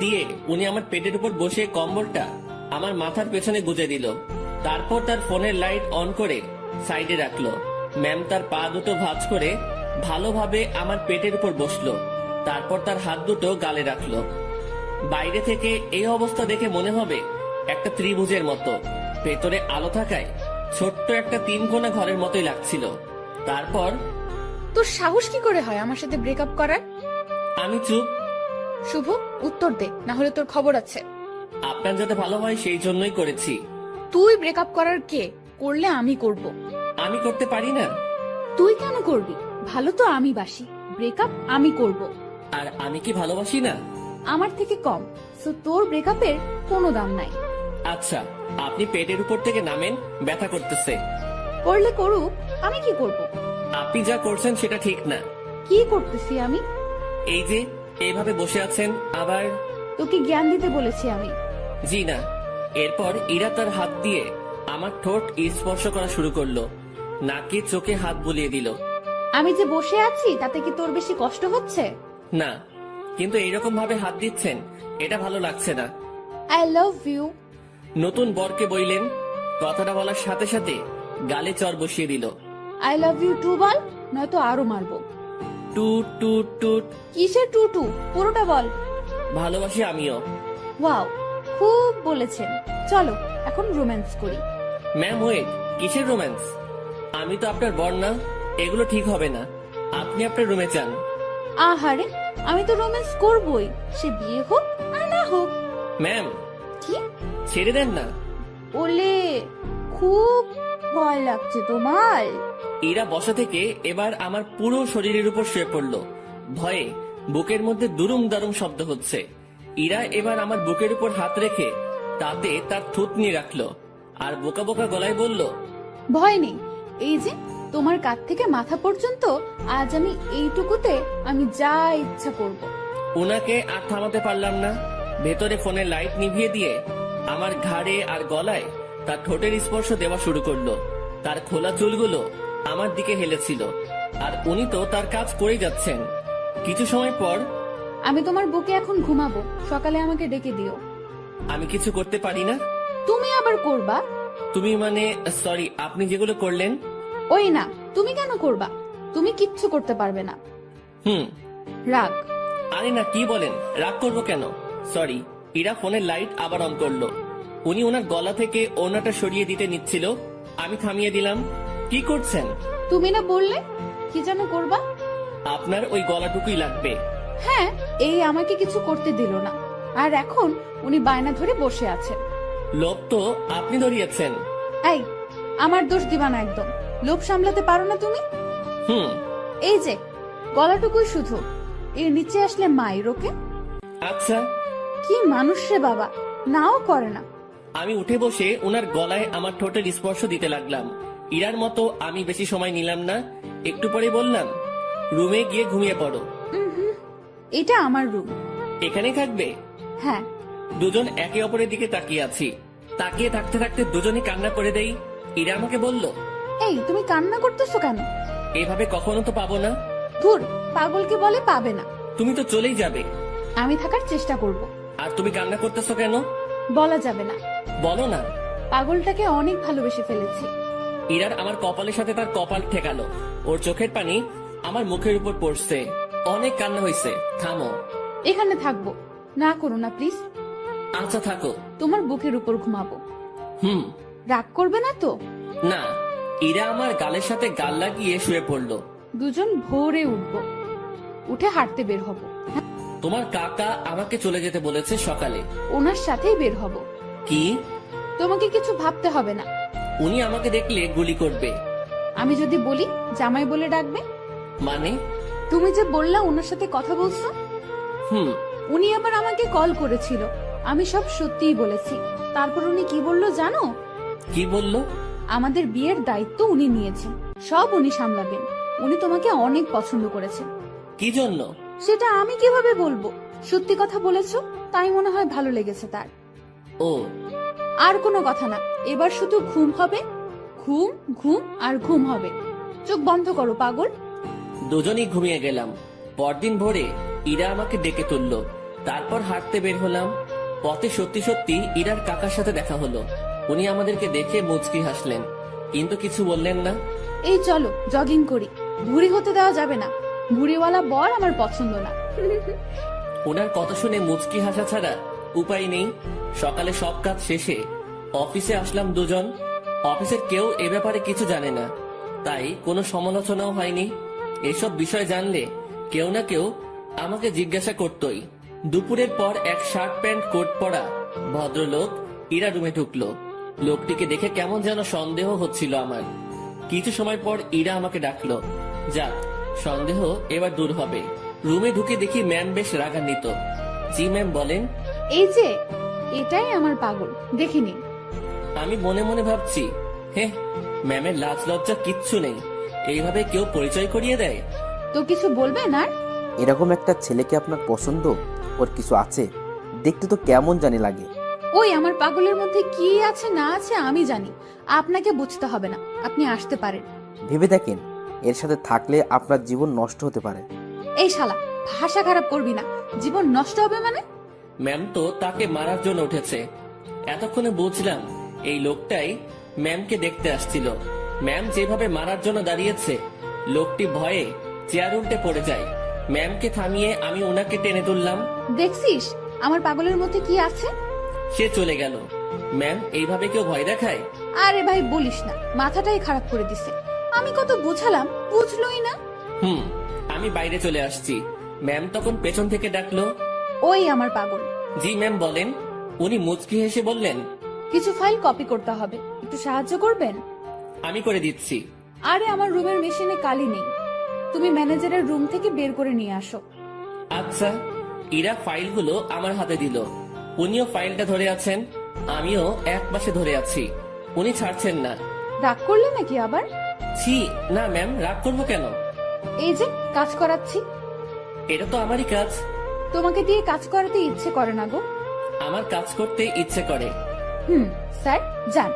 দিয়ে উনি আমার পেটের উপর বসে কম্বলটা আমার মাথার পেছনে গুজে দিল। তারপর তার ফোনের লাইট অন করে সাইডে রাখলো। ম্যাম তার পা দুটো ভাঁজ করে ভালোভাবে আমার পেটের উপর বসলো, তারপর তার হাত দুটো গালে রাখলো। বাইরে থেকে এই অবস্থা দেখে মনে হবে একটা ত্রিভুজের মতো, ভেতরে আলো থাকায় ছোট্ট একটা 3 কোণা ঘরের মতোই লাগছিল। তারপর তোর সাহস কি করে হয় আমার সাথে ব্রেকআপ করার? আমি চুপ। শুভ, উত্তর দে, না হলে তোর খবর আছে। আপনার যাতে ভালো হয় সেই জন্যই করেছি। তুই ব্রেকআপ করার কে? করলে আমি করব। আমি করতে পারি না। তুই কেন করবি? ভালো তো আমি বাসি, ব্রেকআপ আমি করব। আর আমি কি ভালোবাসি না? আমার থেকে কম, সো তোর ব্রেকআপের কোনো দাম নাই। আচ্ছা, আপনি পেটের উপর থেকে নামেন, ব্যথা করতেছে। করলে করুক, আমি কি করব? আপনি যা করছেন সেটা ঠিক না। কি করতেছি আমি? এই যে এইভাবে বসে আছেন, আবার তোকে জ্ঞান দিতে বলেছি আমি। জি না। এরপর ইরা তার হাত দিয়ে আমার ঠোঁট স্পর্শ করা শুরু করলো, নাকে চোখে হাত বুলিয়ে দিল। আমি যে বসে আছি তাতে কি তোর বেশি কষ্ট হচ্ছে? না, কিন্তু এইরকম ভাবে হাত দিচ্ছেন এটা ভালো লাগছে না। I love you. নতুন বরকে বইলেন, কথাটা বলার সাথে সাথে গালে চর বসিয়ে দিল। আই লাভ ইউ টু বল, নয়তো আরো মারবো। টুট টুট টুট। কিসের টুটু? পুরোটা বল। ভালোবাসি আমিও। ওয়াও, খুব বলেছেন। চলো এখন রোম্যান্স করি। ম্যাম ওয়েট, কিসের রোম্যান্স? আমি তো আপনার বর না, এগুলো ঠিক হবে না। আপনি আপনার রুমে যান। আহারে, আমি তো রোম্যান্স করবই, সে বিয়ে হোক আর না হোক। ম্যাম কি? ছেড়ে দেন না। ওলে, খুব ভয় লাগছে তোমার? ইরা বসা থেকে এবার আমার পুরো শরীরের উপর শুয়ে পড়লো। ভয়ে বুকের মধ্যে দুরুম দারুম শব্দ হচ্ছে। ইরা এবার আমার বুকের উপর হাত রেখে তাতে তার থুতনি রাখলো আর বোকা বোকা গলায় বলল, ভয় নেই, এই যে তোমার কাঁধ থেকে মাথা পর্যন্ত আজ আমি এইটুকুতে আমি যা ইচ্ছা করব। ওনাকে আর থামাতে পারলাম না। ভেতরে ফোনের লাইট নিভিয়ে দিয়ে আমার ঘাড়ে আর গলায় তার ঠোঁটের স্পর্শ দেওয়া শুরু করলো। তার খোলা চুলগুলো আমার দিকে হেলেছিল, আর উনি তো তার কাজ করেই যাচ্ছেন। কিছু সময় পর, আমি তোমার বুকে এখন ঘুমাবো, সকালে আমাকে ডেকে দিও। আমি কিছু করতে পারি না। তুমি আবার করবা? তুমি মানে, সরি, আপনি যেগুলো করলেন। ওই না, তুমি কেন করবা? তুমি কিচ্ছু করতে পারবে না। হুম। রাগ। আরে না, কি বলেন? রাগ করবো কেন? সরি। ইরা ফোনের লাইট আবার অন করলো। উনি ওনার গলা থেকে ওনাটা সরিয়ে দিতে নিচ্ছিল, আমি থামিয়ে দিলাম। কি করছেন? তুমি না বললে কি যেন করবা? আপনার ওই গলাটুকুই লাগবে। হ্যাঁ, এই আমাকে কিছু করতে দিল না, আর এখন উনি বায়না ধরে বসে আছেন। লোভ তো আপনি ধরিয়েছেন। এই, আমার দোষ দিবা না একদম। লোভ সামলাতে পারো না তুমি? হুম। এই যে গলাটুকুই শুধু, এর নিচে আসলে মায়ের ওকে। আচ্ছা। কি মানুষ রে বাবা, নাও করে না। আমি উঠে বসে ওনার গলায় আমার ঠোঁটের স্পর্শ দিতে লাগলাম। ইরার মতো আমি বেশি সময় নিলাম না। একটু পরে বললাম, রুমে গিয়ে ঘুমিয়ে পড়ো। এটা আমার রুম। এখানেই থাকবে? হ্যাঁ। দুজন একে অপরের দিকে তাকিয়ে আছি। তাকিয়ে থাকতে থাকতে দুজনই কান্না করে দেই। ইরা আমাকে বলল, এই তুমি কান্না করতেছো কেন? এভাবে কখনো তো পাবো না। ধুর, পাগলকে বলে পাবে না। তুমি তো চলেই যাবে। আমি থাকার চেষ্টা করব। আর তুমি কান্না করতেছো কেন? বলা যাবে না। বলো না। পাগলটাকে অনেক ভালোবেসে ফেলেছি। ইরার আমার কপালের সাথে তার কপাল ঠেকালো। ওর চোখের পানি আমার মুখের উপর পড়ছে। অনেক কান্না হয়েছে, থামো। এখানে থাকবো, না করো না প্লিজ। আচ্ছা থাকো। তোমার বুকের উপর ঘুমাবো। হুম। রাগ করবে না তো? না। ইরা আমার গালের সাথে গাল লাগিয়ে শুয়ে পড়লো। দুজন ভোরে উঠবো, উঠে হাঁটতে বের হব। তোমার কাকা আমাকে চলে যেতে বলেছে সকালে। ওনার সাথেই বের হব। কি? তোমাকে কিছু ভাবতে হবে না। উনি আমাকে দেখলে গুলি করবে। আমি যদি বলি জামাই বলে ডাকবে। মানে? তুমি যে বললা ওনার সাথে কথা বলছো, হুম। উনি আবার আমাকে কল করেছিল, আমি সব সত্যিই বলেছি। তারপর উনি কি বললো জানো? কি বললো? আমাদের বিয়ের দায়িত্ব উনি নিয়েছেন, সব উনি সামলাবেন। উনি তোমাকে অনেক পছন্দ করেছেন। কি জন্য? সেটা আমি কিভাবে বলবো? সত্যি কথা বলেছো, তাই মনে হয় ভালো লেগেছে তার। ও, আর কোনো কথা না, এবার শুধু ঘুম হবে, ঘুম ঘুম আর ঘুম হবে। চোখ বন্ধ করো পাগল। দুজনেই ঘুমিয়ে গেলাম। পরদিন ভোরে ইরা আমাকে ডেকে তুললো। তারপর হাঁটতে বের হলাম। পথে সত্যি সত্যি ইরার কাকার সাথে দেখা হলো। উনি আমাদেরকে দেখে মুচকি হাসলেন, কিন্তু কিছু বললেন না। এই চলো জগিং করি, ভুঁড়ি হতে দেওয়া যাবে না। ভুঁড়িওয়ালা বর আমার পছন্দ না। ওনার কথা শুনে মুচকি হাসা ছাড়া উপায় নেই। সকালে সব কাজ শেষে অফিসে আসলাম দুজন। অফিসের কেউ এ ব্যাপারে কিছু জানে না, তাই কোনো সমালোচনাও হয়নি। এসব বিষয় জানলে কেউ না কেউ আমাকে জিজ্ঞাসা করতই। দুপুরের পর এক শার্ট প্যান্ট কোট পরা ভদ্রলোক ইরা রুমে ঢুকলো। লোকটিকে দেখে কেমন যেন সন্দেহ হচ্ছিল আমার। কিছু সময় পর ইরা আমাকে ডাকলো। যাক, সন্দেহ এবার দূর হবে। রুমে ঢুকে দেখি ম্যাম বেশ রাগান্বিত। জি ম্যাম, বলেন। এই যে, এটাই আমার পাগল, দেখিনি। আমি মনে মনে ভাবছি, হে, ম্যামের লাজ লজ্জা কিচ্ছু নেই, এইভাবে কেউ পরিচয় করিয়ে দেয়? তো কিছু বলবেন আর? এরকম একটা ছেলেকে আপনার পছন্দ? ওর কিছু আছে? দেখতে তো কেমন জানি লাগে। ওই আমার পাগলের মধ্যে কি আছে না আছে আমি জানি, আপনাকে বুঝতে হবে না। আপনি আসতে পারেন। ভেবে দেখেন, এর সাথে থাকলে আপনার জীবন নষ্ট হতে পারে। এই শালা, ভাষা খারাপ করবি না। জীবন নষ্ট হবে মানে? ম্যাম তো তাকে মারার জন্য উঠেছে। এতক্ষণে বুঝলাম এই লোকটাই ম্যামকে দেখতে আসছিল। ম্যাম যেভাবে মারার জন্য দাঁড়িয়েছে, লোকটি ভয়ে চেয়ার উল্টে পড়ে যায়। ম্যামকে থামিয়ে আমি ওনাকে টেনে তুললাম। দেখছিস আমার পাগলের মধ্যে কি আছে? সে চলে গেল। ম্যাম, এইভাবে কেউ ভয় দেখায়? আরে ভাই বলিস না, মাথাটাই খারাপ করে দিছে। আমি কত বুঝালাম, বুঝলোই না। আমি বাইরে চলে আসছি। ম্যাম তখন পেছন থেকে ডাকলো। ওই আমার পাগল। জি ম্যাম, বলেন। উনি মুচকি হেসে বললেন, কিছু ফাইল কপি করতে হবে, একটু সাহায্য করবেন? আমি করে দিচ্ছি। আরে আমার রুমের মেশিনে কালি নেই, তুমি ম্যানেজারের রুম থেকে বের করে নিয়ে আসো। আচ্ছা। ইরা ফাইলগুলো আমার হাতে দিল। উনিও ফাইলটা ধরে আছেন, আমিও এক পাশে ধরে আছি। উনি ছাড়ছেন না। রাগ করলে নাকি আবার? ছি, না ম্যাম, রাগ করবো কেন? এই যে কাজ করাচ্ছি। এটা তো আমারই কাজ। তোমাকে দিয়ে কাজ করাতে ইচ্ছে করে না গো। আমার কাজ করতে ইচ্ছে করে। স্যার যান,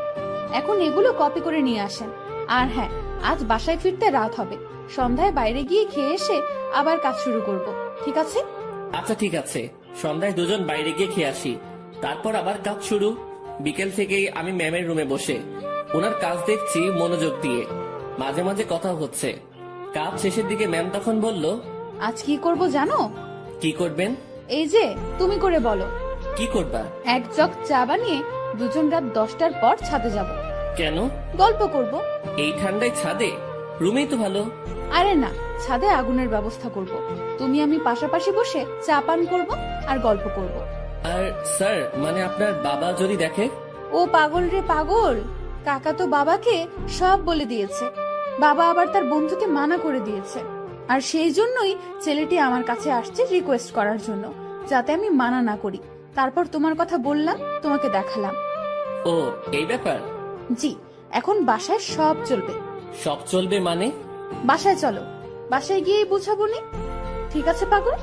এখন এগুলো কপি করে নিয়ে আসেন। আর হ্যাঁ, আজ বাসায় ফিরতে রাত হবে। সন্ধ্যায় বাইরে গিয়ে খেয়ে এসে আবার কাজ শুরু করব, ঠিক আছে? আচ্ছা ঠিক আছে, সন্ধ্যায় দুজন বাইরে গিয়ে খেয়ে আসি, তারপর আবার কাজ শুরু। বিকেল থেকেই আমি ম্যামের রুমে বসে ওনার কাজ দেখছি মনোযোগ দিয়ে। মাঝে মাঝে কথা হচ্ছে। কাজ শেষের দিকে ম্যাম তখন বলল, আজ কি করব জানো? কি করবেন? এই যে তুমি করে বলো। কি করবা? এক জগ চা বানিয়ে দুজন রাত 10টার পর ছাদে যাব। কেন? গল্প করব। এই ঠান্ডায় ছাদে? রুমেই তো ভালো। আরে না, ছাদে আগুনের ব্যবস্থা করব। তুমি আমি পাশাপাশি বসে চা পান করব আর গল্প করব। আর স্যার, মানে আপনার বাবা যদি দেখে? ও পাগল রে পাগল, কাকা তো বাবাকে সব বলে দিয়েছে। বাবা আবার তার বন্ধুকে মানা করে দিয়েছে। আর সেই জন্যই ছেলেটি আমার কাছে আসছে রিকোয়েস্ট করার জন্য, যাতে আমি মানা না করি। তারপর তোমার কথা বললাম, তোমাকে দেখালাম। ও, এই ব্যাপার? জি, এখন বাসায় সব চলবে। সব চলবে মানে? বাসায় চলো, বাসায় গিয়েই বুঝাবো নি। ঠিক আছে পাগল?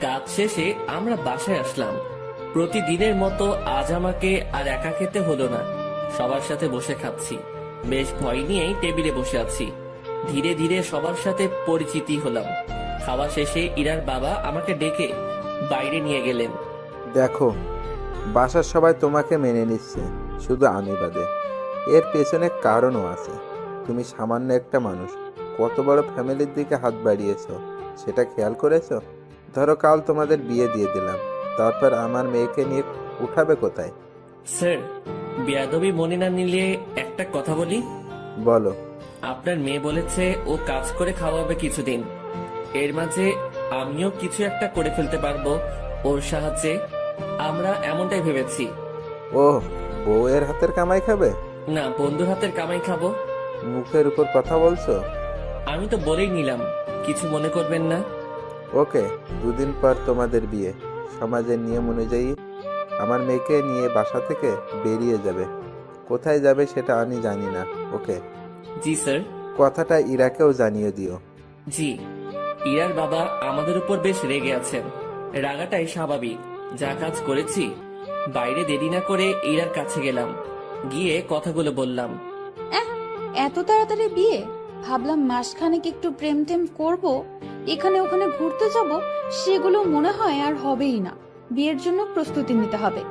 কাজ শেষে আমরা বাসায় আসলাম। প্রতিদিনের মতো আজ আমাকে আর একা খেতে হলো না, সবার সাথে বসে খাচ্ছি। বেশ ভয় নিয়েই টেবিলে বসে আছি। ধীরে ধীরে সবার সাথে পরিচিতি হলাম। খাওয়া শেষে ইরার বাবা আমাকে ডেকে বাইরে নিয়ে গেলেন। দেখো, বাসার সবাই তোমাকে মেনে নিচ্ছে, শুধু আমি বাদে। এর পেছনে কারণও আছে। তুমি সামান্য একটা মানুষ, কত বড় ফ্যামিলির দিকে হাত বাড়িয়েছো, সেটা খেয়াল করেছো? ধরো কাল তোমাদের বিয়ে দিয়ে দিলাম, তারপর আমার মেয়েকে নিয়ে উঠাবে কোথায়? স্যার, বেয়াদবি মনে না নিলে একটা কথা বলি। বলো। আপনার মেয়ে বলেছে ও কাজ করে খাওয়াবে কিছুদিন। এর মাঝে আমিও কিছু একটা করে ফেলতে পারবো ওর সাহায্যে। আমরা এমনটাই ভেবেছি। ও, বউয়ের হাতের কামাই খাবে? না, বন্ধুর হাতের কামাই খাবো। মুখের উপর কথা বলছো। আমি তো বলেই নিলাম, কিছু মনে করবেন না। ওকে, 2 দিন পর তোমাদের বিয়ে। সমাজের নিয়ম অনুযায়ী আমার মেয়েকে নিয়ে বাসা থেকে বেরিয়ে যাবে। কোথায় যাবে সেটা আমি জানি না, ওকে? জি স্যার। কথাটা ইরাকেও জানিয়ে দিও। জি। ইরার বাবা আমাদের উপর বেশ রেগে আছেন। রাগাটাই স্বাভাবিক, যা কাজ করেছি। বাইরে দেরি না করে ইরার কাছে গেলাম, গিয়ে কথাগুলো বললাম। এত তাড়াতাড়ি বিয়ে? ভাবলাম মাসখানেক একটু প্রেম টেম করব, এখানে ওখানে ঘুরতে যাব, সেগুলো মনে হয় আর হবেই না। বিয়ের জন্য প্রস্তুতি নিতে হবে।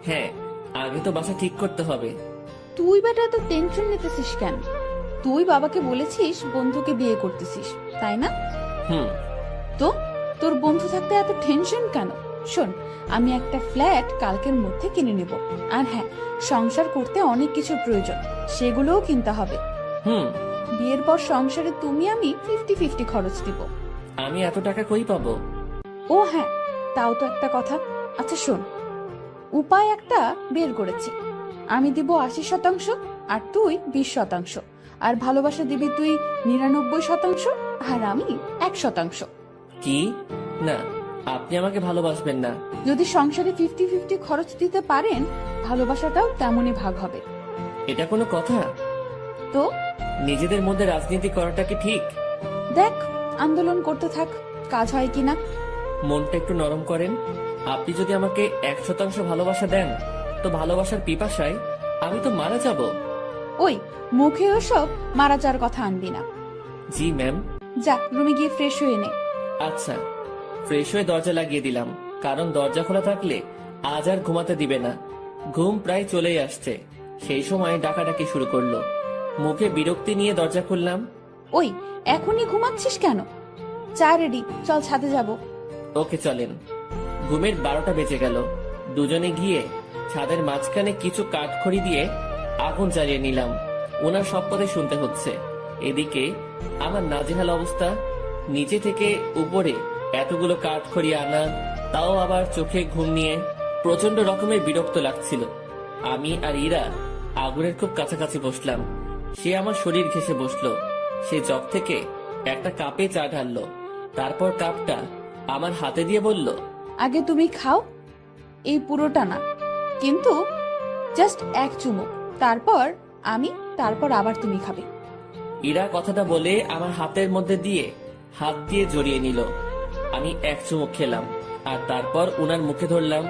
হ্যাঁ, আগে তো বাসা ঠিক করতে হবে। তুই বেটা এত টেনশন নিতেছিস কেন? তুই বাবাকে বলেছিস বন্ধুকে বিয়ে করতেছিস, তাই না? হুম। তো তোর বন্ধু থাকতে এত টেনশন কেন? শোন, আমি একটা ফ্ল্যাট কালকের মধ্যে কিনে নেব। আর হ্যাঁ, সংসার করতে অনেক কিছু প্রয়োজন, সেগুলোও কিনতে হবে। হুম। বিয়ের পর সংসারে তুমি আমি 50-50 খরচ দিব। আমি এত টাকা কই পাবো? ও হ্যাঁ, তাও তো একটা কথা। আচ্ছা শোন, উপায় একটা বের করেছি। আমি দিব 80%, আর তুই 20%। আর ভালোবাসা দিবি তুই 99%, আর আমি 1%। কি? না, আপনি আমাকে ভালোবাসবেন না। যদি সংসারে 50-50 খরচ দিতে পারেন, ভালোবাসাটাও তেমনই ভাগ হবে। এটা কোনো কথা? তো নিজেদের মধ্যে রাজনীতি করাটা কি ঠিক? দেখ, আন্দোলন করতে থাক, কাজ হয় কিনা। মনটা একটু নরম করেন। আপনি যদি আমাকে 100% ভালোবাসা দেন, তো ভালোবাসার পিপাসায় আমি তো মারা যাব। ওই মুখে ওসব মারা যাওয়ার কথা আনবি না। জি ম্যাম। যা রুমে গিয়ে ফ্রেশ হয়ে নে। আচ্ছা। ফ্রেশ হয়ে দরজা লাগিয়ে দিলাম, কারণ দরজা খোলা থাকলে আজ আর ঘুমাতে দিবে না। ঘুম প্রায় চলেই আসছে, সেই সময় ডাকাডাকি শুরু করলো। মুখে বিরক্তি নিয়ে দরজা খুললাম। ওই এখনই ঘুমাচ্ছিস কেন? চা রেডি, চল ছাদে যাব। ওকে চলেন। ঘুমের 12টা বেজে গেল। দুজনে গিয়ে ছাদের মাঝখানে কিছু কাঠখড়ি দিয়ে আগুন জ্বালিয়ে নিলাম। ওনার সব কথা শুনতে হচ্ছে। এদিকে আমার নাজেহাল অবস্থা। নিচে থেকে উপরে এতগুলো কাঠখড়ি আনা, তাও আবার চোখে ঘুম নিয়ে প্রচন্ড রকমের বিরক্ত লাগছিল। আমি আর ইরা আগুনের খুব কাছাকাছি বসলাম। সে আমার শরীর ঘেঁষে বসলো। সে জগ থেকে একটা কাপে চা ঢাললো, তারপর কাপটা আমার হাতে দিয়ে বলল, আগে তুমি খাও, এই পুরোটা না, কিন্তু জাস্ট এক চুমুক, তারপর আমি, তারপর আবার তুমি খাবে। ইরা কথাটা বলে আমার হাতের মধ্যে দিয়ে হাত দিয়ে জড়িয়ে নিল। আমি এক চুমুক খেলাম, আর তারপর উনার মুখে ধরলাম।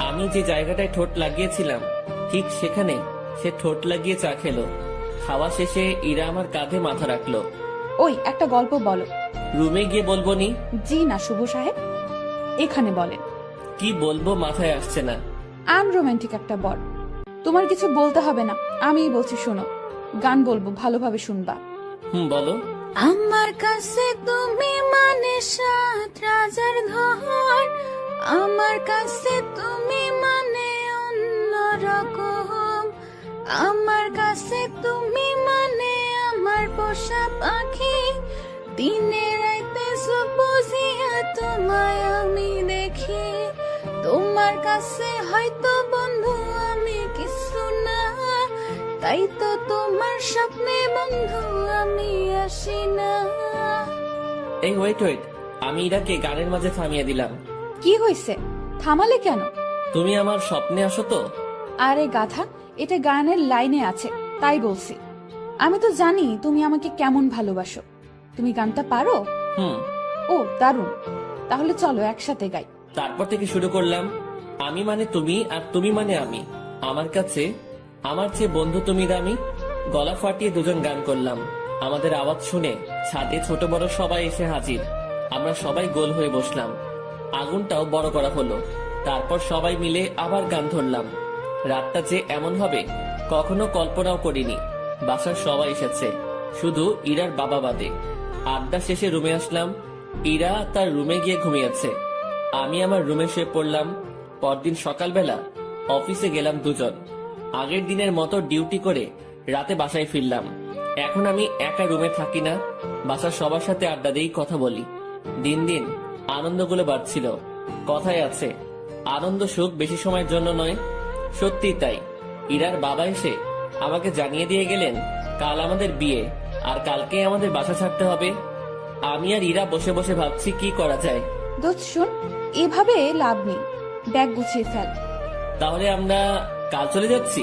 আমি যে জায়গাটায় ঠোঁট লাগিয়েছিলাম, ঠিক সেখানে সে ঠোঁট লাগিয়ে চা খেলো। খাওয়া শেষে ইরা আমার কাঁধে মাথা রাখলো। ওই একটা গল্প বলো। রুমে গিয়ে বলবো নি? জি না শুভ সাহেব, এখানে বলেন। কি বলবো মাথায় আসছে না। আনরোম্যান্টিক একটা বর। তোমার কিছু বলতে হবে না, আমিই বলছি শোনো। গান বলবো, ভালোভাবে শুনবা। বলো। আমার কাছে তুমি মানে 7 রাজার ধন, আমার কাছে তুমি মানে অন্যরকম, আমার কাছে তুমি মানে আমার পোষা পাখি, দিনে রাইতে বুঝিয়া তোমায় আমি দেখি, তোমার কাছে হয়তো বন্ধু আমি কিছু না, তাই তো তোমার স্বপ্নে বন্ধু আমি আসি না। এই ওয়েট ওয়েট, আমি ইরাকে গানের মাঝে থামিয়ে দিলাম। কি হয়েছে, থামালে কেন? তুমি আমার স্বপ্নে আসো তো? আরে গাধা, এটা গানের লাইনে আছে, তাই বলছি। আমি তো জানি তুমি আমাকে কেমন ভালোবাসো। তুমি গানটা পারো? ও দারুণ, তাহলে চলো একসাথে গাই। তারপর থেকে শুরু করলাম। আমি মানে তুমি, আর তুমি মানে আমি। আমার কাছে আমার চেয়ে বন্ধু তুমি দামি। গলা ফাটিয়ে দুজন গান করলাম। আমাদের আওয়াজ শুনে ছাদে ছোট বড় সবাই এসে হাজির। আমরা সবাই গোল হয়ে বসলাম। আগুনটাও বড় করা হলো। তারপর সবাই মিলে আবার গান ধরলাম। রাতটা যে এমন হবে কখনো কল্পনাও করিনি। বাসার সবাই এসেছে, শুধু ইরার বাবা বাদে। আড্ডা শেষে রুমে আসলাম। ইরা তার রুমে গিয়ে ঘুমিয়েছে, আমি আমার রুমে শুয়ে পড়লাম। পরদিন সকালবেলা অফিসে গেলাম দুজন। আগের দিনের মতো ডিউটি করে রাতে বাসায় ফিরলাম। এখন আমি একা রুমে থাকি না, বাসার সবার সাথে আড্ডা দিয়েই কথা বলি। দিন দিন আনন্দগুলো বাড়ছিল। কথায় আছে, আনন্দ সুখ বেশি সময়ের জন্য নয়। সত্যি তাই। ইরার বাবা এসে আমাকে জানিয়ে দিয়ে গেলেন কাল আমাদের বিয়ে, আর কালকে আমাদের বাসা ছাড়তে হবে। আমি আর ইরা বসে বসে ভাবছি কি করা যায়। দোস্ত শোন, এভাবে লাভ নেই, ব্যাগ গুছিয়ে ফেল। তাহলে আমরা কাল চলে যাচ্ছি?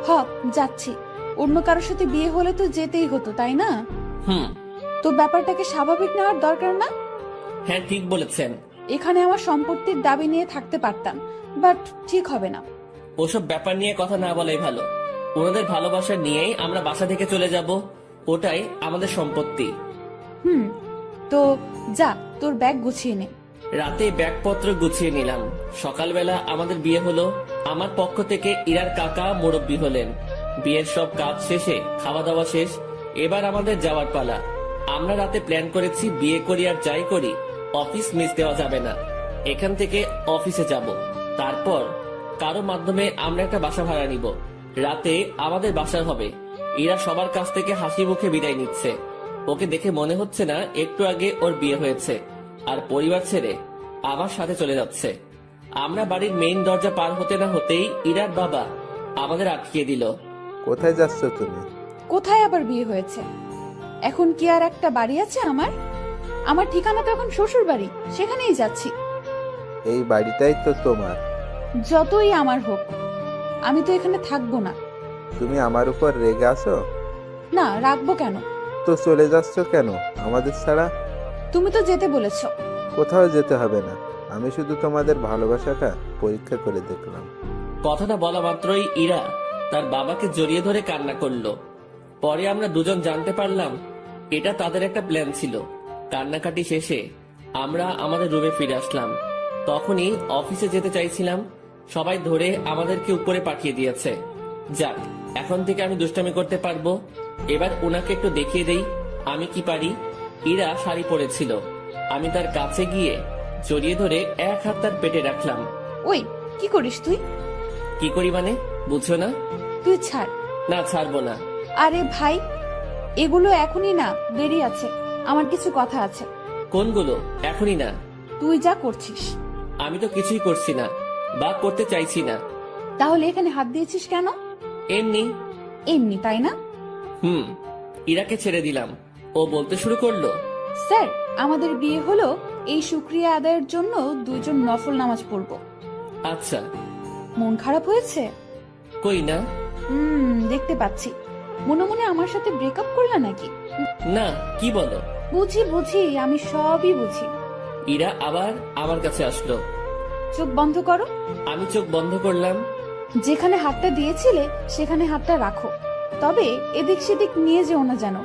হ, যাচ্ছি। অন্য কারোর সাথে বিয়ে হলে তো যেতেই হতো, তাই না? হুম। তো ব্যাপারটাকে স্বাভাবিক নেওয়ার দরকার না? হ্যাঁ, ঠিক বলেছেন। এখানে আমার সম্পত্তির দাবি নিয়ে থাকতে পারতাম, বাট ঠিক হবে না। ওসব ব্যাপার নিয়ে কথা না বলাই ভালো। ওনাদের ভালোবাসা নিয়েই আমরা বাসা থেকে চলে যাব, ওটাই আমাদের সম্পত্তি। হুম, তো যা, তোর ব্যাগ গুছিয়ে নে। রাতে ব্যাগপত্র গুছিয়ে নিলাম। সকালবেলা আমাদের বিয়ে হলো। আমার পক্ষ থেকে ইরার কাকা মুরব্বি হলেন। বিয়ের সব কাজ শেষে খাওয়া দাওয়া শেষ, এবার আমাদের যাওয়ার পালা। আমরা রাতে প্ল্যান করেছি বিয়ে করি আর যাই করি অফিস মিস দেওয়া যাবে না। এখান থেকে অফিসে যাব, তারপর কারো মাধ্যমে আমরা একটা বাসা ভাড়া নিব। রাতে আমাদের বাসা হবে। ইরা সবার কাছ থেকে হাসি মুখে বিদায় নিচ্ছে। ওকে দেখে মনে হচ্ছে না একটু আগে ওর বিয়ে হয়েছে, আর পরিবার ছেড়ে আমার সাথে চলে যাচ্ছে। আমরা বাড়ির মেইন দরজা পার হতে না হতেই ইরার বাবা আমাদের আটকিয়ে দিল। কোথায় যাচ্ছ তুমি? কোথায় আবার বিয়ে হয়েছে? এখন কি আর একটা বাড়ি আছে আমার? আমার ঠিকানা তো এখন শ্বশুর বাড়ি, সেখানেই যাচ্ছি। এই বাড়িটাই তো তোমার। যতই আমার হোক, আমি তো এখানে থাকবো না। তুমি আমার উপর রেগে আছো? না, রাখবো কেন? তো চলে যাচ্ছ কেন আমাদের ছাড়া? তুমি তো যেতে বলেছো। কোথাও যেতে হবে না, আমি শুধু তোমাদের ভালোবাসাটা পরীক্ষা করে দেখলাম। কথাটা বলা মাত্রই ইরা তার বাবাকে জড়িয়ে ধরে কান্না করলো। পরে আমরা দুজন জানতে পারলাম এটা তাদের একটা প্ল্যান ছিল। কান্নাকাটি শেষে আমরা আমাদের রুমে ফিরে আসলাম। তখনই অফিসে যেতে চাইছিলাম, সবাই ধরে আমাদেরকে উপরে পাঠিয়ে দিয়েছে। যাক, এখন থেকে আমি দুষ্টামি করতে পারবো। এবার ওনাকে একটু দেখিয়ে দেই আমি কি পারি। ইরা শাড়ি পরেছিল, আমি তার কাছে গিয়ে জড়িয়ে ধরে এক হাত তার পেটে রাখলাম। ওই, কি করিস তুই? কি করি মানে, বুঝছো না? তুই ছাড়। না, ছাড়বো না। আরে ভাই, এগুলো এখনই না, দেরি আছে। আমার কিছু কথা আছে। কোনগুলো? এখনই না। তুই যা করছিস। আমি তো কিছুই করছি না বা করতে চাইছি না। তাহলে এখানে হাত দিয়েছিস কেন? এমনি। এমনি, তাই না? হুম। ইরাকে ছেড়ে দিলাম, ও বলতে শুরু করলো। স্যার, আমাদের বিয়ে হলো, এই শুকরিয়া আদায়ের জন্য দুইজন নফল নামাজ পড়বো। আচ্ছা। মন খারাপ হয়েছে? কই না। দেখতে পাচ্ছি। মনে মনে আমার সাথে ব্রেকআপ করলা নাকি? না, কি বলো? বুঝি বুঝি, আমি সবই বুঝি। ইরা আবার আমার কাছে আসলো। চোখ বন্ধ করো। আমি চোখ বন্ধ করলাম। যেখানে হাতটা দিয়েছিলে সেখানে হাতটা রাখো, তবে এদিক সেদিক নিয়ে যেও না যেন,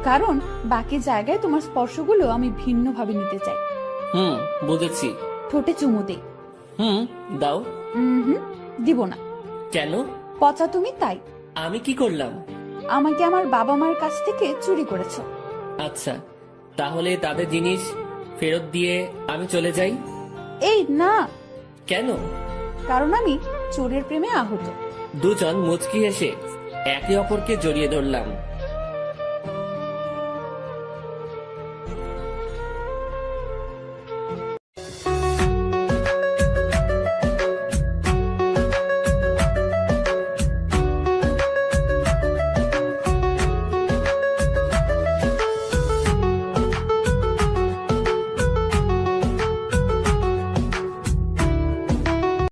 কারণ বাকি জায়গায় তোমার স্পর্শগুলো আমি ভিন্নভাবে নিতে চাই। হুম, বুঝেছি। ঠোঁটে চুমু দে। হুম, দাও। দিব না। কেন? পচা তুমি, তাই। আমি কি করলাম? আমাকে আমার বাবা মার কাছ থেকে চুরি করেছো। আচ্ছা, তাহলে তাদের জিনিস ফেরত দিয়ে আমি চলে যাই? এই না। কেন? কারণ আমি চোরের প্রেমে আহত। দুজন মুচকি হেসে একে অপরকে জড়িয়ে ধরলাম।